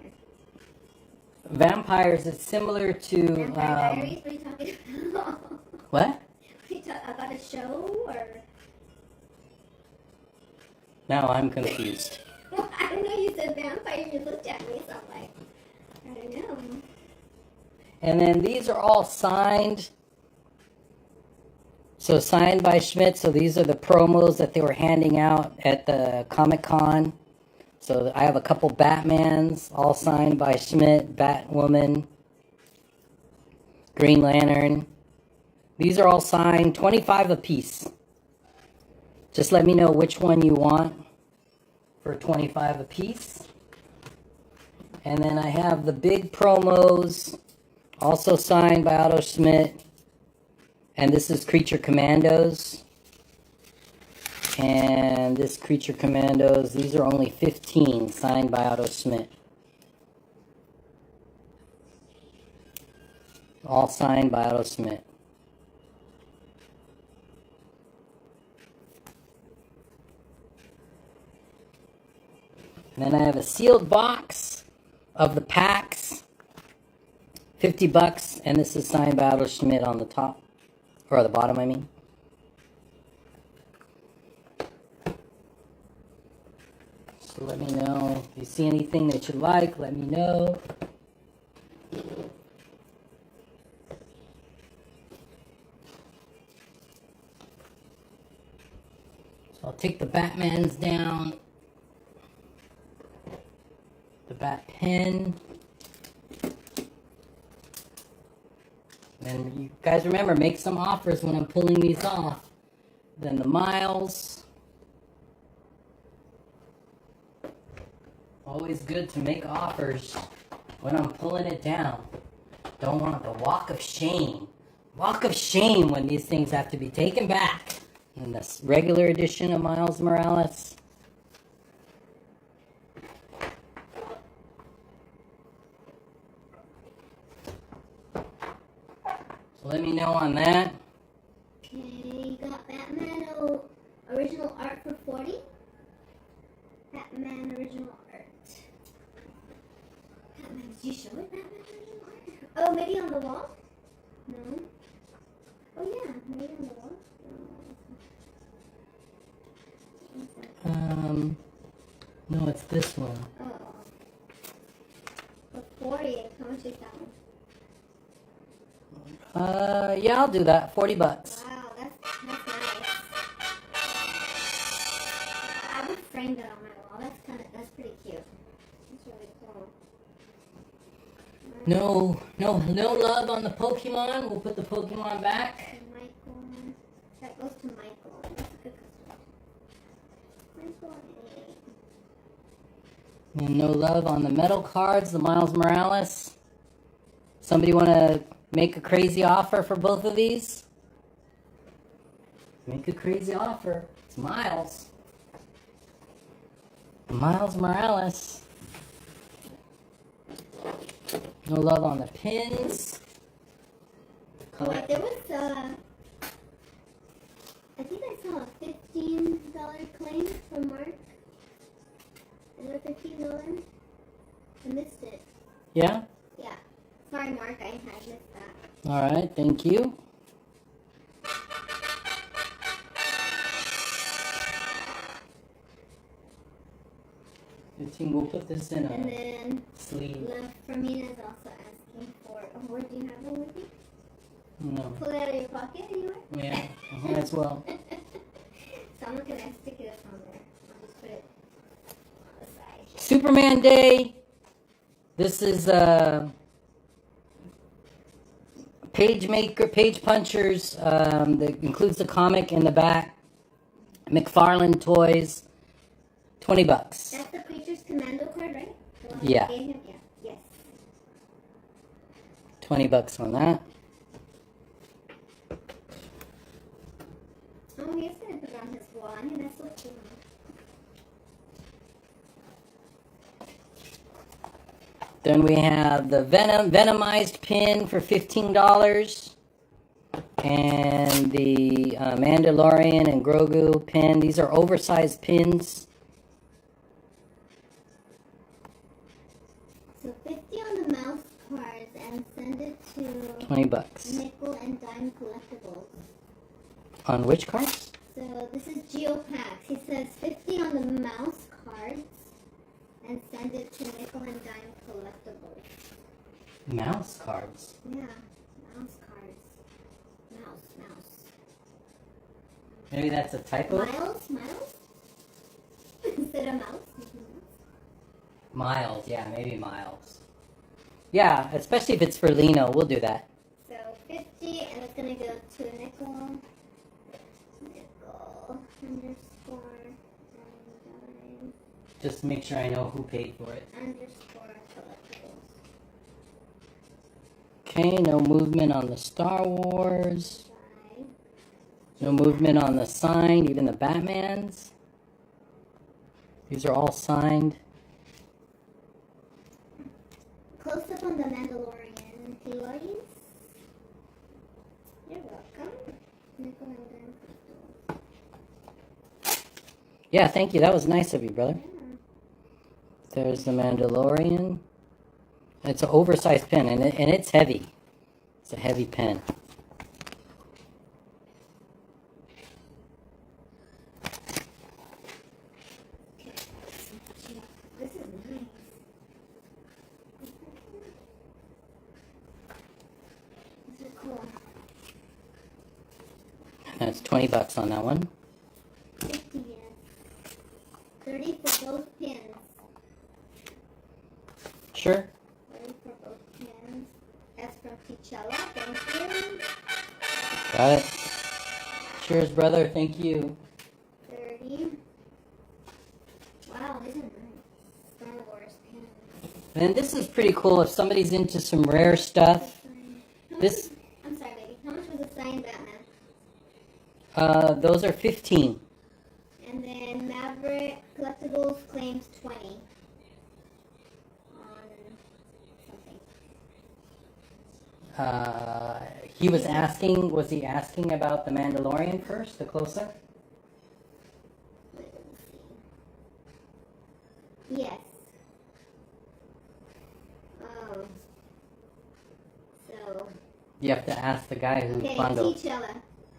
Vampires is similar to... Vampire Diaries? What are you talking about? What? Are you talking about a show or? Now I'm confused. Well, I don't know. You said vampire. You looked at me, so I'm like, I don't know. And then these are all signed. So signed by Schmidt. So these are the promos that they were handing out at the Comic-Con. So I have a couple Batmans, all signed by Schmidt, Batwoman, Green Lantern. These are all signed, 25 a piece. Just let me know which one you want for 25 a piece. And then I have the big promos, also signed by Otto Schmidt. And this is Creature Commandos. And this Creature Commandos, these are only 15, signed by Otto Schmidt. All signed by Otto Schmidt. And then I have a sealed box of the packs, $50, and this is signed by Otto Schmidt on the top, or the bottom, I mean. So let me know if you see anything that you like. Let me know. So I'll take the Batmans down. The Bat pen. And you guys remember, make some offers when I'm pulling these off. Then the Miles. Always good to make offers when I'm pulling it down. Don't want the walk of shame. Walk of shame when these things have to be taken back. In this regular edition of Miles Morales. So let me know on that. Okay, you got Batman original art for 40. Batman original art. Batman, did you show it? Batman original art? Oh, maybe on the wall? No. Oh yeah, maybe on the wall. No, it's this one. Oh. For 40, how much is that one? Yeah, I'll do that. $40. Wow, that's nice. I would frame that on my wall. That's pretty cute. That's really cool. No love on the Pokemon. We'll put the Pokemon back. Michael. That goes to Michael. That's a good customer. Michael. And no love on the metal cards, the Miles Morales. Somebody want to make a crazy offer for both of these? Make a crazy offer. It's Miles. Miles Morales. No love on the pins. Like there was I think I saw a $15 claim from Mark. Is it $15? I missed it. Yeah? Yeah. Sorry, Mark, I had missed that. All right, thank you. I think we'll put this in And a then sleeve. Love Fermina is also asking for. Oh, do you have one with you? No. Pull it out of your pocket anywhere? Yeah, might as well. So I'm not gonna stick it up on there. I'll just put it on the side. Superman Day. This is Page Punchers. That includes the comic in the back. McFarlane toys. $20. That's the Creatures Commando card, right? The one Yeah. you gave him? Yeah. Yes. $20 on that. Oh, he's gonna put it on his wall. I mean, that's so cool. Then we have the Venomized pin for $15. And the Mandalorian and Grogu pin. These are oversized pins. So 50 on the mouse cards and send it to $20. Nickel and Dime Collectibles. On which cards? So this is Geopax. He says 50 on the mouse cards and send it to Nickel and Dime Collectibles. Mouse cards. Yeah, mouse cards. Mouse. Maybe that's a typo. Miles? Instead of mouse? Miles, yeah, maybe Miles. Yeah, especially if it's for Lino, we'll do that. So 50, and it's gonna go to Nickel underscore Dime Just make sure I know who paid for it. underscore collectibles. Okay, no movement on the Star Wars. By No movement on the sign, even the Batmans. These are all signed. Close up on the Mandalorian, please. You're welcome. Nickel and Dime Collectibles. Yeah, thank you. That was nice of you, brother. Yeah. There's the Mandalorian. It's an oversized pen, and it's heavy. It's a heavy pen. This is nice. This is cool. That's $20 on that one. 50 yen. 30 for both pins. Sure. 30 for both pins. That's from T'Challa. Thank you. Got it. Cheers, brother. Thank you. 30. Wow, these are nice. Star Wars pins. And this is pretty cool if somebody's into some rare stuff. This, I'm sorry, baby. How much was a signed Batman? those are 15. And then Maverick Collectibles claims 20. On something. He was asking, was he asking about the Mandalorian first, the close-up? Let me see. Yes. Oh. So. You have to ask the guy who Okay, bundled. T'Challa.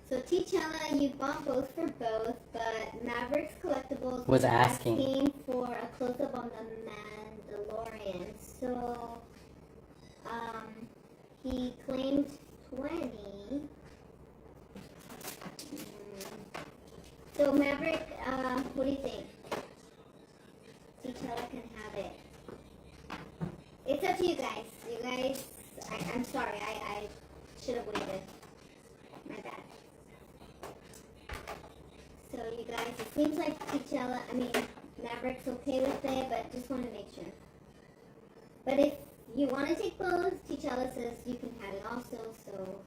So T'Challa, you bought both for both, but Mavericks Collectibles Was asking. for a close-up on the Mandalorian. So, he claimed 20. So Maverick, what do you think? T'Challa can have it. It's up to you guys. You guys, I'm sorry, I should have waited. My bad. So you guys, it seems like Maverick's okay with it, but just want to make sure. But if you want to take both, T'Challa says you can have it also, so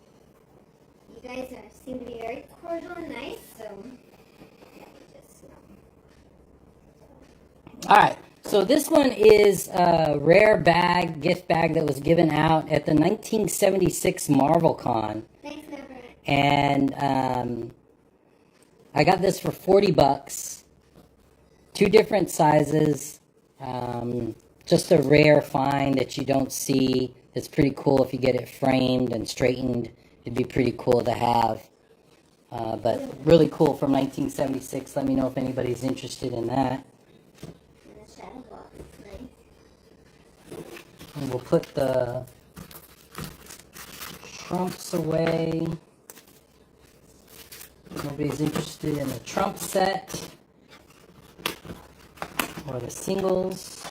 you guys seem to be very cordial and nice, so yeah, you just know. Alright, so this one is a rare gift bag that was given out at the 1976 MarvelCon. Thanks, Maverick. And I got this for $40. 2 different sizes. Just a rare find that you don't see. It's pretty cool if you get it framed and straightened. It'd be pretty cool to have. But really cool from 1976. Let me know if anybody's interested in that. And the shadow box, nice. And we'll put the Trumps away. Nobody's interested in the Trump set or the singles.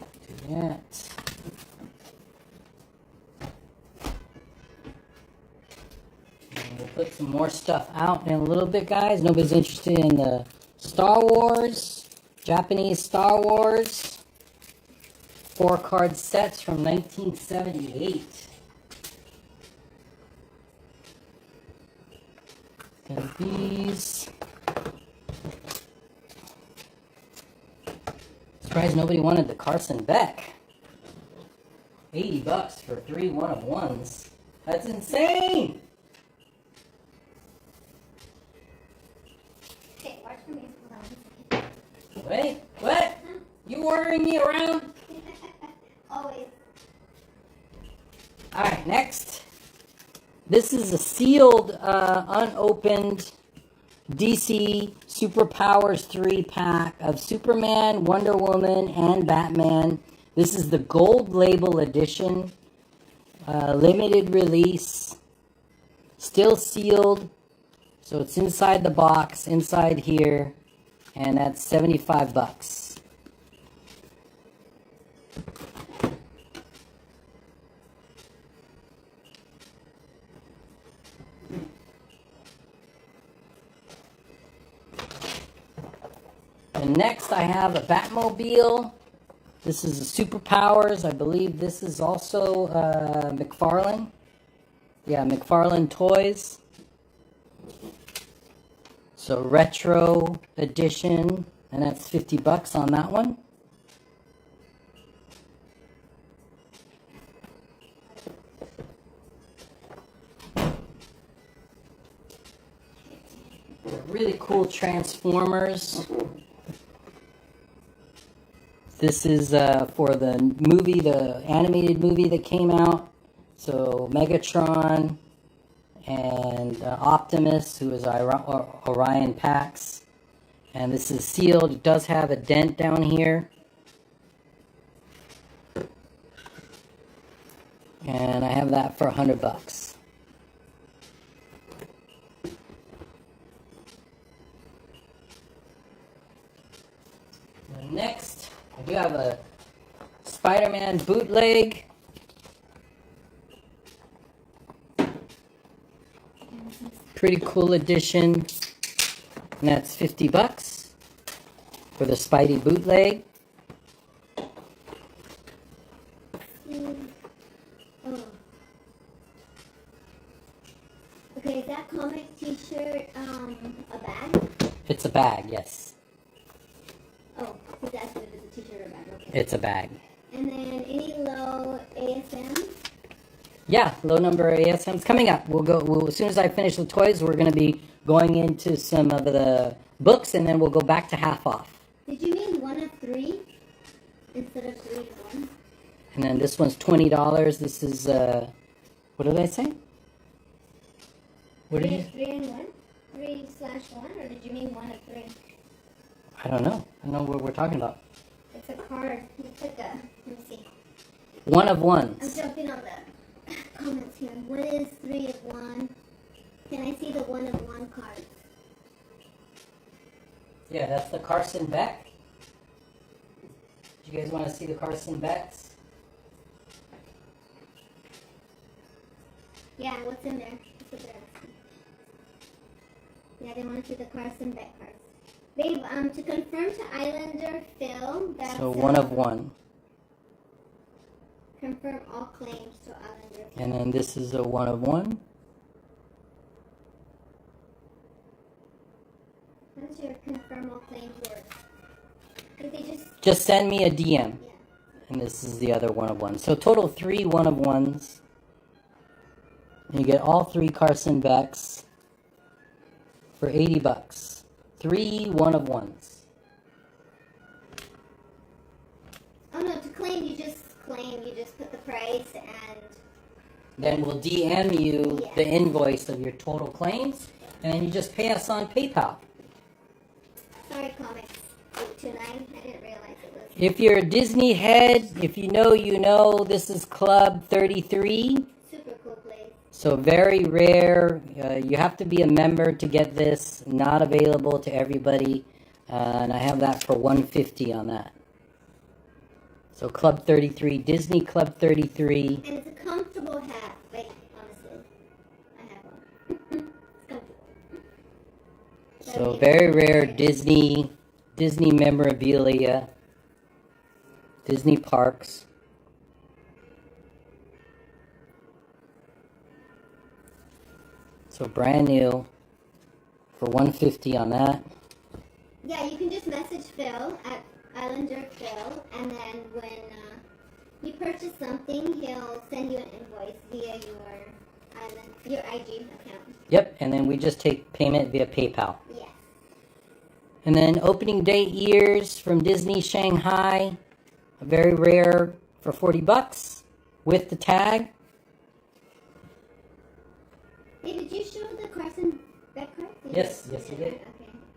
Do that. And we'll put some more stuff out in a little bit, guys. Nobody's interested in the Star Wars, Japanese Star Wars. 4-card sets from 1978. And these. Surprised nobody wanted the Carson Beck. $80 for 3 one-of-ones. That's insane! Okay, watch for me. Hold on. Wait, what? You ordering me around? Always. Alright, next. This is a sealed, unopened DC Superpowers 3-pack of Superman, Wonder Woman, and Batman. This is the gold label edition. Limited release. Still sealed. So it's inside the box, inside here. And that's $75. And next I have a Batmobile. This is a Superpowers. I believe this is also McFarlane. Yeah, McFarlane Toys. So retro edition. And that's $50 on that one. Really cool Transformers. This is for the movie, the animated movie that came out. So Megatron and Optimus, who is Orion Pax. And this is sealed. It does have a dent down here. And I have that for $100. Next, I do have a Spider-Man bootleg. Pretty cool edition. And that's $50 for the Spidey bootleg. Oh. Okay, is that comic t-shirt a bag? It's a bag, yes. Oh, so that's what it is, a t-shirt or bag, okay. It's a bag. And then any low ASM? Yeah, low number ASMs coming up. As soon as I finish the toys, we're going to be going into some of the books, and then we'll go back to half off. Did you mean 1 of 3 instead of 3 of 1? And then this one's $20. This is, what did I say? What did you? 3 and 1? 3/1? Or did you mean 1 of 3? I don't know. I don't know what we're talking about. It's a card. It's like a, let me see. One of I'm ones. jumping on the comments here. What is 3 of 1? Can I see the 1 of 1 cards? Yeah, that's the Carson Beck. Do you guys want to see the Carson Becks? Yeah, what's in there? What's in there? Yeah, they want to see the Carson Beck cards. Babe, to confirm to Islander Phil, that's So one of one. confirm all claims to Islander Phil. And then this is a one of one. How does your confirm all claims work? Could they Just send me a DM. yeah. And this is the other one of one. So total 3 one of ones. And you get all 3 Carson Becks for $80. 3 one of ones. Oh no, to claim, you just put the price and Then we'll DM you Yeah. the invoice of your total claims. And then you just pay us on PayPal. sorry comics. tonight. I didn't realize it was If you're a Disney head, if you know, you know, this is Club 33. super cool place. So very rare. You have to be a member to get this. Not available to everybody. And I have that for $150 on that. So Club 33, Disney Club 33. And it's a comfortable hat. Like, honestly. I have one. It's comfortable. So very rare Disney memorabilia. Disney parks. So brand new for $150 on that. Yeah, you can just message Phil at Islander Phil, and then when you purchase something, he'll send you an invoice via your IG account. Yep, and then we just take payment via PayPal. Yes. And then opening day ears from Disney Shanghai, very rare for $40 with the tag. Hey, did you show the Carson Beck card? Yes, you did. Okay.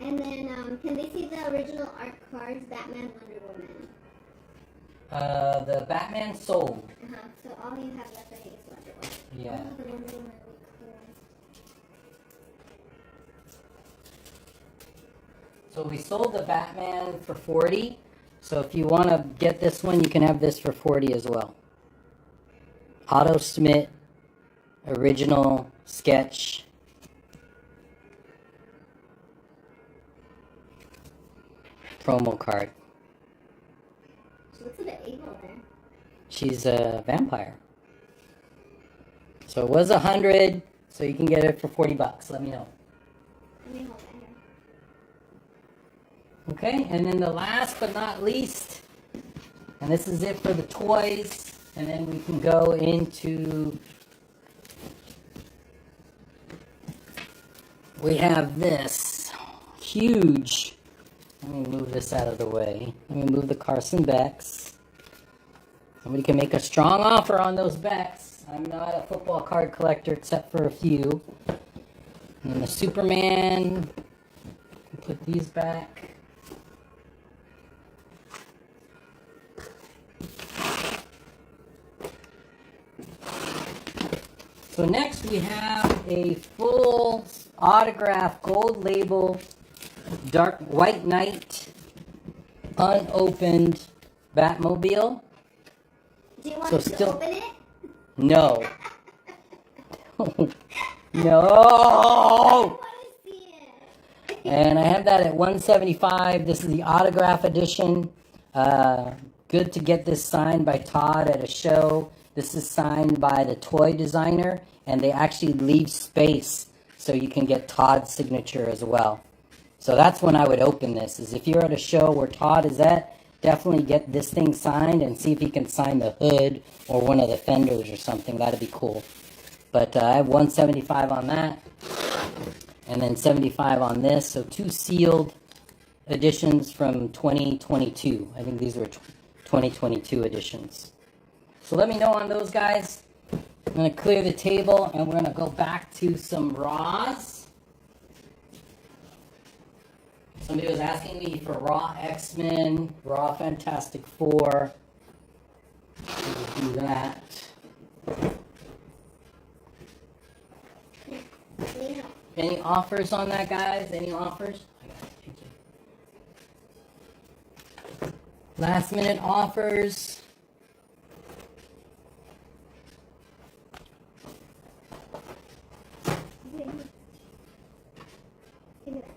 And then, can they see the original art cards, Batman, Wonder Woman? The Batman sold. So all you have left, I think, is Wonder Woman. Yeah. Oh, the Wonder Woman would be cool. So we sold the Batman for $40. So if you want to get this one, you can have this for $40 as well. Otto Smith, original sketch. Promo card. She looks a bit evil there. She's a vampire. So it was 100, so you can get it for $40. Let me know. Let me hold that here. Okay, and then the last but not least, and this is it for the toys, and then we can go into, we have this huge, let me move this out of the way. Let me move the Carson Becks. Somebody can make a strong offer on those Becks. I'm not a football card collector except for a few. And then the Superman, put these back. So next we have a full autograph gold label Dark White Knight unopened Batmobile. Do you want So us to still- open it? No. No. I want to see it. And I have that at $175. This is the autograph edition. Good to get this signed by Todd at a show. This is signed by the toy designer, and they actually leave space so you can get Todd's signature as well. So that's when I would open this, is if you're at a show where Todd is at, definitely get this thing signed and see if he can sign the hood or one of the fenders or something. That'd be cool. But I have $175 on that, and then $75 on this. So two sealed editions from 2022. I think these were 2022 editions. So let me know on those, guys. I'm going to clear the table, and we're going to go back to some Raws. Somebody was asking me for Raw X-Men, Raw Fantastic Four. We'll do that. Yeah. Any offers on that, guys? Any offers? I got it. Thank you. Last minute offers. Give me that.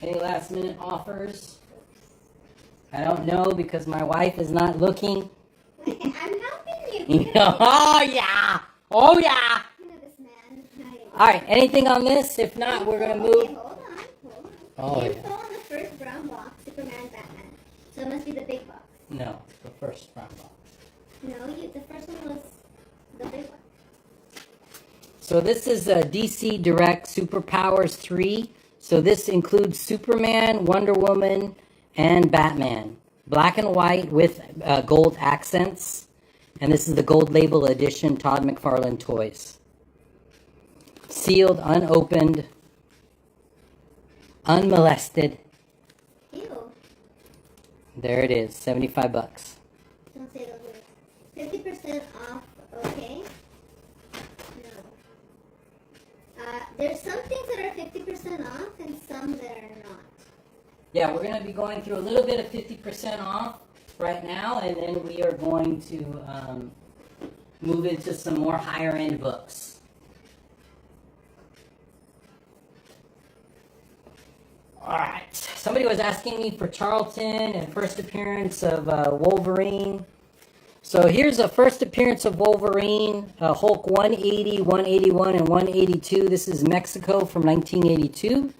Any last minute offers? I don't know because my wife is not looking. I'm helping you. Oh yeah! Oh yeah! You know this man. All right. Anything on this? If not, we're gonna Okay, move. hold on. Oh, You yeah. saw on the first brown box, Superman, Batman. So it must be the big box. No, the first round box. No, the first one was the big one. So this is a DC Direct Superpowers 3. So this includes Superman, Wonder Woman, and Batman. Black and white with gold accents. And this is the gold label edition, Todd McFarlane Toys. Sealed, unopened, unmolested. Ew. There it is, 75 bucks. Don't say those words. 50% off, okay? No. There's some things that are 50% off and some that are not. Yeah, we're going to be going through a little bit of 50% off right now, and then we are going to move into some more higher end books. All right. Somebody was asking me for Charlton and first appearance of Wolverine. So here's a first appearance of Wolverine, Hulk 180, 181, and 182. This is Mexico from 1982.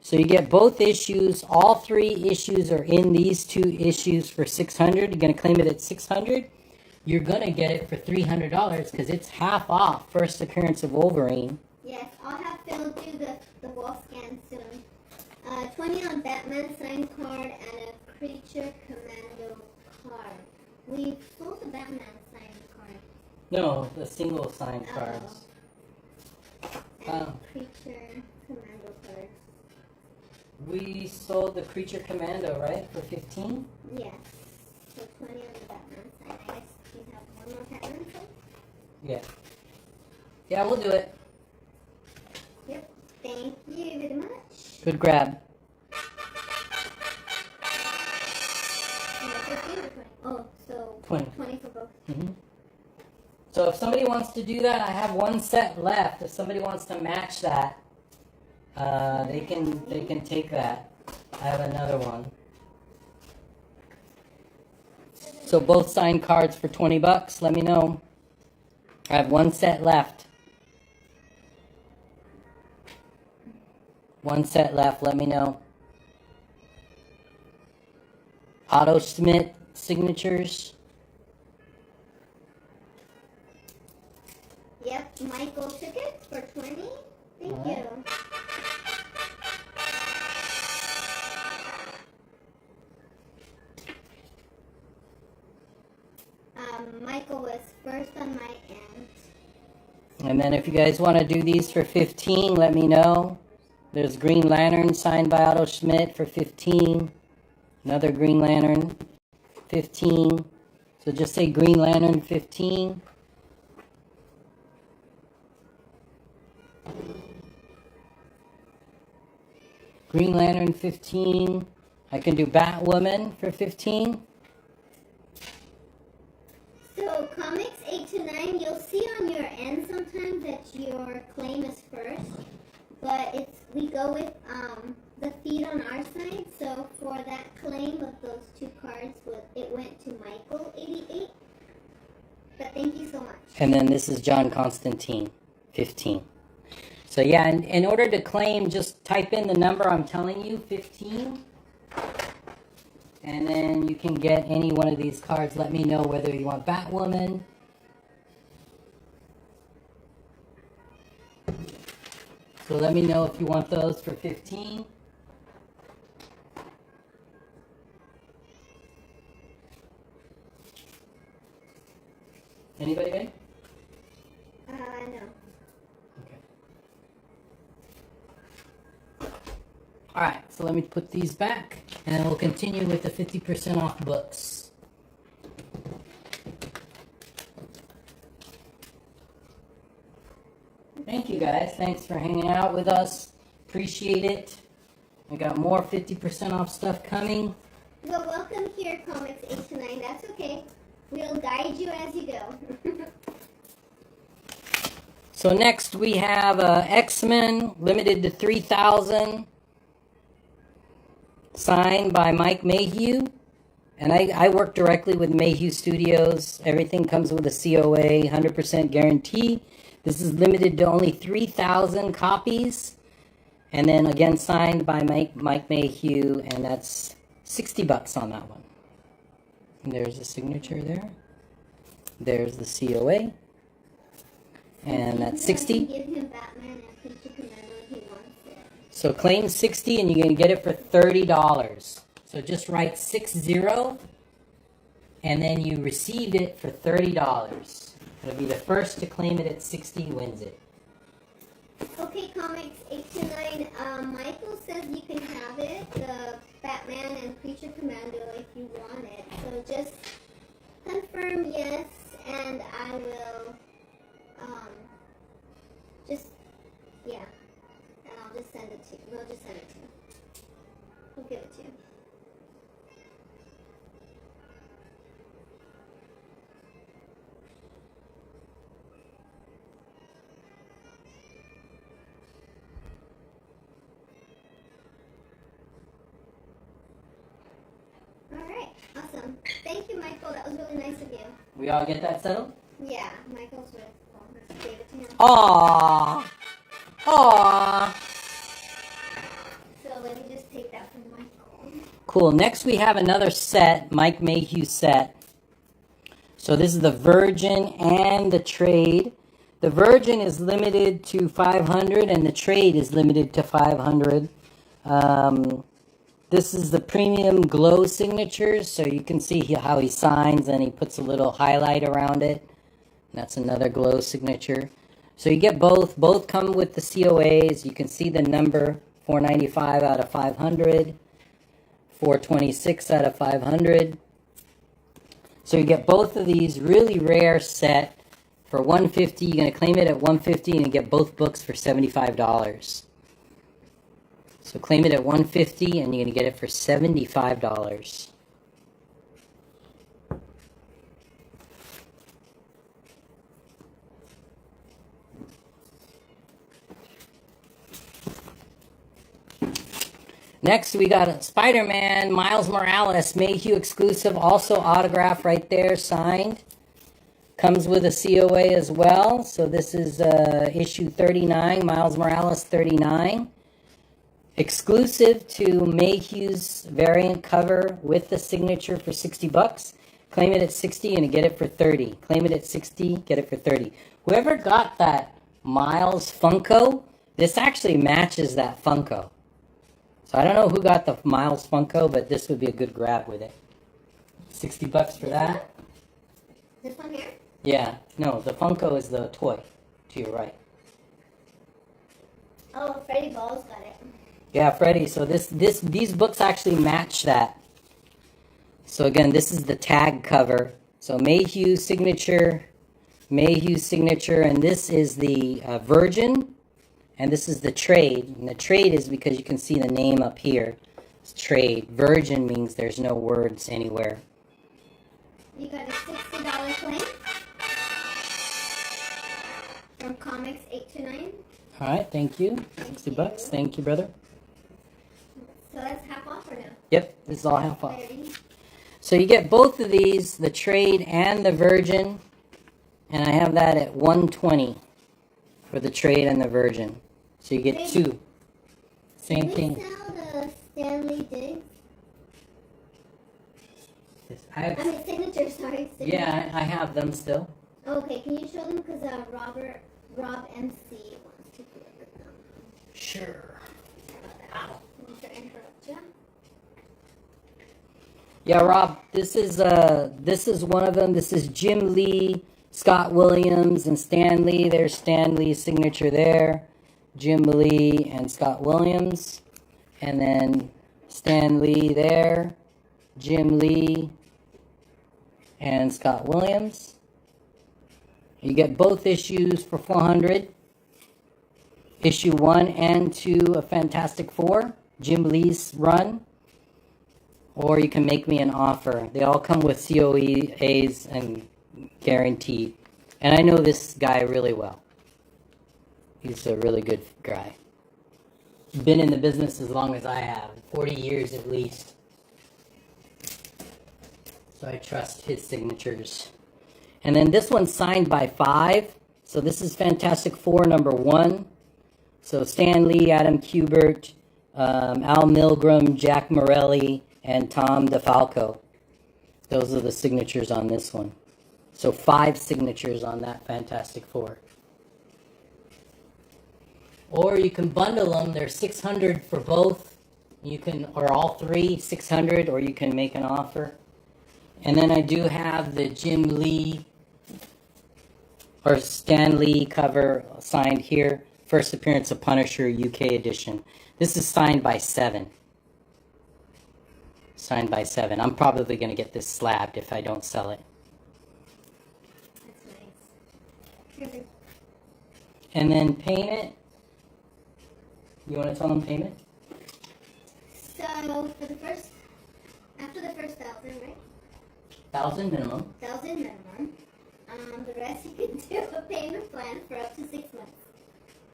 So you get both issues. All 3 issues are in these 2 issues for $600. You're going to claim it at $600. You're going to get it for $300 because it's half off first appearance of Wolverine. Yes, I'll have Phil do the wall scan soon. 20 on Batman signed card and a Creature Commando card. We've sold the Batman signed card. No, the single signed cards. And Creature Commando card. We sold the Creature Commando, right, for $15? Yes. So 20 on the Batman side. I guess you have one more Batman side? Yeah. Yeah, we'll do it. Yep. Thank you very much. Good grab. And the 15 or 20? Oh, so 20. 20 for both. Mm-hmm. So if somebody wants to do that, I have 1 set left. If somebody wants to match that, they can take that. I have another one. So both signed cards for 20 bucks. Let me know. I have 1 set left. 1 set left. Let me know. Otto Schmidt signatures. Yep, Michael took it for 20. Thank All right. you. Michael was first on my end. And then if you guys want to do these for 15, let me know. There's Green Lantern signed by Otto Schmidt for 15. Another Green Lantern, 15. So just say Green Lantern 15. Green Lantern 15. I can do Batwoman for 15. So comics 8 to 9, you'll see on your end sometimes that your claim is first, but we go with the feed on our side. So for that claim of those 2 cards, it went to Michael 88. But thank you so much. And then this is John Constantine, 15. So yeah, in order to claim, just type in the number I'm telling you, 15. And then you can get any one of these cards. Let me know whether you want Batwoman. So let me know if you want those for 15. Anybody good? No. Okay. Alright, so let me put these back, and then we'll continue with the 50% off books. Thank you guys. Thanks for hanging out with us. Appreciate it. I got more 50% off stuff coming. Well, welcome here, Comics 8 to 9. That's okay. We'll guide you as you go. So next we have X-Men, limited to 3,000. Signed by Mike Mayhew. And I work directly with Mayhew Studios. Everything comes with a COA, 100% guarantee. This is limited to only 3,000 copies. And then again signed by Mike Mayhew, and that's 60 bucks on that one. And there's a signature there. There's the COA. And that's 60. Give him Batman and Creature Commando if he wants it. So claim 60 and you're going to get it for $30. So just write 60 and then you received it for $30. It'll be the first to claim it at 60 wins it. Okay, Comics 829. Michael says you can have it, the Batman and Creature Commando, if you want it. So just confirm yes, and I will, yeah, and I'll just send it to you. We'll just send it to you. We'll give it to you. Alright, awesome. Thank you, Michael. That was really nice of you. We all get that settled? Yeah, Michael's with gave it to him. Aww. Aww. So let me just take that from Michael. Cool. Next we have another set, Mike Mayhew set. So this is the Virgin and the Trade. The Virgin is limited to 500 and the Trade is limited to 500. This is the premium glow signatures, so you can see how he signs and he puts a little highlight around it. That's another glow signature. So you get both. Both come with the COAs. You can see the number 495 out of 500, 426 out of 500. So you get both of these really rare set for $150. You're going to claim it at $150 and you get both books for $75. So claim it at $150 and you're going to get it for $75. Next, we got a Spider-Man, Miles Morales, Mayhew exclusive, also autograph right there, signed. Comes with a COA as well. So this is issue 39, Miles Morales 39. Exclusive to Mayhew's variant cover with the signature for $60. Claim it at 60 and get it for 30. Claim it at 60, get it for 30. Whoever got that Miles Funko, this actually matches that Funko. So I don't know who got the Miles Funko, but this would be a good grab with it. $60 for that. This one here? Yeah, no, the Funko is the toy to your right. Oh, Freddie Ball's got it. Yeah, Freddie. So these books actually match that. So again, this is the tag cover. So Mayhew signature, and this is the Virgin, and this is the Trade. And the Trade is because you can see the name up here. It's Trade. Virgin means there's no words anywhere. You got a $60 claim from Comics 829. All right, thank you. Thank $60. you. Thank you, brother. So that's half off or no? Yep, this is all half off. 30. So you get both of these, the Trade and the Virgin, and I have that at $120 for the Trade and the Virgin. So you get two. Same Did thing. we sell the Stanley Diggs? I I mean, signature, sorry. Signature. Yeah, I have them still. Okay, can you show them? Because Rob MC wants to look at them. Sure. Sorry to interrupt you. Yeah, Rob, this is one of them. This is Jim Lee, Scott Williams, and Stan Lee. There's Stan Lee's signature there. Jim Lee and Scott Williams. And then Stan Lee there. Jim Lee and Scott Williams. You get both issues for $400. Issue 1 and 2 of Fantastic Four, Jim Lee's run. Or you can make me an offer. They all come with COAs and guaranteed. And I know this guy really well. He's a really good guy. Been in the business as long as I have, 40 years at least. So I trust his signatures. And then this one's signed by 5. So this is Fantastic Four number 1. So Stan Lee, Adam Kubert, Al Milgrom, Jack Morelli, and Tom DeFalco. Those are the signatures on this one. So 5 signatures on that Fantastic Four. Or you can bundle them. They're $600 for both. You can, or all 3, $600, or you can make an offer. And then I do have the Jim Lee or Stan Lee cover signed here First appearance of Punisher UK edition. This is signed by 7. Signed by 7. I'm probably going to get this slabbed if I don't sell it. That's nice. Here, And then payment. You want to tell them payment? so for the first, after the first 1,000, right? 1,000 minimum. 1,000 minimum. The rest you can do a payment plan for up to 6 months.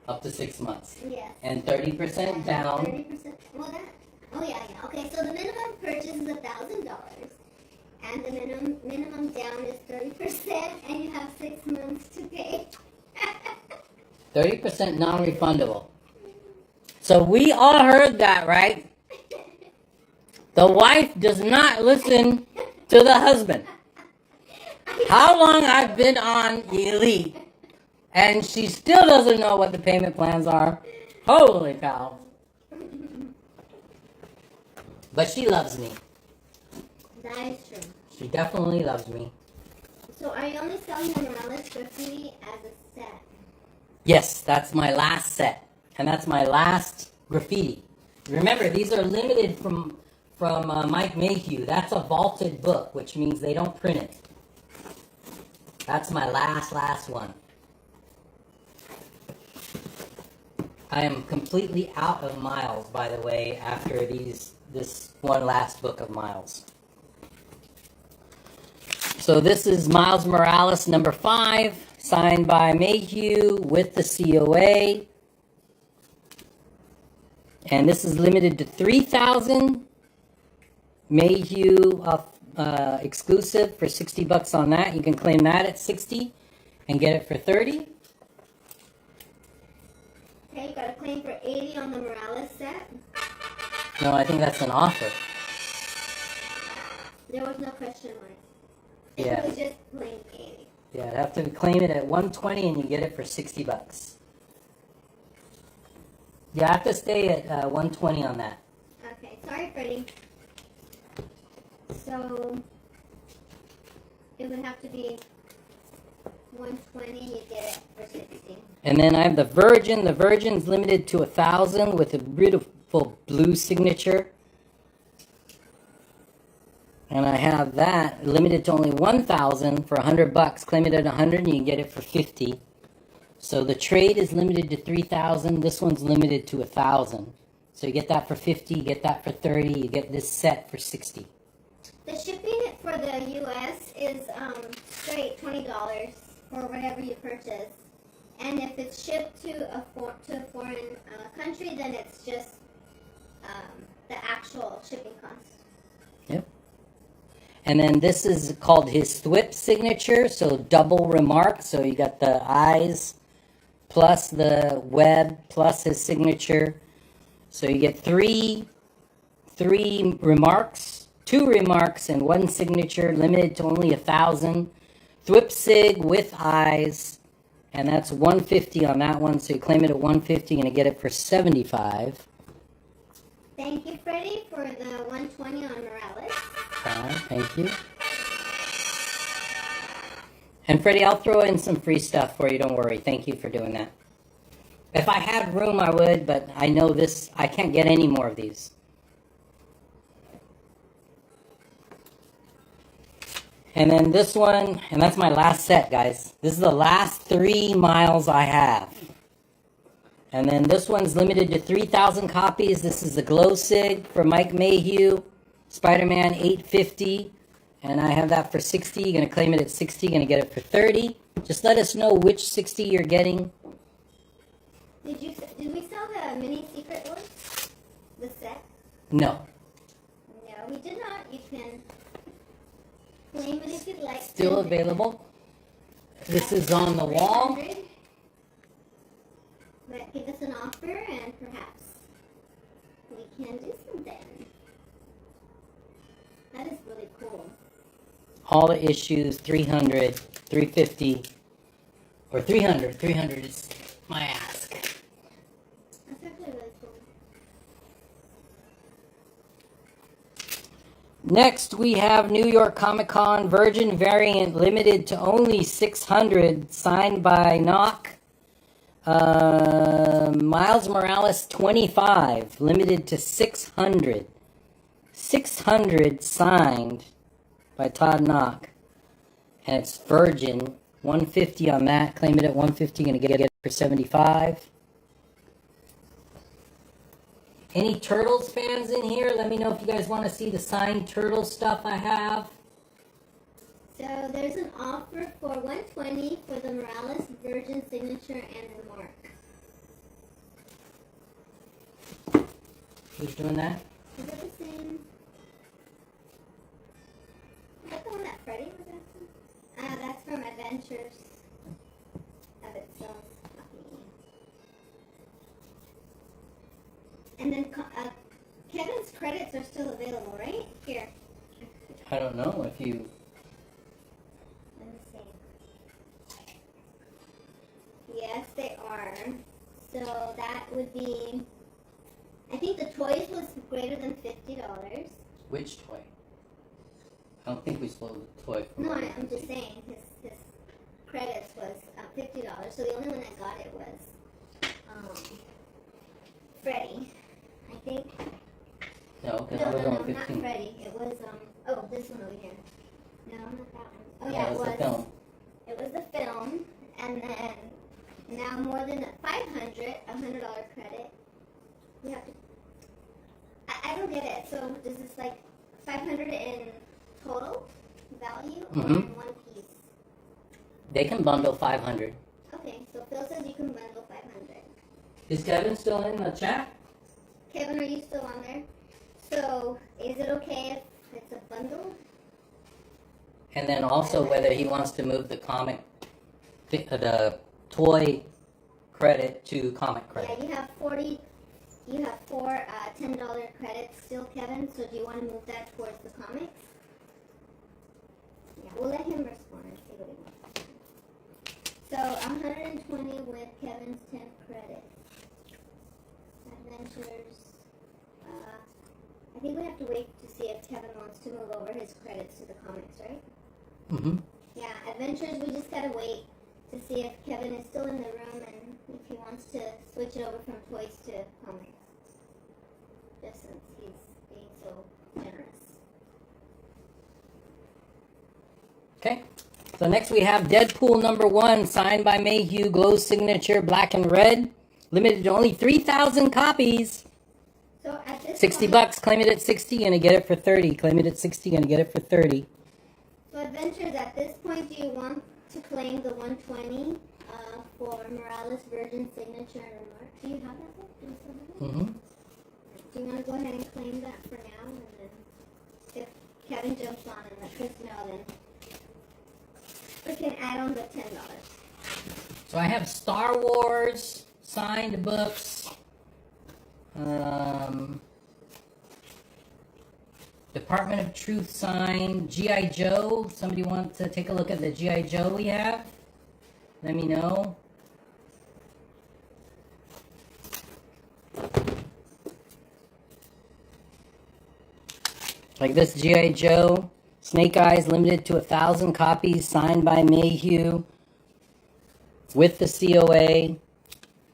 Up to 6 months. Yes. And 30% down. 30%. Well, that. Oh yeah. Okay, so the minimum purchase is $1,000, and the minimum down is 30%, and you have 6 months to pay. 30% non-refundable. So we all heard that, right? The wife does not listen to the husband. How long I've been on Elite, and she still doesn't know what the payment plans are. Holy cow. But she loves me. That is true. She definitely loves me. So are you only selling the Morales graffiti as a set? Yes, that's my last set. And that's my last graffiti. Remember, these are limited from Mike Mayhew. That's a vaulted book, which means they don't print it. That's my last one. I am completely out of miles, by the way, after this one last book of miles. So this is Miles Morales number 5, signed by Mayhew with the COA. And this is limited to 3,000. Mayhew exclusive for $60 on that. You can claim that at 60 and get it for 30. Okay, you got a claim for 80 on the Morales set. No, I think that's an offer. There was no question mark. Yeah. It was just plain 80. Yeah, I'd have to claim it at 120 and you get it for $60. Yeah, I have to stay at 120 on that. Okay, sorry, Freddie. So it would have to be 120. You get it for 60. And then I have the Virgin. The Virgin's limited to 1,000 with a beautiful blue signature. And I have that limited to only 1,000 for $100. Claim it at 100 and you can get it for 50. So the trade is limited to 3,000. This one's limited to 1,000. So you get that for 50, you get that for 30, you get this set for 60. The shipping for the U.S. is straight $20 for whatever you purchase, and if it's shipped to a foreign country, then it's just the actual shipping cost. Yep. And then this is called his THWIP signature, so double remark. So you got the eyes plus the web plus his signature. So you get three remarks, 2 remarks, and 1 signature, limited to only 1,000. THWIP sig with eyes, and that's 150 on that one. So you claim it at 150 and you get it for 75. Thank you, Freddie, for the 120 on Morales. Thank you. And Freddie, I'll throw in some free stuff for you. Don't worry. Thank you for doing that. If I had room, I would, but I know this. I can't get any more of these. And then this one, and that's my last set, guys. This is the last 3 miles I have. And then this one's limited to 3,000 copies. This is the Glow Sig for Mike Mayhew, Spider-Man 850. And I have that for 60. You're going to claim it at 60. You're going to get it for 30. Just let us know which 60 you're getting. Did we sell the mini secret doors? The set? No. No, we did not. You can claim it if you'd like. Still available. This is on the wall. 300. But give us an offer and perhaps we can do something. That is really cool. All the issues, 300, 350, or 300. 300 is my ask. That's actually really cool. Next, we have New York Comic Con Virgin variant limited to only 600, signed by Knock. Miles Morales 25, limited to 600. 600 signed by Todd Knock. And it's Virgin. 150 on that. Claim it at 150. Gonna get it for 75. Any Turtles fans in here? Let me know if you guys want to see the signed Turtles stuff I have. So there's an offer for 120 for the Morales Virgin signature and remark. Who's doing that? Is it the same? Is that the one that Freddie was asking? That's from Adventures of Itself. And then Kevin's credits are still available, right? Here. I don't know if you... Let me see. Yes, they are. So that would be... I think the toys was greater than $50. Which toy? I don't think we sold the toy. No, I'm just saying his credits was $50. So the only one that got it was Freddie, I think. No, because No, I was no, on not 15. Freddie. It was this one over here. No, not that one. Oh yeah, That was the film. It was the film, and then now more than $100 credit. You have to. I don't get it. So is this like 500 in total value or in one piece? They can bundle 500. Okay, so Phil says you can bundle 500. Is Kevin still in the chat? Kevin, are you still on there? So is it okay if it's a bundle? And then also whether he wants to move the the toy credit to comic credit. Yeah, you have 40. You have four $10 credits still, Kevin. So do you want to move that towards the comics? Yeah, we'll let him respond and see what he wants. So 120 with Kevin's 10 credits. Adventures. I think we have to wait to see if Kevin wants to move over his credits to the comics, right? Mm-hmm. Yeah, Adventures. We just gotta wait to see if Kevin is still in the room and if he wants to switch it over from toys to comics. Just since he's being so generous. Okay. So next we have Deadpool #1, signed by Mayhew, glow signature, black and red. Limited to only 3,000 copies. So at this $60. point, Claim it at 60, gonna get it for 30. Claim it at 60, gonna get it for 30. so Adventures, at this point, do you want to claim the 120 for Morales Virgin signature and remark? Do you have that book? Do you still have it? Mm-hmm. Do you want to go ahead and claim that for now, and then if Kevin jumps on and lets us know, then we can add on the $10. So I have Star Wars signed books. Department of Truth signed. G.I. Joe. Somebody want to take a look at the G.I. Joe we have? Let me know. Like this G.I. Joe. Snake Eyes, limited to 1,000 copies, signed by Mayhew. With the COA.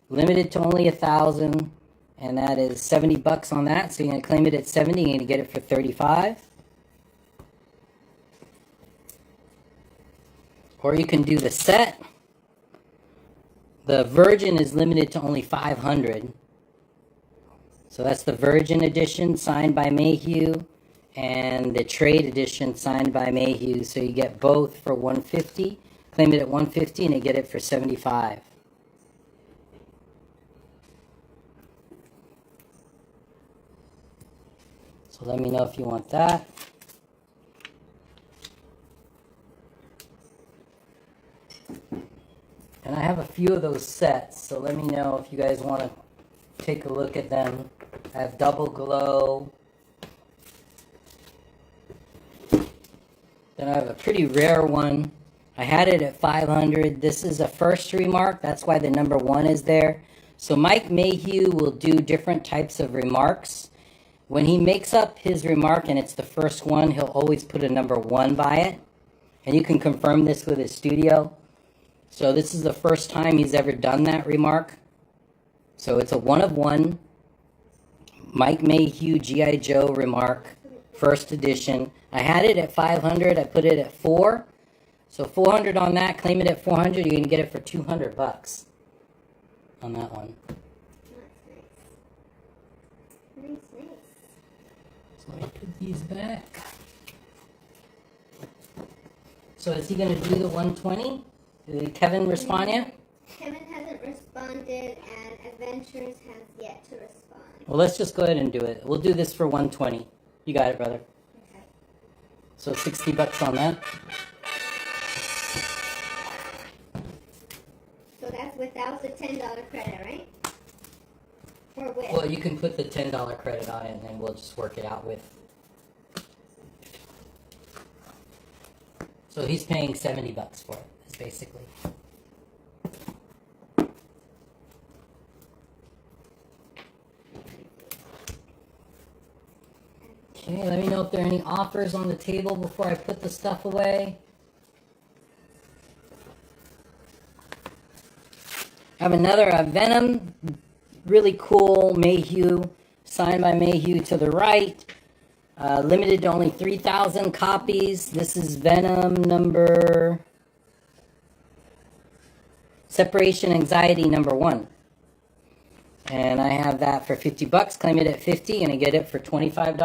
Limited to only 1,000. And that is $70 on that. So you're going to claim it at 70. You're going to get it for 35. Or you can do the set. The Virgin is limited to only 500. So that's the Virgin edition signed by Mayhew. And the Trade edition signed by Mayhew. So you get both for 150. Claim it at 150 and you get it for 75. So let me know if you want that. And I have a few of those sets, so let me know if you guys want to take a look at them. I have Double Glow. Then I have a pretty rare one. I had it at 500. This is a first remark. That's why the #1 is there. So Mike Mayhew will do different types of remarks. When he makes up his remark and it's the first one, he'll always put a #1 by it. And you can confirm this with his studio. So this is the first time he's ever done that remark. So it's a 1 of 1 Mike Mayhew G.I. Joe remark, first edition. I had it at 500. I put it at 4. So 400 on that. Claim it at 400. You can get it for $200 on that one. Nice, nice. So let me put these back. So is he going to do the 120? Did Kevin respond yet? Kevin hasn't responded, and Adventures has yet to respond. Well, let's just go ahead and do it. We'll do this for 120. You got it, brother. Okay. So $60 on that. So that's without the $10 credit, right? Or with? Well, you can put the $10 credit on it, and then we'll just work it out with. So he's paying $70 for it, is basically. Okay, let me know if there are any offers on the table before I put the stuff away. I have another Venom, really cool Mayhew, signed by Mayhew to the right. Limited to only 3,000 copies. This is Venom number... Separation Anxiety number 1. And I have that for $50. Claim it at 50 and I get it for $25.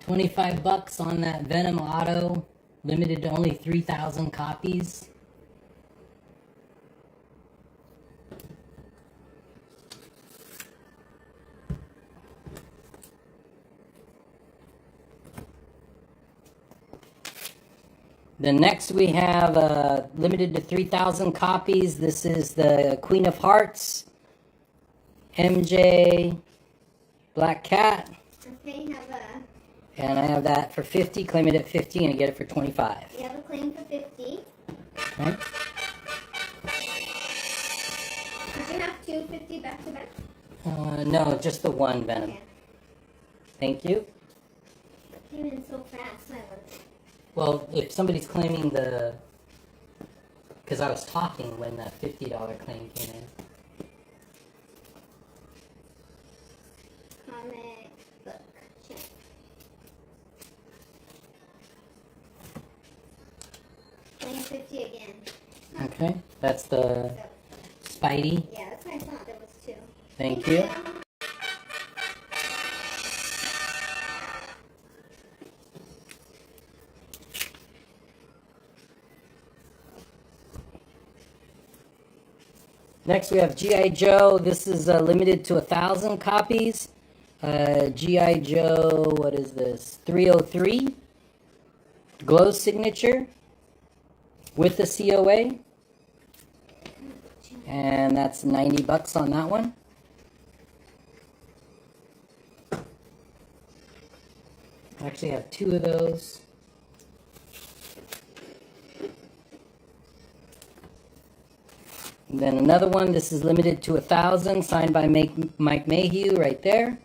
$25 on that Venom Auto. Limited to only 3,000 copies. Then next we have limited to 3,000 copies. This is the Queen of Hearts, MJ, Black Cat. Okay, have a... And I have that for 50. Claim it at 50 and I get it for 25. You have a claim for 50. Okay. Did you have 250 back to back? No, just the one Venom. Okay. Thank you. It came in so fast, I was... Well, if somebody's claiming the... Because I was talking when the $50 claim came in. Comic book check. Claim 50 again. Okay, that's the Spidey. Yeah, that's what I thought. There was 2. Thank you. Next we have G.I. Joe. This is limited to 1,000 copies. G.I. Joe, what is this? 303. Glow signature with the COA. And that's $90 on that one. I actually have 2 of those. And then another one, this is limited to 1,000, signed by Mike Mayhew right there.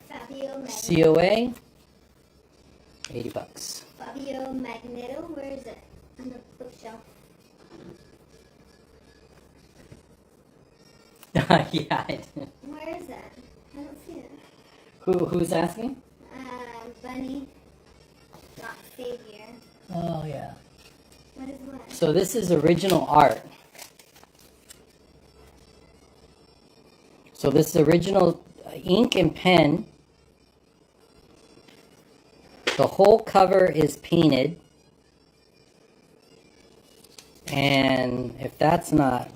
Fabio Magneto. COA, $80. Fabio Magneto, where is it? On the bookshelf. Yeah. Where is that? I don't see it. Who's asking? Bunny. Got Savior. Oh, yeah. What is what? So this is original art. So this is original ink and pen. The whole cover is painted. And if that's not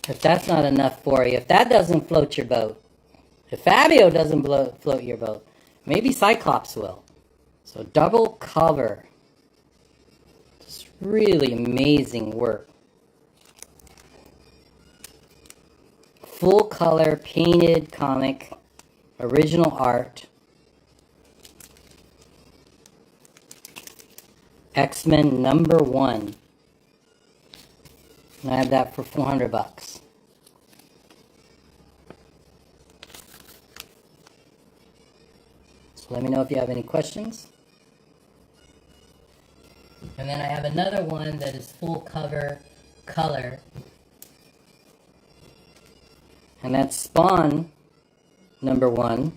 enough for you, if that doesn't float your boat, if Fabio doesn't float your boat, maybe Cyclops will. So double cover. Just really amazing work. Full color painted comic. Original art. X-Men number 1. And I have that for $400. So let me know if you have any questions. And then I have another one that is full cover color. And that's Spawn #1.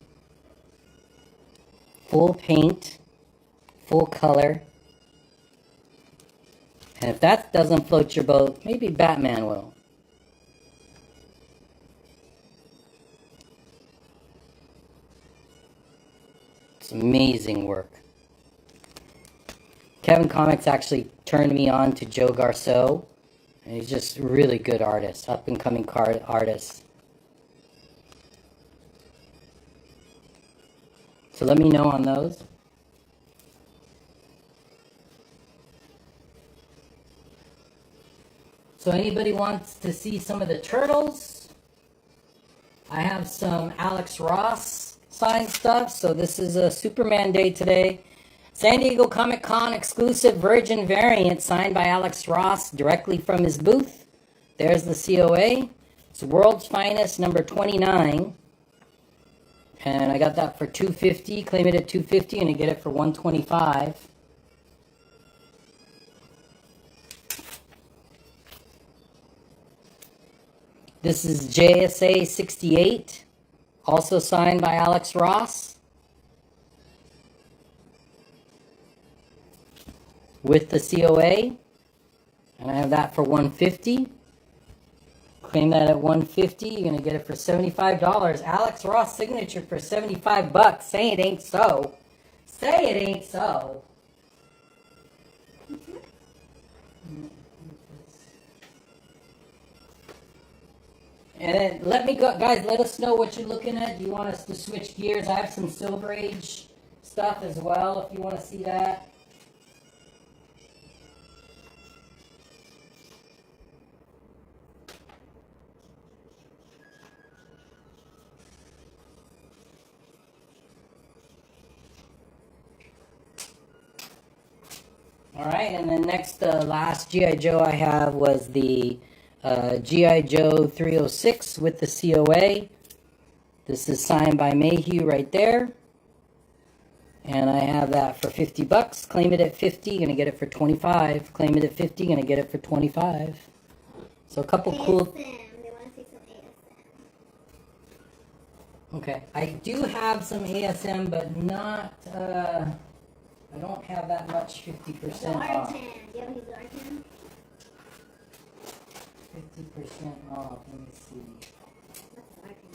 Full paint, full color. And if that doesn't float your boat, maybe Batman will. It's amazing work. Kevin Comics actually turned me on to Joe Garceau. And he's just a really good artist, up and coming card artist. So let me know on those. So anybody wants to see some of the turtles? I have some Alex Ross signed stuff. So this is a Superman Day today. San Diego Comic Con exclusive Virgin variant signed by Alex Ross directly from his booth. There's the COA. It's World's Finest #29. And I got that for $250. Claim it at $250 and I get it for $125. This is JSA 68, also signed by Alex Ross. With the COA. And I have that for $150. Claim that at $150. You're going to get it for $75. Alex Ross signature for $75. Say it ain't so. Say it ain't so. And then let me go, guys, let us know what you're looking at. Do you want us to switch gears? I have some Silver Age stuff as well if you want to see that. Alright, and then next, last G.I. Joe I have was the G.I. Joe 306 with the COA. This is signed by Mayhew right there. And I have that for $50. Claim it at $50, gonna get it for $25. Claim it at $50, gonna get it for $25. So a couple cool... ASM. They want to see some ASM. Okay, I do have some ASM, but not... I don't have that much 50% off. Zartan. Do you have any Zartan? 50% off, let me see. What's Zartan?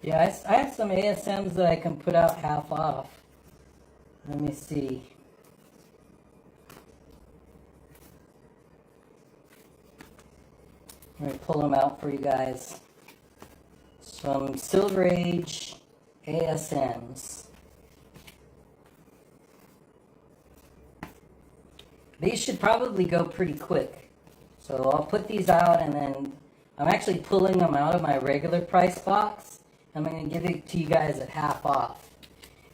Yeah, I have some ASMs that I can put out half off. Let me see. Let me pull them out for you guys. Some Silver Age ASMs. These should probably go pretty quick. So I'll put these out and then I'm actually pulling them out of my regular price box. I'm going to give it to you guys at half off.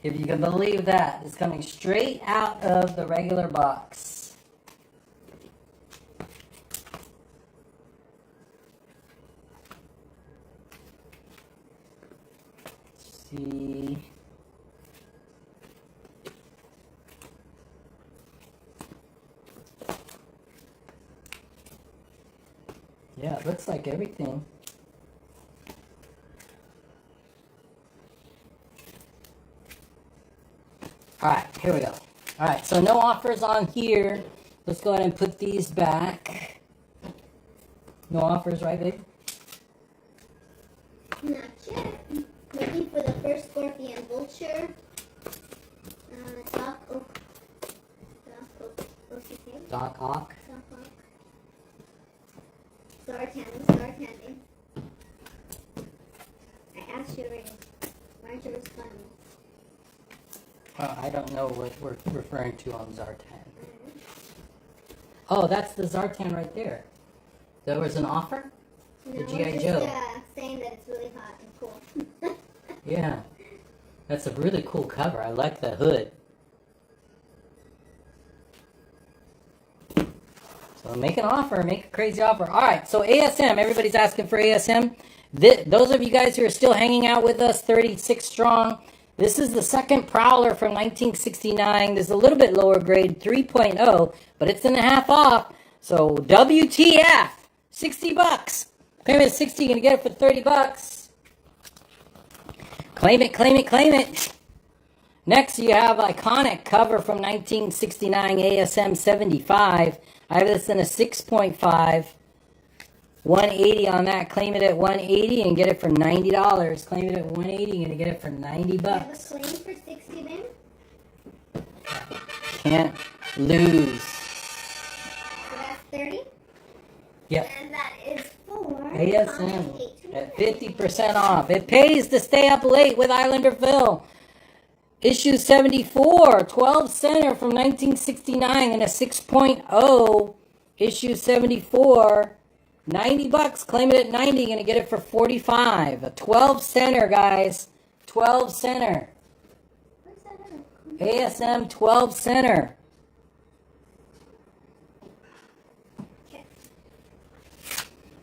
If you can believe that, it's coming straight out of the regular box. Let's see. Yeah, it looks like everything. Alright, here we go. Alright, so no offers on here. Let's go ahead and put these back. No offers, right, babe? Not yet. Looking for the first Scorpion Vulture. Doc Ock. Doc Ock. Zartan. I asked you already. Why aren't you responding? I don't know what we're referring to on Zartan. Oh, that's the Zartan right there. There was an offer? No, The G.I. just, Joe. saying that it's really hot and cool. Yeah. That's a really cool cover. I like the hood. So make an offer, make a crazy offer. All right, so ASM, everybody's asking for ASM. Those of you guys who are still hanging out with us, 36 strong, this is the second Prowler from 1969. This is a little bit lower grade, 3.0, but it's in the half off. So WTF, 60 bucks. Claim it at 60, you're gonna get it for 30 bucks. Claim it, claim it, claim it. Next, you have iconic cover from 1969 ASM 75. I have this in a 6.5. 180 on that. Claim it at 180 and get it for $90. Claim it at 180 and get it for 90 You have a bucks. claim for 60 then? Can't lose. So that's 30. Yep. And that is for ASM at 50% off. It pays to stay up late with Islander Phil. Issue 74, 12 center from 1969 and a 6.0. Issue 74, 90 bucks. Claim it at 90. You're going to get it for 45. A 12 center, guys. 12 center. What's that other? ASM 12 center. Okay.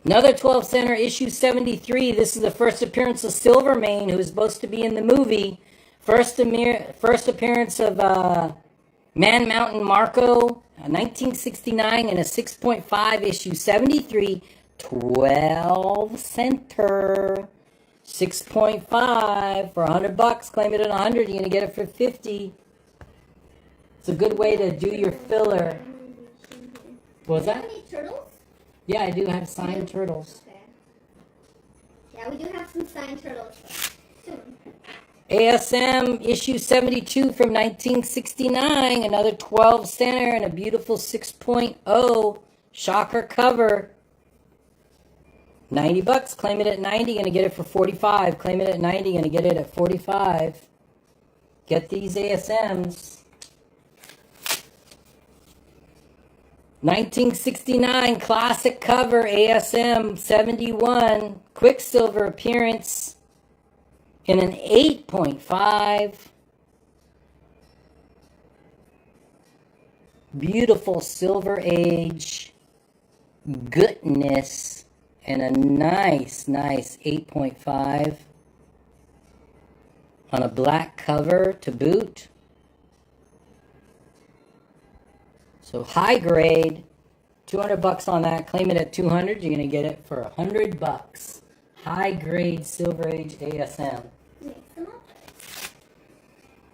Another 12 center, issue 73. This is the first appearance of Silvermane, who is supposed to be in the movie. First appearance of Man Mountain Marco, 1969, and a 6.5, issue 73, 12 center, 6.5 for 100 bucks. Claim it at 100. You're gonna get it for 50. It's a good way to do your filler. What was Do you that? have any turtles? Yeah, I do have signed turtles. Okay. Yeah, we do have some signed turtles soon. ASM issue 72 from 1969, another 12 center and a beautiful 6.0 shocker cover. 90 bucks, claim it at 90, gonna get it for 45. Claim it at 90, gonna get it at 45. Get these ASMs. 1969 classic cover ASM 71 Quicksilver appearance in an 8.5. Beautiful Silver Age goodness and a nice 8.5 on a black cover to boot. So high grade, 200 bucks on that. Claim it at 200. You're gonna get it for 100 bucks. High grade Silver Age ASM. Mix them up.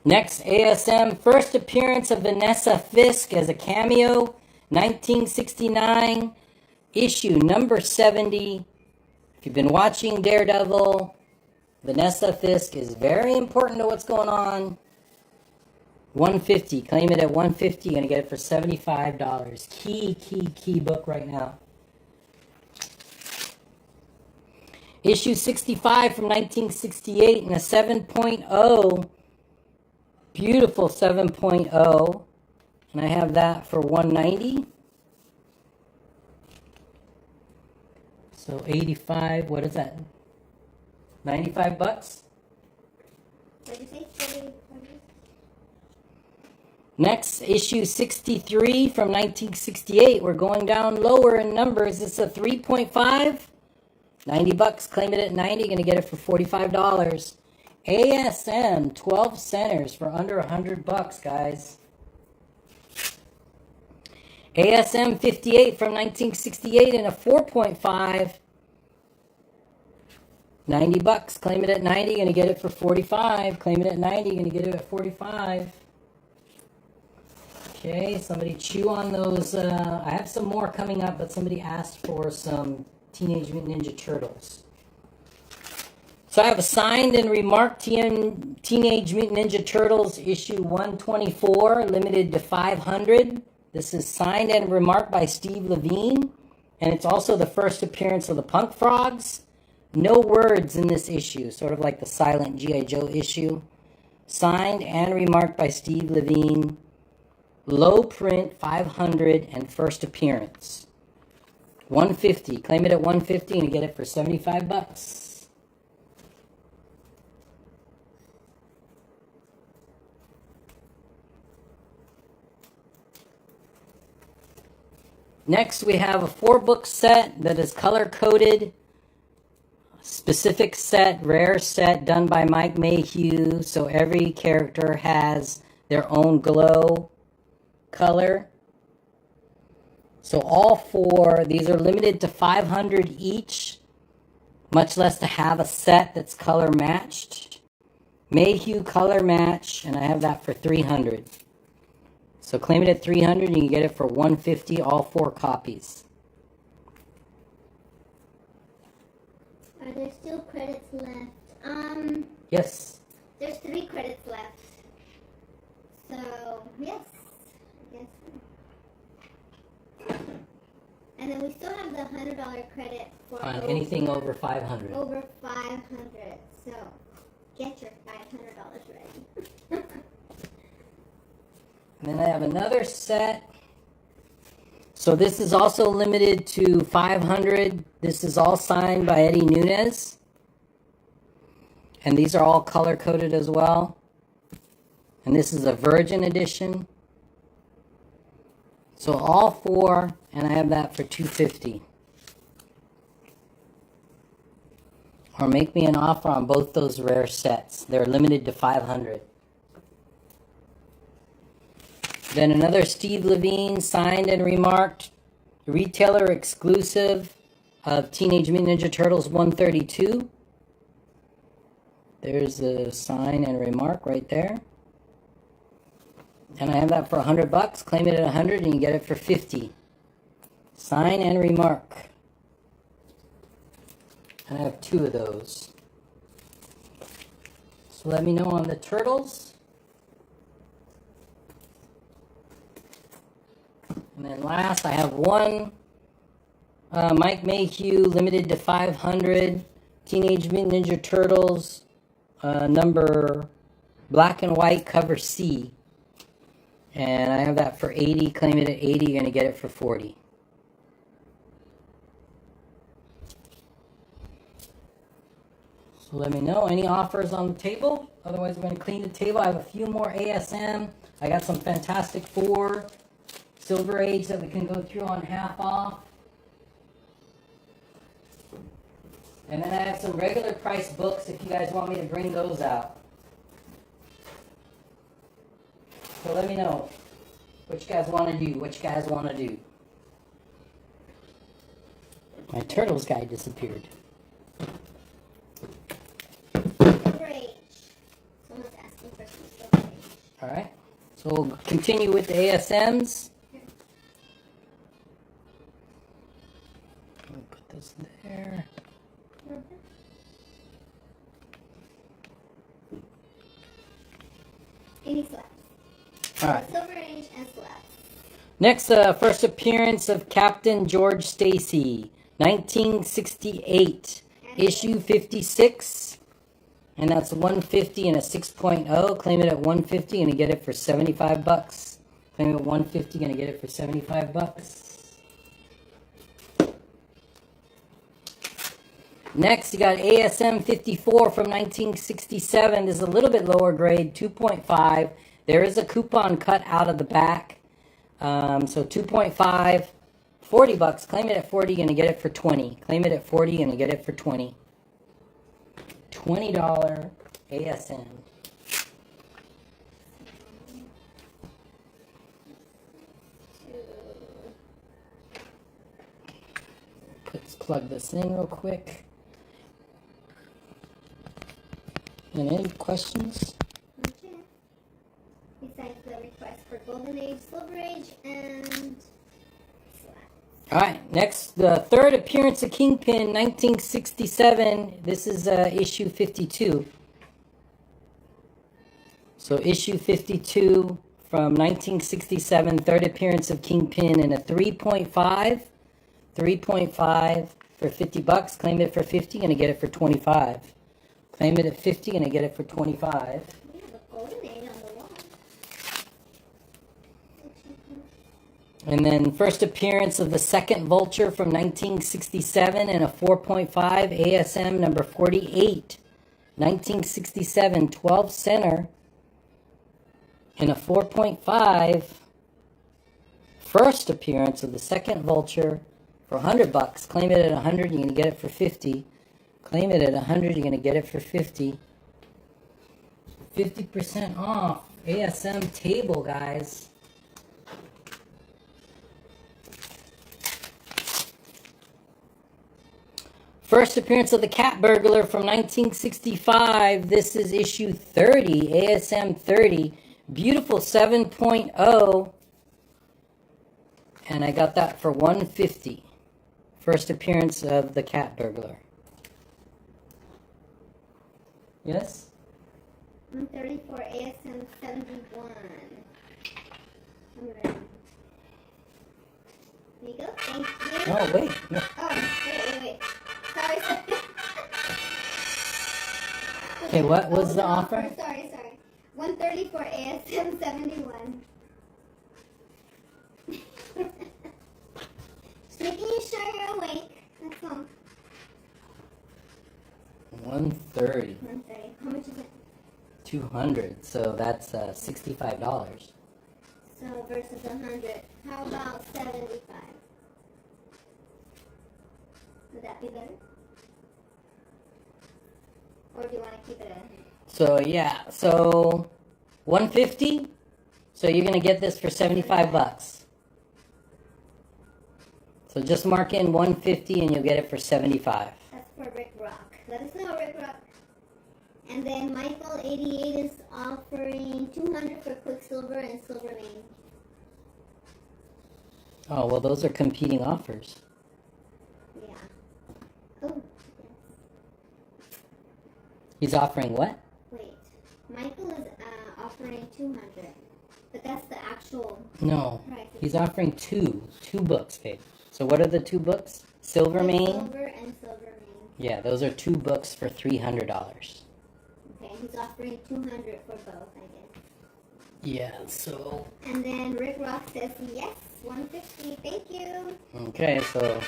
Next, ASM first appearance of Vanessa Fisk as a cameo, 1969, issue number 70. If you've been watching Daredevil, Vanessa Fisk is very important to what's going on. 150. Claim it at 150. You're gonna get it for $75. Key book right now. Issue 65 from 1968 and a 7.0. Beautiful 7.0. And I have that for 190. So 85, what is that? 95 bucks? What did you say? 40? Next, issue 63 from 1968. We're going down lower in numbers. It's a 3.5. 90 bucks. Claim it at 90. Gonna get it for $45. ASM 12 centers for under 100 bucks, guys. ASM 58 from 1968 and a 4.5. 90 bucks. Claim it at 90. Gonna get it for 45. Claim it at 90. Gonna get it at 45. Okay, somebody chew on those. I have some more coming up, but somebody asked for some Teenage Mutant Ninja Turtles. So I have a signed and remarked Teenage Mutant Ninja Turtles issue 124, limited to 500. This is signed and remarked by Steve Levine, and it's also the first appearance of the Punk Frogs. No words in this issue, sort of like the silent G.I. Joe issue. Signed and remarked by Steve Levine. Low print, 500, and first appearance. 150. Claim it at 150 and get it for 75 bucks. Next, we have a 4-book set that is color-coded. Specific set, rare set, done by Mike Mayhew. So every character has their own glow color. So all 4, these are limited to 500 each, much less to have a set that's color matched. Mayhew color match, and I have that for 300. So claim it at 300 and you can get it for 150, all 4 copies. Are there still credits left? Yes. There's 3 credits left. So, yes. I guess so. And then we still have the $100 credit for On anything over 500. over 500. So, get your $500 ready. And then I have another set. So this is also limited to 500. This is all signed by Eddie Nunez. And these are all color-coded as well. And this is a Virgin edition. So all 4, and I have that for $250. Or make me an offer on both those rare sets. They're limited to 500. Then another Steve Levine signed and remarked retailer exclusive of Teenage Mutant Ninja Turtles 132. There's the sign and remark right there. And I have that for $100. Claim it at 100 and you get it for 50. Sign and remark. And I have 2 of those. So let me know on the Turtles. And then last, I have 1 Mike Mayhew, limited to 500, Teenage Mutant Ninja Turtles, number black and white, cover C. And I have that for 80. Claim it at 80, you're going to get it for 40. So let me know. Any offers on the table? Otherwise, we're going to clean the table. I have a few more ASM. I got some Fantastic Four Silver Age that we can go through on half off. And then I have some regular price books if you guys want me to bring those out. So let me know what you guys want to do, My Turtles guy disappeared. Silver Age. Someone's asking for some Silver Age. Alright, so we'll continue with the ASMs. We'll put this there. Any slaps? Alright. Silver Age and slaps. Next, first appearance of Captain George Stacy, 1968, issue 56, and that's 150 and a 6.0. Claim it at 150 and you get it for $75. Claim it at 150, gonna get it for $75. Next, you got ASM 54 from 1967. This is a little bit lower grade, 2.5. There is a coupon cut out of the back. So 2.5, $40. Claim it at 40, you're gonna get it for 20. Claim it at 40, you're gonna get it for 20. $20 ASM. Let's plug this in real quick. And any questions? Okay. Besides the request for Golden Age, Silver Age, and slaps. Alright, next, the third appearance of Kingpin, 1967. This is issue 52. So issue 52 from 1967, third appearance of Kingpin in a 3.5. 3.5 for $50. Claim it for 50, gonna get it for 25. Claim it at 50, gonna get it for 25. We have a Golden Age on the wall. And then first appearance of the second Vulture from 1967 in a 4.5 ASM number 48. 1967, 12 center in a 4.5 first appearance of the second Vulture for $100. Claim it at 100, you're gonna get it for 50. Claim it at 100, you're gonna get it for 50. 50% off ASM table, guys. First appearance of the Cat Burglar from 1965. This is issue 30, ASM 30. Beautiful 7.0. And I got that for $150. First appearance of the Cat Burglar. Yes? 134 ASM 71. I'm ready. There you go. Thank you. Oh, wait. No. Oh, wait. Sorry. Okay, what was the offer? Sorry. 134 ASM 71. Just making sure you're awake. That's all. 130. 130. How much is it? 200. So that's $65. So versus 100. How about 75? Would that be better? Or do you want to keep it at? So yeah, so 150. So you're gonna get this for $75. So just mark in 150 and you'll get it for 75. That's for Rick Rock. Let us know, Rick Rock. And then Michael 88 is offering 200 for Quicksilver and Silvermane. Oh well, those are competing offers. Yeah. Oh. He's offering what? Wait. Michael is offering 200, but that's the actual No, price. he's offering two books, babe. So what are the two books? Silvermane. Silver and Silvermane. Yeah, those are two books for $300. Okay, he's offering 200 for both, I guess. Yeah. So. And then Rick Rock says yes, 150. Thank you. Okay, so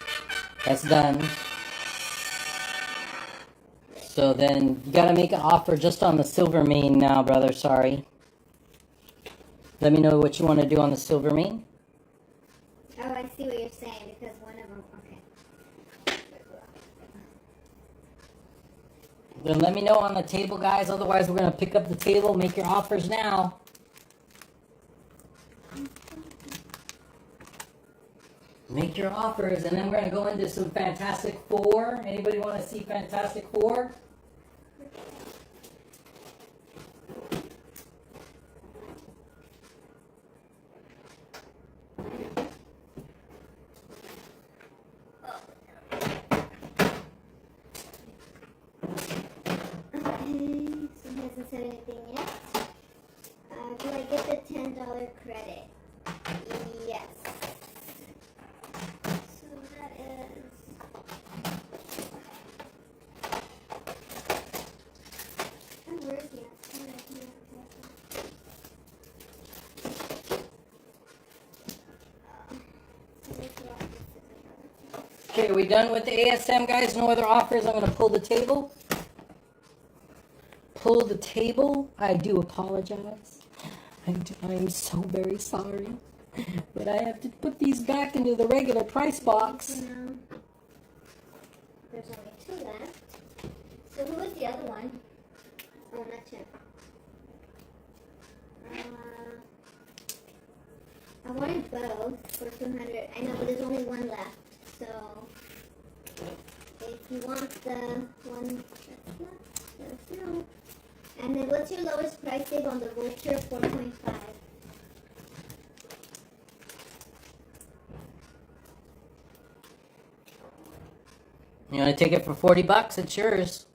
that's done. So then you gotta make an offer just on the Silvermane now, brother. Sorry. Let me know what you want to do on the Silvermane. Oh, I see what you're saying, because one of them, okay. Then let me know on the table, guys. Otherwise, we're gonna pick up the table. Make your offers now. Make your offers, and then we're gonna go into some Fantastic Four. Anybody want to see Fantastic Four? Okay, so he hasn't said anything yet. Do I get the $10 credit? Yes. So that is... Oh, where is he at? Okay, are we done with the ASM, guys? No other offers? I'm gonna pull the table. Pull the table. I do apologize. I'm so very sorry. But I have to put these back into the regular price box. No. There's only 2 left. So who was the other one? Oh, not him. I wanted both for 200. I know, but there's only one left. So if you want the one that's left, let us know. And then what's your lowest price tag on the Vulture 4.5? You want to take it for $40? It's yours.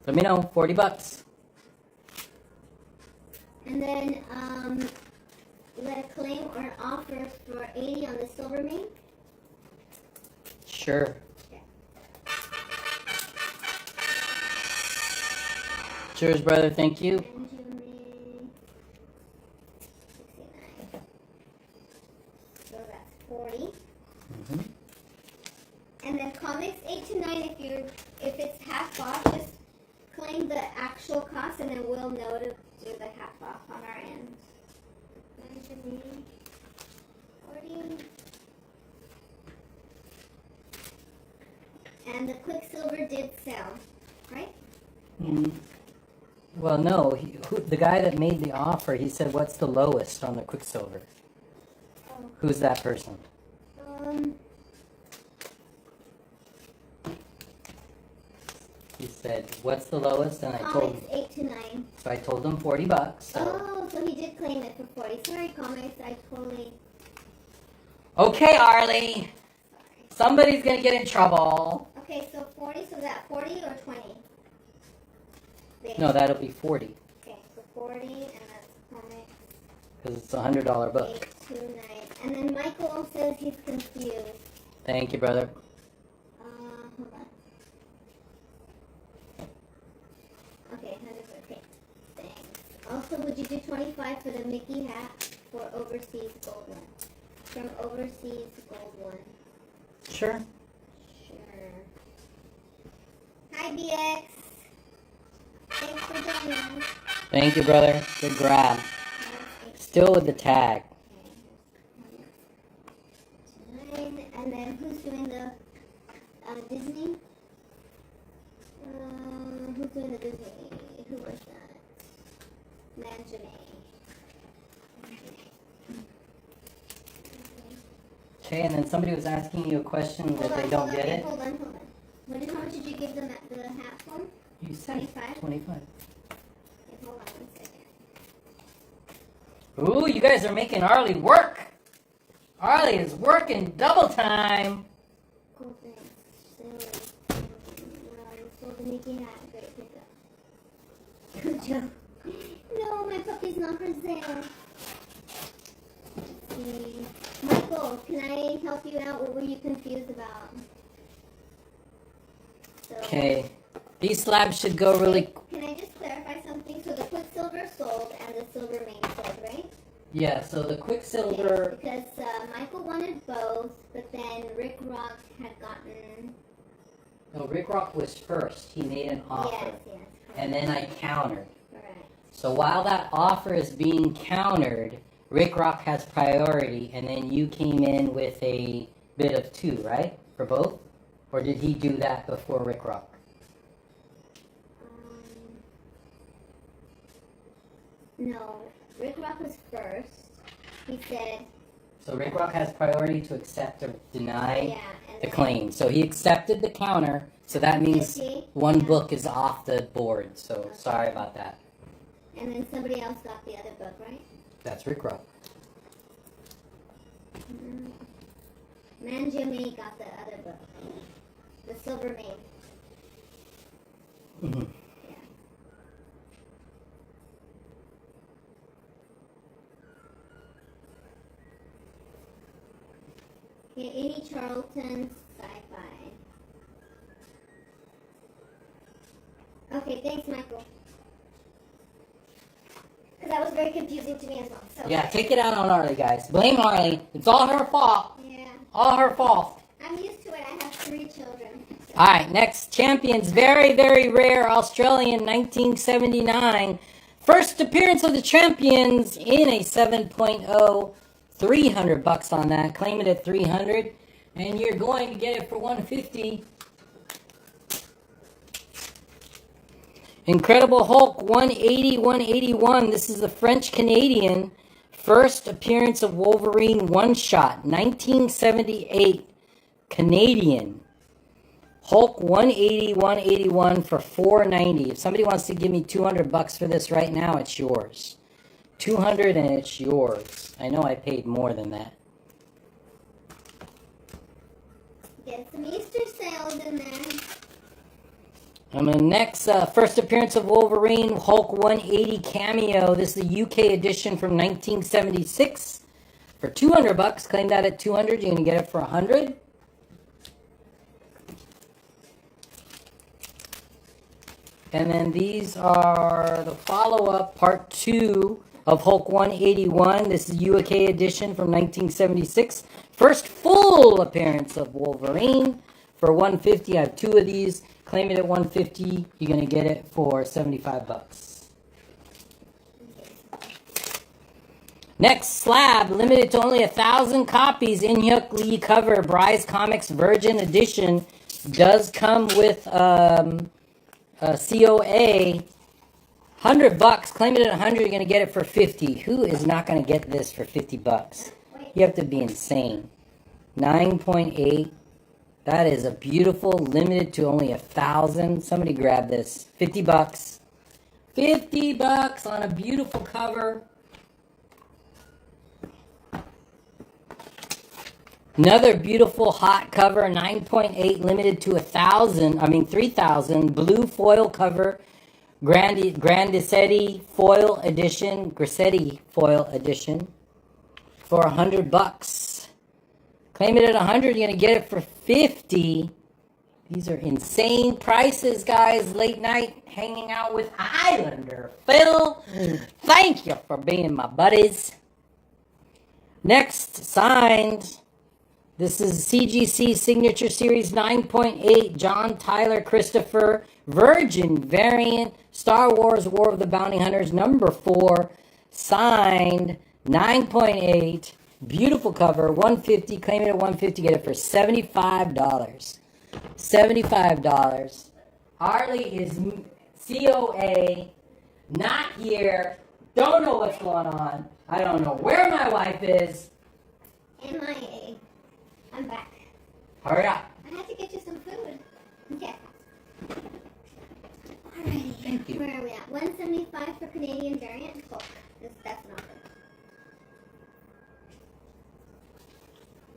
Let me know. $40. And then let a claim or an offer for 80 on the Silvermane. Sure. Cheers, brother. Thank you. Benjamin, 69. So that's 40. And then comics 8 to 9. If it's half off, just claim the actual cost, and then we'll know to do the half off on our end. Quicksilver did sell, right? Well, no. The guy that made the offer, he said, "What's the lowest on the Quicksilver?" Oh. Who's that person? He said, "What's the lowest?" And I told him. It's 8 to 9. So I told him $40. So. Oh, so he did claim it for 40. Sorry, comics. I totally. Okay, Arlie. Sorry. Somebody's gonna get in trouble. Okay, so 40. So that 40 or 20? No, that'll be 40 Okay, so 40, and that's comics. because it's a $100 book. 8 to 9. And then Michael says he's confused. Thank you, brother. Hold on. Okay, 100. Okay, thanks. Also, would you do 25 for the Mickey hat for Overseas Gold One? From Overseas Gold One. Sure. Sure. Hi, BX. Thanks for joining us. Thank you, brother. Good grab. Still with the tag. And then who's doing the Disney? Who's doing the Disney? Who was that? Manjane. Okay, and then somebody was asking you a question that they don't get it. Hold on. How much did you give them at the half one? You said 25. Okay, hold on 1 second. Ooh, you guys are making Arlie work. Arlie is working double time. Cool, thanks. So the Mickey hat, great pickup. Good job. No, my puppy's not for sale. Let's see. Michael, can I help you out? What were you confused about? So, Okay, these slabs should go really. Can I just clarify something? So the Quicksilver sold and the Silver Mane sold, right? Yeah, so the Quicksilver. Because Michael wanted both, but then Rick Rock had gotten. No, Rick Rock was first. He made an offer. Yes, correct. And then I countered. Correct. So while that offer is being countered, Rick Rock has priority, and then you came in with a bid of 2, right? For both? Or did he do that before Rick Rock? No, Rick Rock was first. He said, So Rick Rock has priority to accept or deny yeah, and the then claim. So he accepted the counter, so that means 50, one yeah. book is off the board. So sorry about that. And then somebody else got the other book, right? That's Rick Rock. Manjame got the other book. The Silver Mane. Mhm. Yeah. Okay, Amy Charlton, sci-fi. Okay, thanks, Michael. Because that was very confusing to me as well. So. Yeah, take it out on Arlie, guys. Blame Arlie. It's all her fault. Yeah. All her fault. I'm used to it. I have 3 children. So. All right, next champions, very, very rare Australian 1979. First appearance of the champions in a 7.0, $300 on that. Claim it at 300, and you're going to get it for 150. Incredible Hulk 180, 181. This is the French Canadian first appearance of Wolverine one shot, 1978 Canadian. Hulk 180, 181 for $490. If somebody wants to give me $200 for this right now, it's yours. $200 and it's yours. I know I paid more than that. Get some Easter sales in there. And the next first appearance of Wolverine, Hulk 180 cameo. This is the UK edition from 1976 for $200. Claim that at 200. You're gonna get it for 100. And then these are the follow-up, part 2 of Hulk 181. This is UK edition from 1976. First full appearance of Wolverine for $150. I have 2 of these. Claim it at $150. You're going to get it for $75. Next slab, limited to only 1,000 copies. In Hyuk Lee cover, Bryce Comics Virgin Edition. does come with a COA. $100. Claim it at 100. You're gonna get it for 50. Who is not gonna get this for 50 bucks? You have to be insane. 9.8. That is a beautiful, limited to only 1,000. Somebody grab this. 50 bucks. 50 bucks on a beautiful cover. Another beautiful hot cover, 9.8, limited to 3,000. Blue foil cover, Grandisetti foil edition, Grissetti foil edition for 100 bucks. Claim it at 100, you're gonna get it for 50. These are insane prices, guys. Late night hanging out with Islander Phil. Thank you for being my buddies. Next, signed. This is CGC Signature Series 9.8, John Tyler Christopher, Virgin variant, Star Wars War of the Bounty Hunters, number 4, signed, 9.8, beautiful cover, 150, claim it at 150, get it for $75. $75. Harley is COA, not here, don't know what's going on, I don't know where my wife is. MIA. I'm back. Hurry up. I had to get you some food. Okay. Alrighty. Thank you. Where are we at? 175 for Canadian variant. Cool. That's an offer.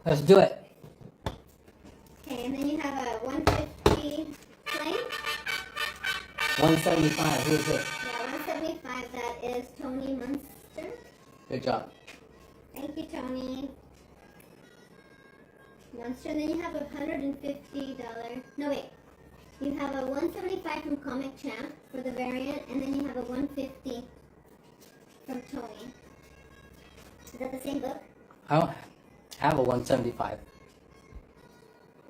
Let's do it. Okay, and then you have a 150 plane. 175. Who is it? Yeah, 175. That is Tony Munster. Good job. Thank you, Tony. Monster. And then you have a $150. No, wait. You have a 175 from Comic Champ for the variant, and then you have a 150 from Tony. Is that the same book? I don't have a 175.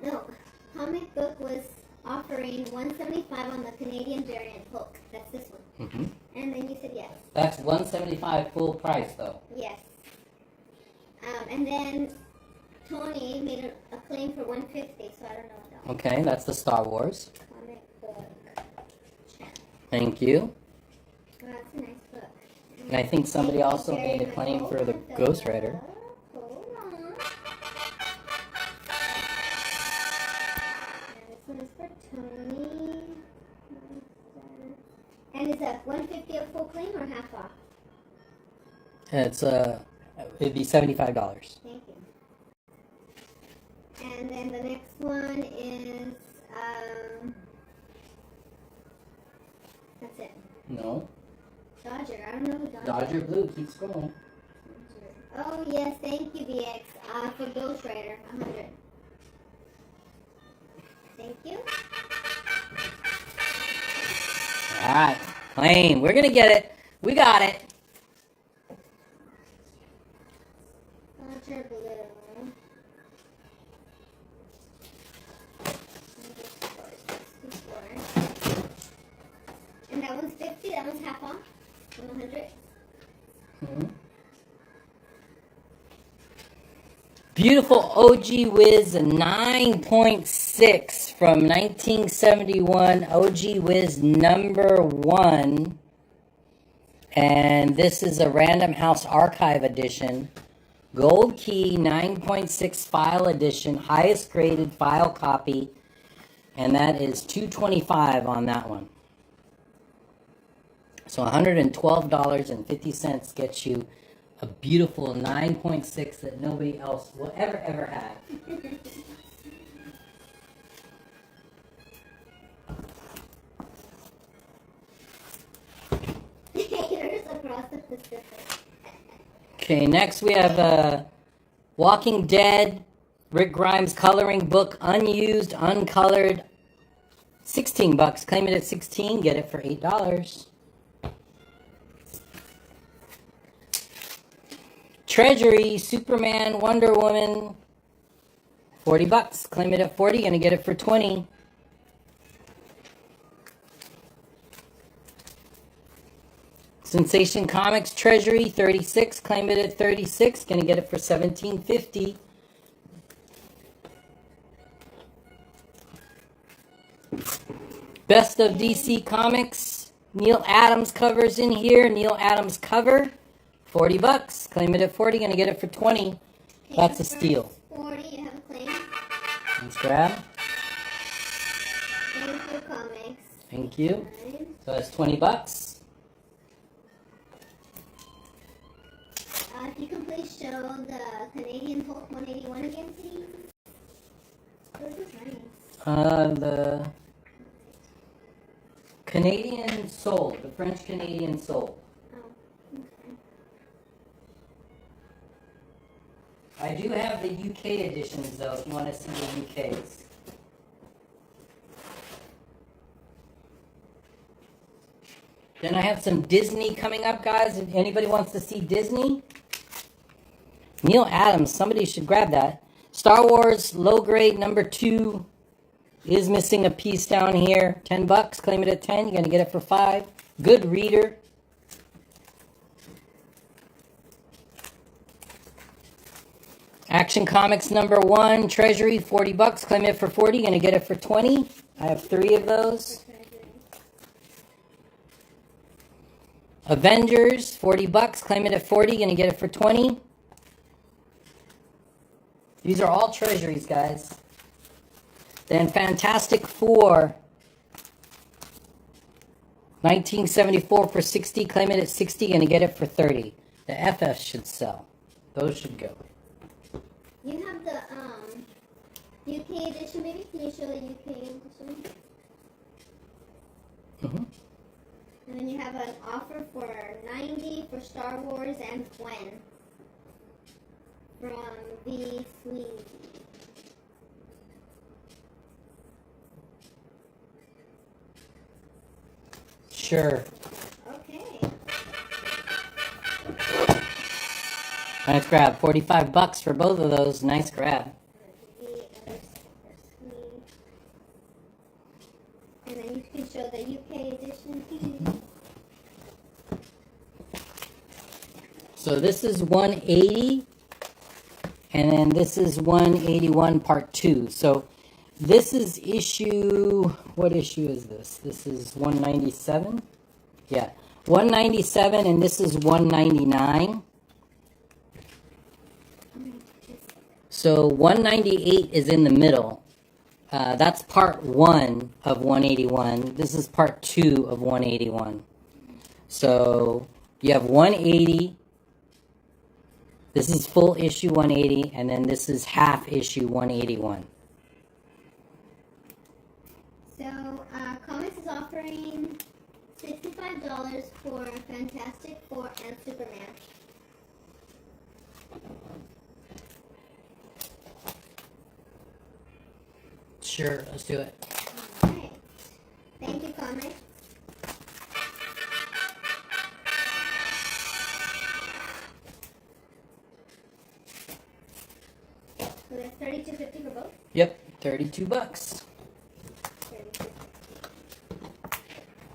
No. Comic Book was offering 175 on the Canadian variant Hulk. That's this one. Mm-hmm. And then you said yes. That's 175 full price, though. Yes. And then Tony made a claim for 150, so I don't know what that was. Okay, that's the Star Wars. Comic Book Champ. Thank you. Oh, that's a nice book. And I think somebody also made a claim for the Ghost Rider. Hold on. And this one is for Tony. And is that 150 a full claim or half off? It's it'd be $75. Thank you. And then the next one is that's it. No. Dodger. I don't know who Dodger. Dodger Blue keeps going. Oh yes, thank you, BX. For Ghost Rider, 100. Thank you. All right, claim. We're gonna get it. We got it. Dodger Blue. And that one's 50. That one's half off from 100. Mm-hmm. Beautiful OG Wiz 9.6 from 1971. OG Wiz number 1. And this is a Random House Archive edition. Gold key 9.6 file edition. Highest graded file copy. And that is $225 on that one. So $112.50 gets you a beautiful 9.6 that nobody else will ever have. Haters across the Pacific. Okay, next we have Walking Dead, Rick Grimes coloring book, unused, uncolored, $16. Claim it at $16, get it for $8. Treasury, Superman, Wonder Woman, $40. Claim it at $40, gonna get it for $20. Sensation Comics Treasury, $36. Claim it at $36, gonna get it for $17.50. Best of DC Comics. Neil Adams covers in here. Neil Adams cover. $40. Claim it at 40. Gonna get it for 20. Okay, That's a first steal. 40, you have a claim. Let's grab. Thank you, comics. Thank you. Right. So that's $20. If you can please show the Canadian Hulk 181 again, please. This is nice. The Canadian Soul. The French Canadian Soul. Oh, okay. I do have the UK editions though, if you want to see the UKs. Then I have some Disney coming up, guys. If anybody wants to see Disney, Neil Adams, somebody should grab that. Star Wars low grade number 2 is missing a piece down here. $10. Claim it at 10. You're gonna get it for 5. Good reader. Action Comics number 1, Treasury, $40. Claim it for 40. You're gonna get it for 20. I have 3 of those. Avengers, $40. Claim it at 40. You're gonna get it for 20. These are all treasuries, guys. Then Fantastic Four, 1974 for 60. Claim it at 60. Gonna get it for 30. The FF should sell. Those should go. You have the UK edition, maybe? Can you show the UK edition? Mm-hmm. And then you have an offer for 90 for Star Wars and Gwen from B. Sweeney. Sure. Okay. Nice grab. $45 for both of those. Nice grab. The other side for Sweeney. And then you can show the UK edition, please. So this is 180, and then this is 181 part 2. So this is issue, what issue is this? This is 197? Yeah, 197, and this is 199. So 198 is in the middle. That's part 1 of 181. This is part 2 of 181. So you have 180. This is full issue 180, and then this is half issue 181. So, Comics is offering $65 for Fantastic Four and Superman. Sure, let's do it. Alright. Thank you, Comics. So that's $32.50 for both. Yep, $32. 32.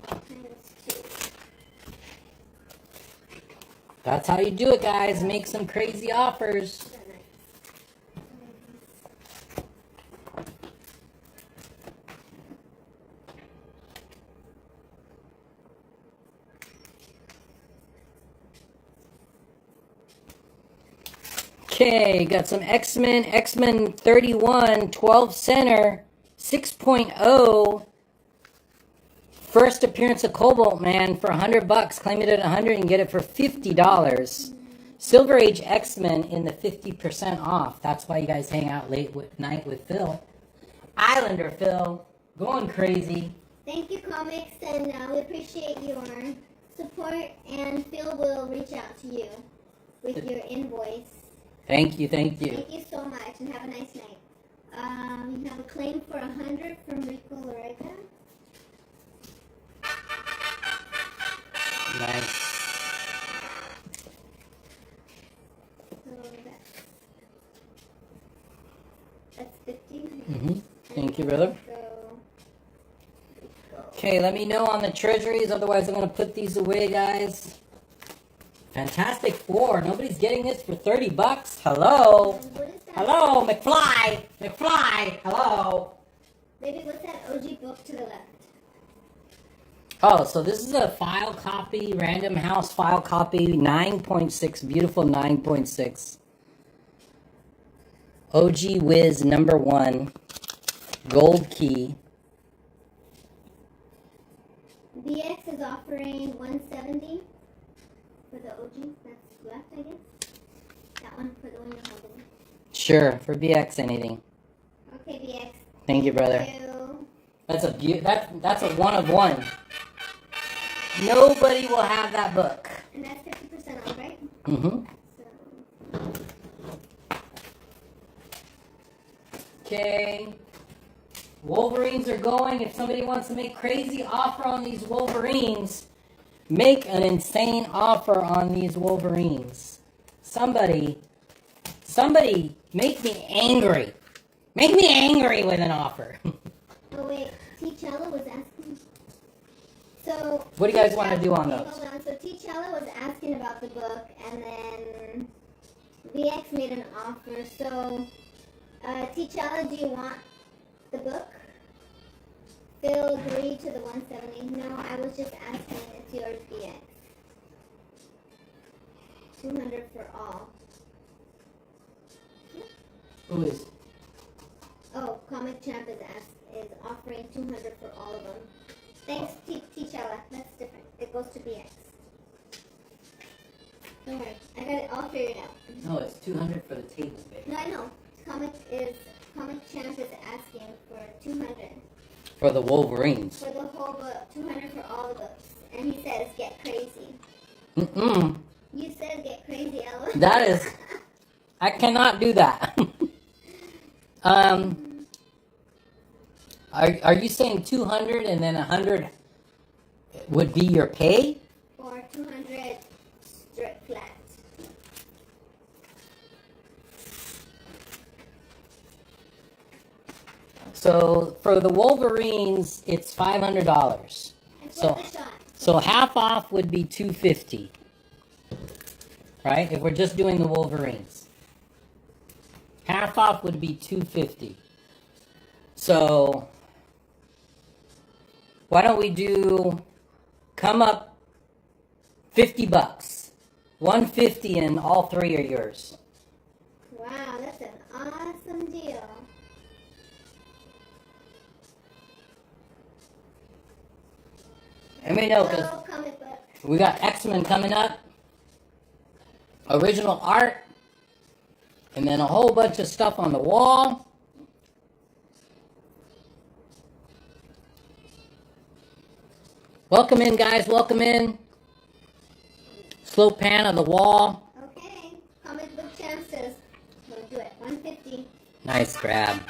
Times 2. That's how you do it, guys. Make some crazy offers. Okay, got some X-Men. X-Men 31, 12 center, 6.0. First appearance of Cobalt Man for $100. Claim it at 100 and get it for $50. Silver Age X-Men in the 50% off. That's why you guys hang out late with night with Phil. Islander Phil, going crazy. Thank you, Comics, and we appreciate your support, and Phil will reach out to you with your invoice. Thank you, thank you. Thank you so much, and have a nice night. You have a claim for 100 from Rico Lorega. Nice. So that's 50. Thank you, brother. Okay, let me know on the treasuries, otherwise I'm going to put these away, guys. Fantastic Four. Nobody's getting this for $30. Hello. What is that? Hello, McFly. McFly. Hello. Baby, what's that OG book to the left? Oh, so this is a file copy, Random House file copy, 9.6, beautiful 9.6. OG Wiz #1, gold key. BX is offering 170 for the OG. That's left, I guess. That one for the one you're holding. Sure, for BX anything. Okay, BX. Thank you, brother. Thank you. That's a that's a one of one. Nobody will have that book. And that's 50% off, right? Mm-hmm. So, Okay. Wolverines are going. If somebody wants to make crazy offer on these Wolverines, make an insane offer on these Wolverines. Somebody make me angry. Make me angry with an offer. oh wait, T'Challa was asking. So What do you guys want to do on okay, those? hold on. So T'Challa was asking about the book, and then VX made an offer. So T'Challa, do you want the book? Phil agreed to the 170. No, I was just asking. It's yours, VX. 200 for all. Who is? Oh, Comic Champ is offering 200 for all of them. Thanks, T'Challa. That's different. It goes to BX. Don't worry, I got it all figured out. No, it's 200 for the table, baby. No, I know. Comic Champ is asking for 200 For the Wolverines. for the whole book, 200 for all the books, and he says get crazy. Mm-mm. You said get crazy, Ella. That is... I cannot do that. Are you saying 200 and then 100 would be your pay? or 200 straight flat. So for the Wolverines, it's $500. It's So- worth a shot. So half off would be $250. Right? If we're just doing the Wolverines. Half off would be $250. So why don't we do come up $50. $150 and all three are yours. Wow, that's an awesome deal. Let me know, because Hello, comic book. we got X-Men coming up. Original art. And then a whole bunch of stuff on the wall. Welcome in, guys. Welcome in. Slow pan of the wall. Okay, comic book champ says we'll do it. 150. Nice grab.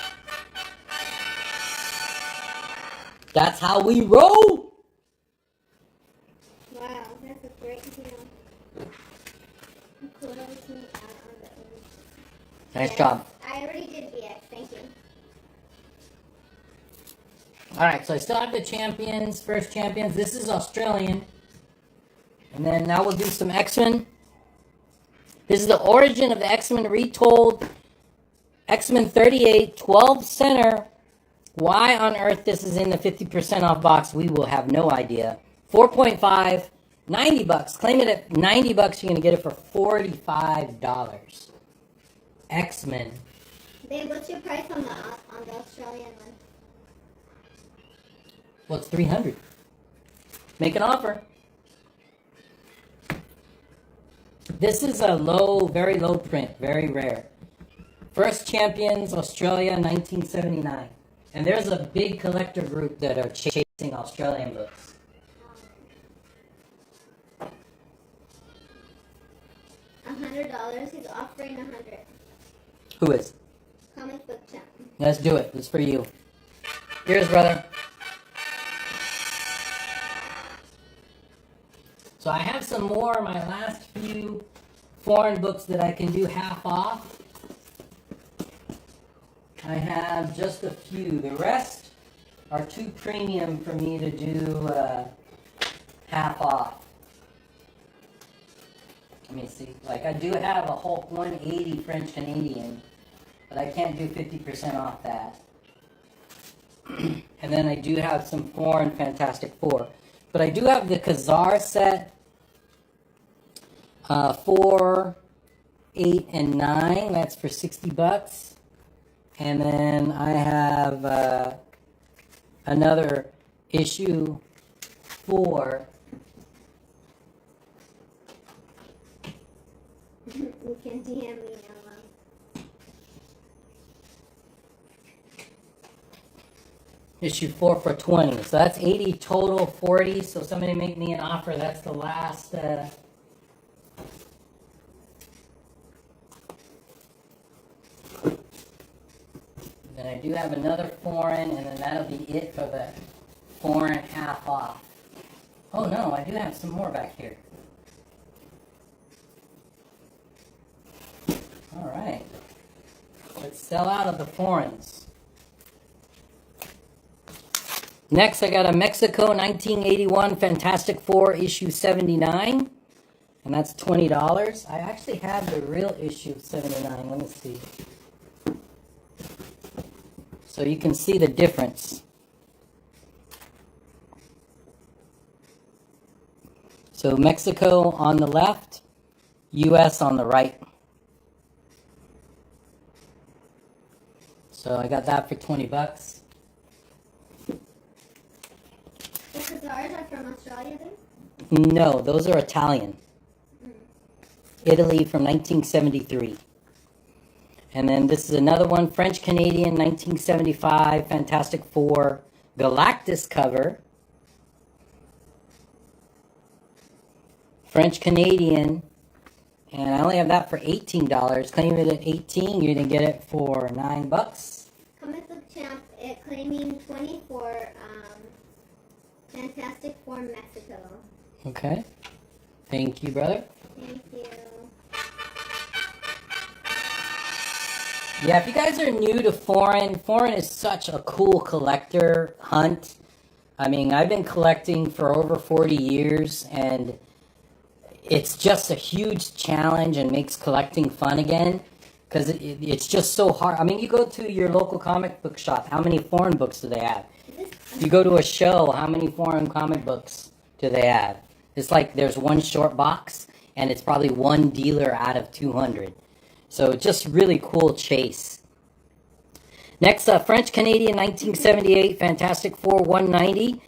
That's how we roll. Wow, that's a great deal. Kudos to me out on the image. Nice Yes, job. I already did VX. Thank you. All right, so I still have the champions, first champions. This is Australian. And then now we'll do some X-Men. This is the origin of the X-Men retold. X-Men 38, 12 center. Why on earth this is in the 50% off box, we will have no idea. 4.5, $90. Claim it at $90, you're going to get it for $45. X-Men. Babe, what's your price on the Australian one? Well, it's 300. Make an offer. This is a low, very low print, very rare. First Champions, Australia, 1979. And there's a big collector group that are chasing Australian books. $100. He's offering 100. Who is? Comic book champ. Let's do it. This is for you. Here's, brother. So I have some more, my last few foreign books that I can do half off. I have just a few. The rest are too premium for me to do half off. Let me see. Like, I do have a Hulk 180 French Canadian, but I can't do 50% off that. And then I do have some foreign Fantastic Four. But I do have the Khazar set, 4, 8, and 9. That's for $60. And then I have another issue 4. You can DM me now. Issue 4 for 20. So that's 80 total, 40. So somebody make me an offer. That's the last. Then I do have another foreign, and then that'll be it for the foreign half off. Oh no, I do have some more back here. Alright. Let's sell out of the foreigns. Next, I got a Mexico 1981 Fantastic Four issue 79. And that's $20. I actually have the real issue 79. Let me see. So you can see the difference. So Mexico on the left, US on the right. So I got that for $20. The Khazars are from Australia then? No, those are Italian. Italy from 1973. And then this is another one, French-Canadian 1975 Fantastic Four Galactus cover. French-Canadian, and I only have that for $18. Claim it at $18, you're gonna get it for $9. Comic Book Champ claiming 24 Fantastic Four Mexico. Okay. Thank you, brother. Thank you. Yeah, if you guys are new to Foreign is such a cool collector hunt. I mean, I've been collecting for over 40 years, and it's just a huge challenge and makes collecting fun again, because it's just so hard. I mean, you go to your local comic book shop, how many foreign books do they have? You go to a show, how many foreign comic books do they have? It's like there's one short box, and it's probably one dealer out of 200. So just really cool chase. Next up, French-Canadian 1978 Fantastic Four 190.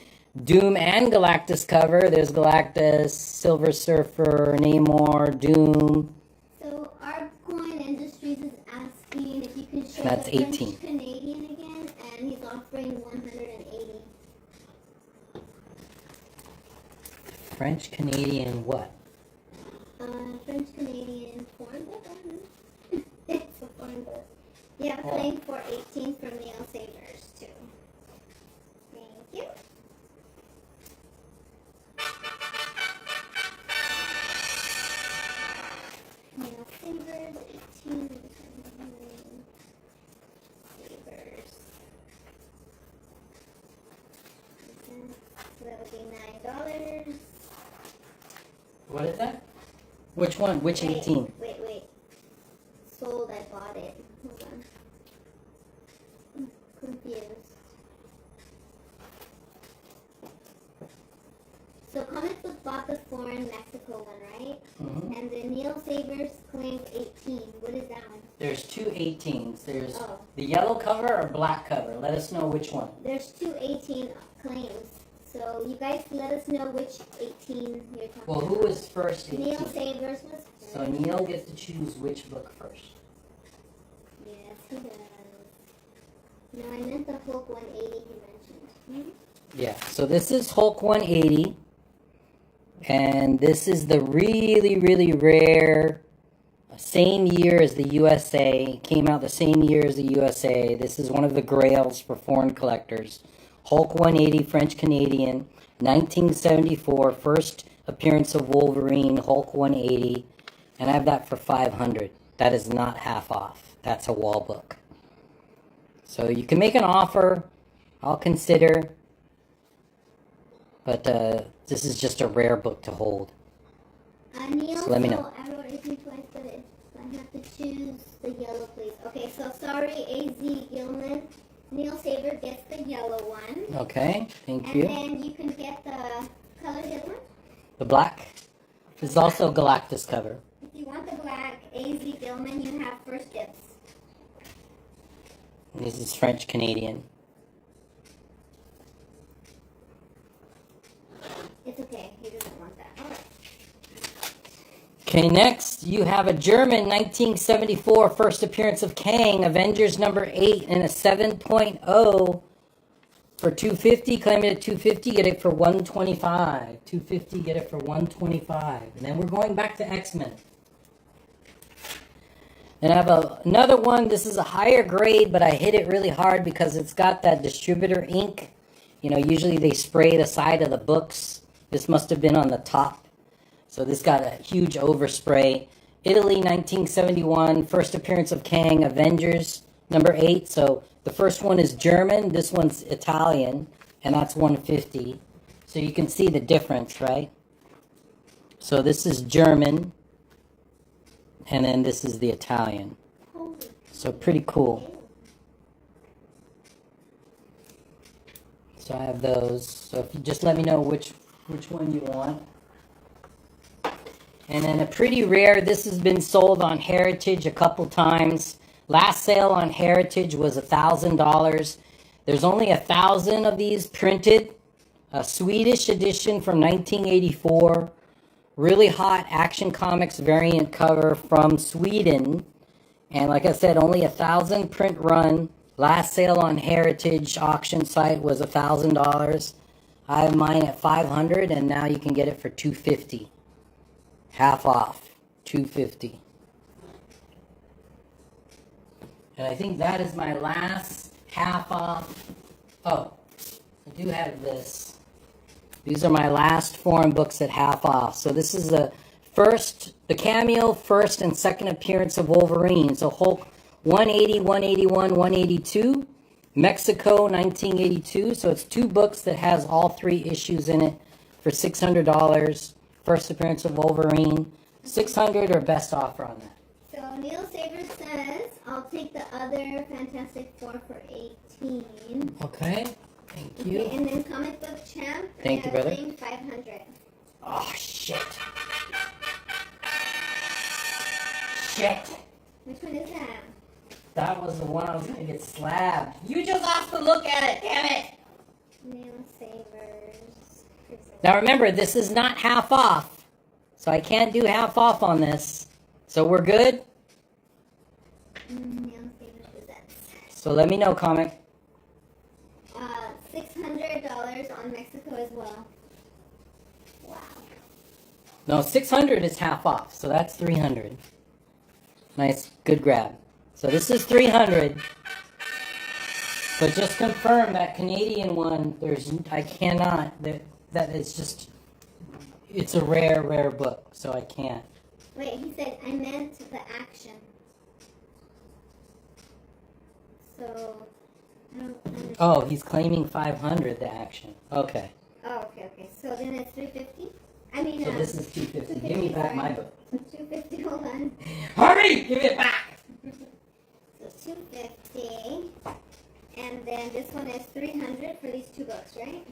Doom and Galactus cover. There's Galactus, Silver Surfer, Namor, Doom. So Artcoin Industries is asking if you can show That's the 18. French Canadian again, and he's offering 180. French-Canadian what? French Canadian foreign book. I don't know. It's a foreign book. Yeah, claim for 18 from Neil Savers too. Thank you. Neil Savers 18. Savers. So that would be $9. What is that? Which one? Which 18? Wait. Sold, I bought it. Hold on. I'm confused. So Comic Book bought the foreign Mexico one, right? Mm-hmm. And the Neil Savers claimed 18. What is that one? There's two 18s. There's Oh. the yellow cover or black cover. Let us know which one. There's two 18 claims. So you guys let us know which 18 you're talking Well, who about. was first 18? Neil Savers was first. So Neil gets to choose which book first. Yes, he does. No, I meant the Hulk 180 you mentioned. Yeah, so this is Hulk 180. And this is the really, really rare, same year as the USA. Came out the same year as the USA. This is one of the grails for foreign collectors. Hulk 180, French-Canadian, 1974, first appearance of Wolverine, Hulk 180. And I have that for $500. That is not half off. That's a wall book. So you can make an offer. I'll consider. But this is just a rare book to hold. Neil, So let me know. I wrote 18 twice, but I have to choose the yellow, please. Okay, so sorry, A.Z. Gilman. Neil Savers Saver gets the yellow one. Okay, thank And you. then you can get the color the other one. The black. This is also Galactus cover. If you want the black AZ Gilman, you have first dibs. This is French Canadian. It's okay. He doesn't want that. All right. Okay, next you have a German 1974 first appearance of Kang, Avengers number 8 in a 7.0 for 250. Claim it at 250, get it for 125. 250, get it for 125. And then we're going back to X-Men. And I have another one. This is a higher grade, but I hit it really hard because it's got that distributor ink. You know, usually they spray the side of the books. This must have been on the top. So this got a huge overspray. Italy, 1971, first appearance of Kang, Avengers, number 8. So the first one is German, this one's Italian, and that's 150. So you can see the difference, right? So this is German, and then this is the Italian. So pretty cool. So I have those. So if you just let me know which one you want. And then a pretty rare, this has been sold on Heritage a couple times. Last sale on Heritage was $1,000. There's only 1,000 of these printed. A Swedish edition from 1984. Really hot Action Comics variant cover from Sweden. And like I said, only 1,000 print run. Last sale on Heritage auction site was $1,000. I have mine at $500, and now you can get it for $250. Half off, $250. And I think that is my last half off. Oh, I do have this. These are my last foreign books at half off. So this is the cameo, first and second appearance of Wolverine. So Hulk 180, 181, 182. Mexico 1982. So it's 2 books that has all 3 issues in it for $600. First appearance of Wolverine. $600 or best offer on that. So Neil Saver says, I'll take the other Fantastic Four for 18. Okay, thank you. Okay, and then Comic Book Champ. Thank you, brother. 500. Oh, shit. Shit. Which one is that? That was the one I was going to get slabbed. You just have to look at it, damn it. Neil Savers. Now remember, this is not half off. So I can't do half off on this. So we're good? Neil Savers presents. So let me know, comic. $600 on Mexico as well. Wow. No, 600 is half off. So that's 300. Nice, good grab. So this is 300. But just confirm that Canadian one, I cannot. That is just, it's a rare book, so I can't. Wait, he said, I meant the action. So, I don't understand. Oh, he's claiming 500, the action. Okay. Oh, okay. So then it's 350? I mean, So this is 250. Give me back my book. 250, hold on. Hurry! Give it back! So 250. And then this one is 300 for these 2 books, right?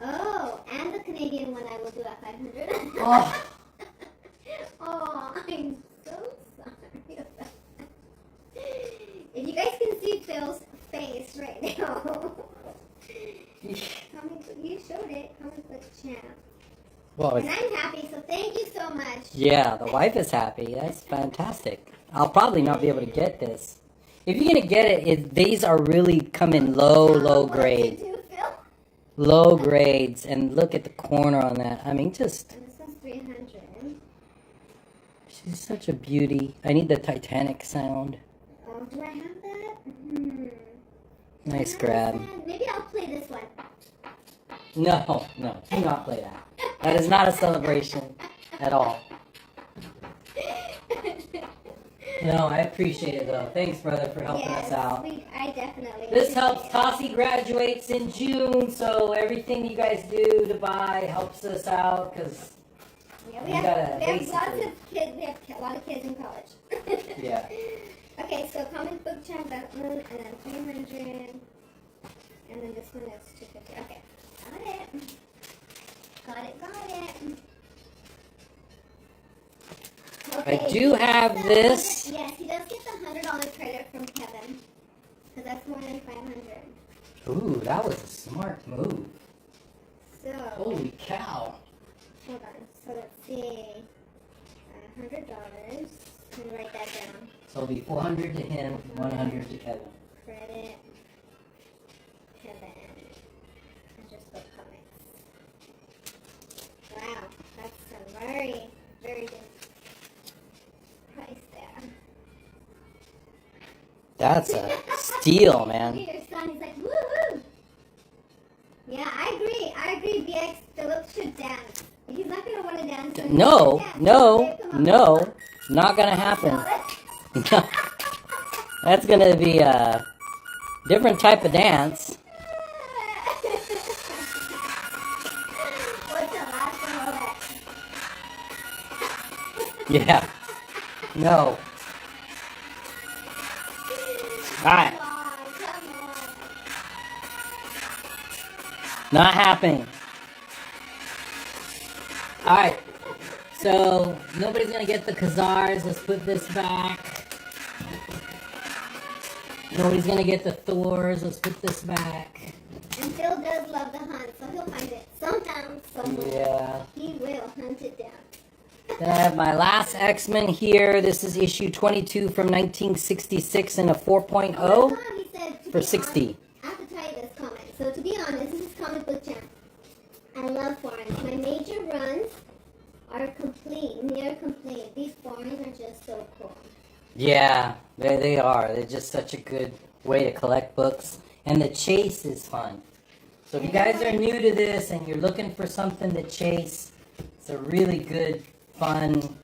Oh, and the Canadian one I will do at 500. Oh. Oh, I'm so sorry about that. If you guys can see Phil's face right now. You showed it. Comic Book Champ. Well, And I'm happy, so thank you so much. yeah, the wife is happy. That's fantastic. I'll probably not be able to get this. If you're going to get it, these are really coming low grade. What did you do, Phil? Low grades. And look at the corner on that. I mean, just, And this one's 300. she's such a beauty. I need the Titanic sound. Oh, do I have that? Nice I grab. understand. Maybe I'll play this one. No, do not play that. That is not a celebration at all. No, I appreciate it though. Thanks, brother, for helping us out. I definitely. This helps. appreciate it. Tossie graduates in June, so everything you guys do to buy helps us out because Yeah, We gotta we have lots basically- of kids. We have a lot of kids in college. Yeah. Okay, so comic book champ, that one, and then 300, and then this one is 250. Okay, got it. Got it. Got it. Okay, I do have so this. Yes, he does get the $100 credit from Kevin, because that's more than 500. Ooh, that was a smart move. So Holy cow. hold on. So let's see. $100. Let me write that down. So it'll be 400 to him, 100 to Kevin. Credit Kevin. And just put comics. Wow, that's a very, very good price there. That's a steal, man. Your son is like, woo-hoo! Yeah, I agree, BX. Philip should dance. He's not going to want to dance. No, no, Come on. no. Not gonna happen. No. That's gonna be a different type of dance. What's the last one of that? Yeah. No. Alright. Come on, come on. Not happening. Alright. So, nobody's gonna get the Khazars. Let's put this back. Nobody's gonna get the Thors. Let's put this back. And Phil does love the hunt, so he'll find it somehow, somewhere. Yeah. He will hunt it down. Then I have my last X-Men here. This is issue 22 from 1966 in a 4.0 He said, to for be 60. honest, I have to tell you this comment. So to be honest, this is comic book champ. I love foreigns. My major runs are complete, near complete. These foreigns are just so cool. Yeah, they are. They're just such a good way to collect books. And the chase is fun. So if you guys are new to this and you're looking for something to chase, it's a really good, fun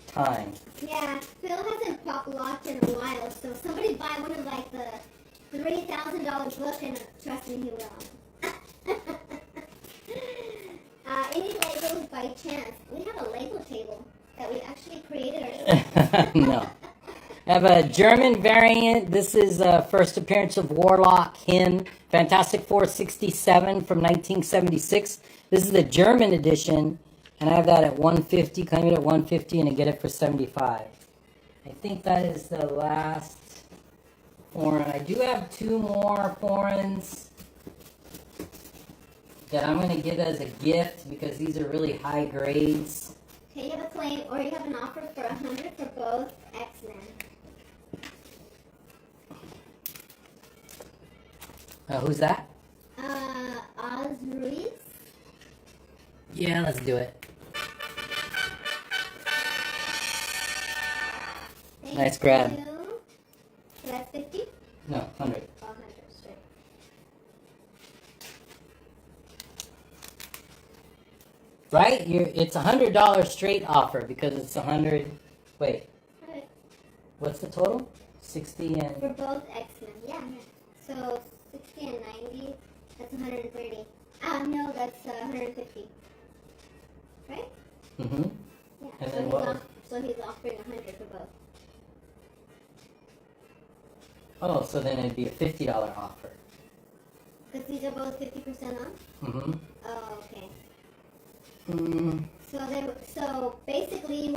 time. Yeah, Phil hasn't pop locked in a while, so somebody buy one of like the $3,000 book and trust me, he will. Any Legos by chance? We have a Lego table that we actually created ourselves. No. I have a German variant. This is first appearance of Warlock, him. Fantastic Four 67 from 1976. This is the German edition, and I have that at 150. Claim it at 150 and I get it for 75. I think that is the last foreign. I do have two more foreigns that I'm going to give as a gift because these are really high grades. Okay, you have a claim or you have an offer for 100 for both X-Men. Who's that? Oz Ruiz. Yeah, let's do it. Thank Nice grab. you. So that's 50? No, 100. 100, straight. Right? It's $100 straight offer because it's 100. Wait, Alright. what's the total? 60 and. For both X-Men, yeah. So 60 and 90, that's 130. No, that's 150. Right? Mm-hmm. Yeah. And so, then he's what? so he's offering 100 for both. Oh, so then it'd be a $50 offer. Because these are both 50% off? Mm-hmm. Oh, okay. Mm, So basically it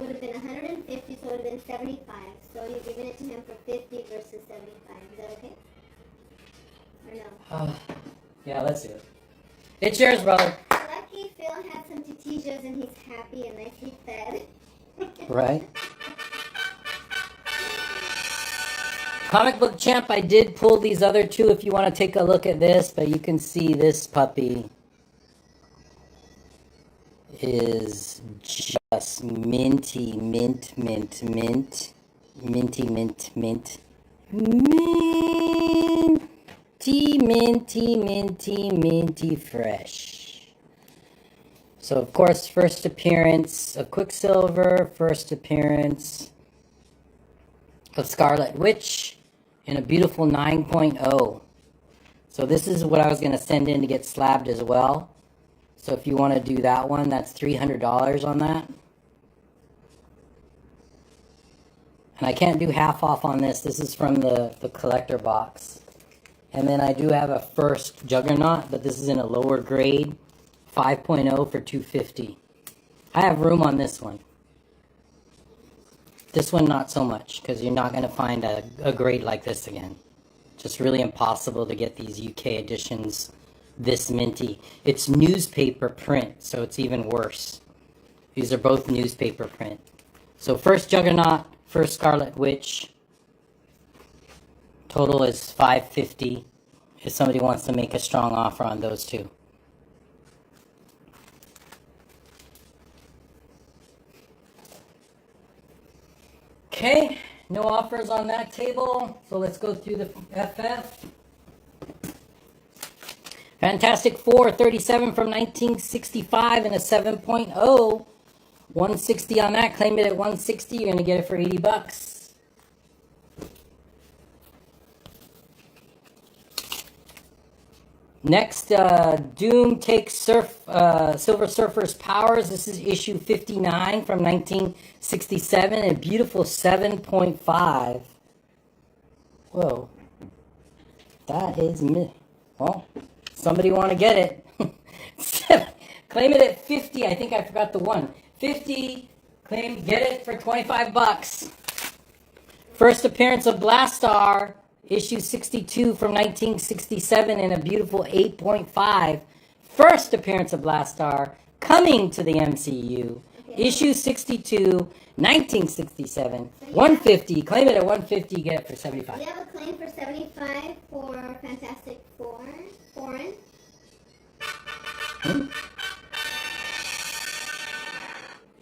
would have been 150, so it would have been 75. So you're giving it to him for 50 versus 75. Is that okay? Or no? yeah, let's do it. It's yours, brother. Lucky Phil had some titijos and he's happy and nicely fed. Right. Comic Book Champ, I did pull these other two if you want to take a look at this, but you can see this puppy is just minty, mint, mint, mint, minty, mint, mint, minty, minty, minty, minty fresh. So, of course, first appearance of Quicksilver, first appearance of Scarlet Witch in a beautiful 9.0. So this is what I was going to send in to get slabbed as well. So if you want to do that one, that's $300 on that. And I can't do half off on this. This is from the collector box. And then I do have a first Juggernaut, but this is in a lower grade, 5.0 for $250. I have room on this one. This one not so much, because you're not going to find a grade like this again. Just really impossible to get these UK editions this minty. It's newspaper print, so it's even worse. These are both newspaper print. So first Juggernaut, first Scarlet Witch. Total is $550 if somebody wants to make a strong offer on those two. Okay, no offers on that table, so let's go through the FF. Fantastic Four, 37 from 1965 and a 7.0. 160 on that. Claim it at 160. You're going to get it for $80. Next, Doom takes Silver Surfer's powers. This is issue 59 from 1967. A beautiful 7.5. Whoa. That is... Well, somebody want to get it. Claim it at 50. I think I forgot the one. 50. Claim, get it for $25. First appearance of Blastar. Issue 62 from 1967 in a beautiful 8.5. First appearance of Blastar coming to the MCU. Okay. Issue 62, 1967. 150. Claim it at 150. Get it for 75. We have a claim for 75 for Fantastic Four. Foreign.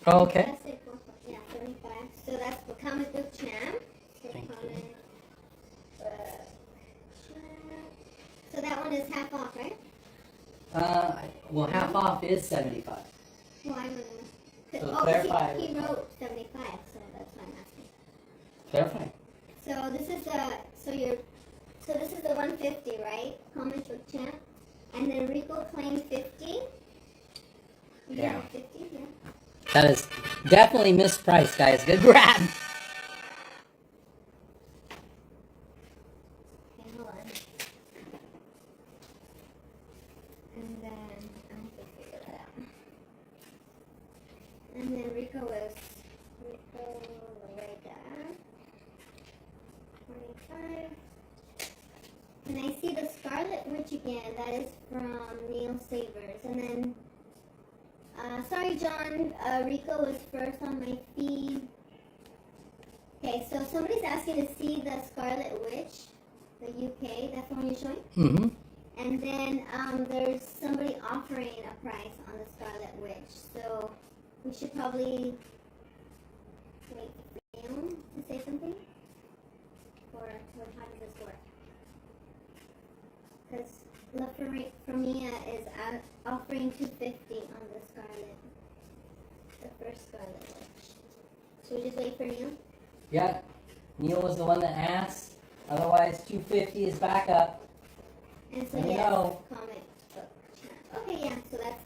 Oh, okay. Fantastic Four, yeah, 75. So that's the comic book champ. So that one is half off, right? Well, half off is 75. Well, I don't know. So Oh, clarify. he wrote 75, so that's why I'm asking. Clarify. So this is the 150, right? Comic book champ, and then Rico claimed 50. Yeah. 50, yeah. That is definitely mispriced, guys. Good grab. Okay, hold on. And then I have to figure that out. And then Rico Loretta. 25. And I see the Scarlet Witch again. That is from Neil Savers. And then, sorry, John. Rico was first on my feed. Okay, so somebody's asking to see the Scarlet Witch, the UK. That's the one you're showing. Mm-hmm. And then there's somebody offering a price on the Scarlet Witch. So we should probably wait for him to say something. Or how does this work? Because La Familia is offering $250 on the Scarlet, the first Scarlet Witch. Should we just wait for Neil? Yeah. Neil was the one that asked. Otherwise, 250 is back up. And so There you yes, go. comic book channel. Okay, yeah. So that's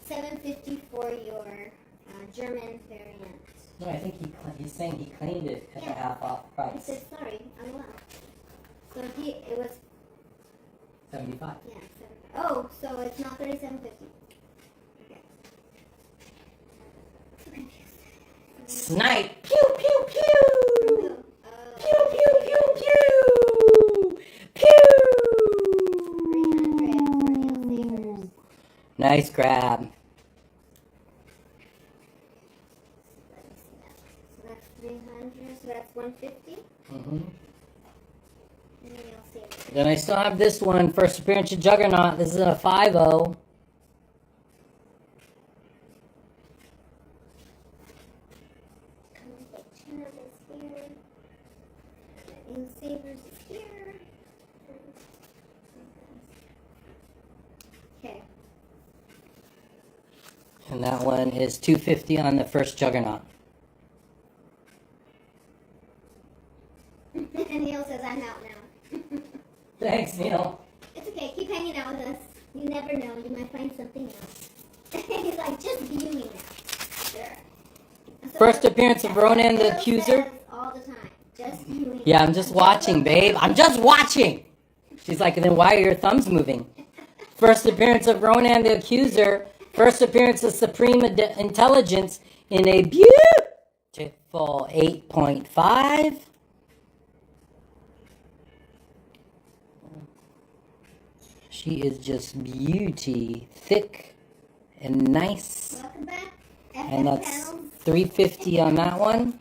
$37.50 for your German variant. No, I think he's saying he claimed it at the Yeah. half off I price. said sorry. I'm allowed. So it was 75. yeah. 75. Oh, so it's not $37.50. Okay. So confused. Snipe! Pew pew pew! Oh, Pew pew pew pew! Pew! 300 for Neil Savers. Nice grab. Let me see that. So that's 300. So that's 150. Mm-hmm. And Neil Savers. Then I still have this one. First appearance of Juggernaut. This is a 5.0. Comic book channel is here. Neil Savers is here. Okay. And that one is $250 on the first Juggernaut. And Neil says I'm out now. Thanks, Neil. It's okay. Keep hanging out with us. You You never know. You might find something else. He's like, just viewing now. Sure. So First appearance of Ronan the Bill Accuser. says all the time. Just viewing. Yeah, I'm just watching, babe. I'm just watching. She's like, then why are your thumbs moving? First appearance of Ronan the Accuser. First appearance of Supreme Intelligence in a beautiful 8.5. She is just beauty, thick and nice. Welcome back. And that's Panels. $350 on that one.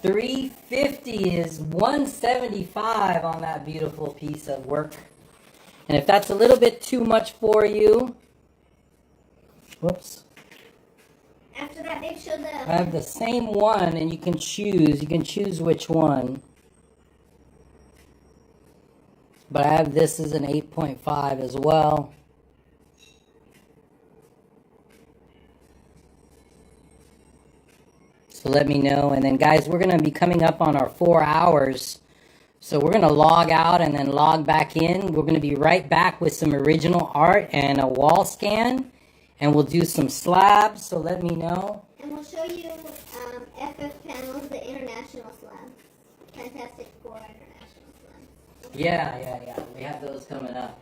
$350 is $175 on that beautiful piece of work. And if that's a little bit too much for you, whoops. After that, they show the. I have the same one, and you can choose. You can choose which one. But I have this as an 8.5 as well. So let me know. And then, guys, we're going to be coming up on our 4 hours. So we're going to log out and then log back in. We're going to be right back with some original art and a wall scan. And we'll do some slabs. So let me know. And we'll show you FF panels, the international slabs. Fantastic Four international slabs. Yeah. We have those coming up.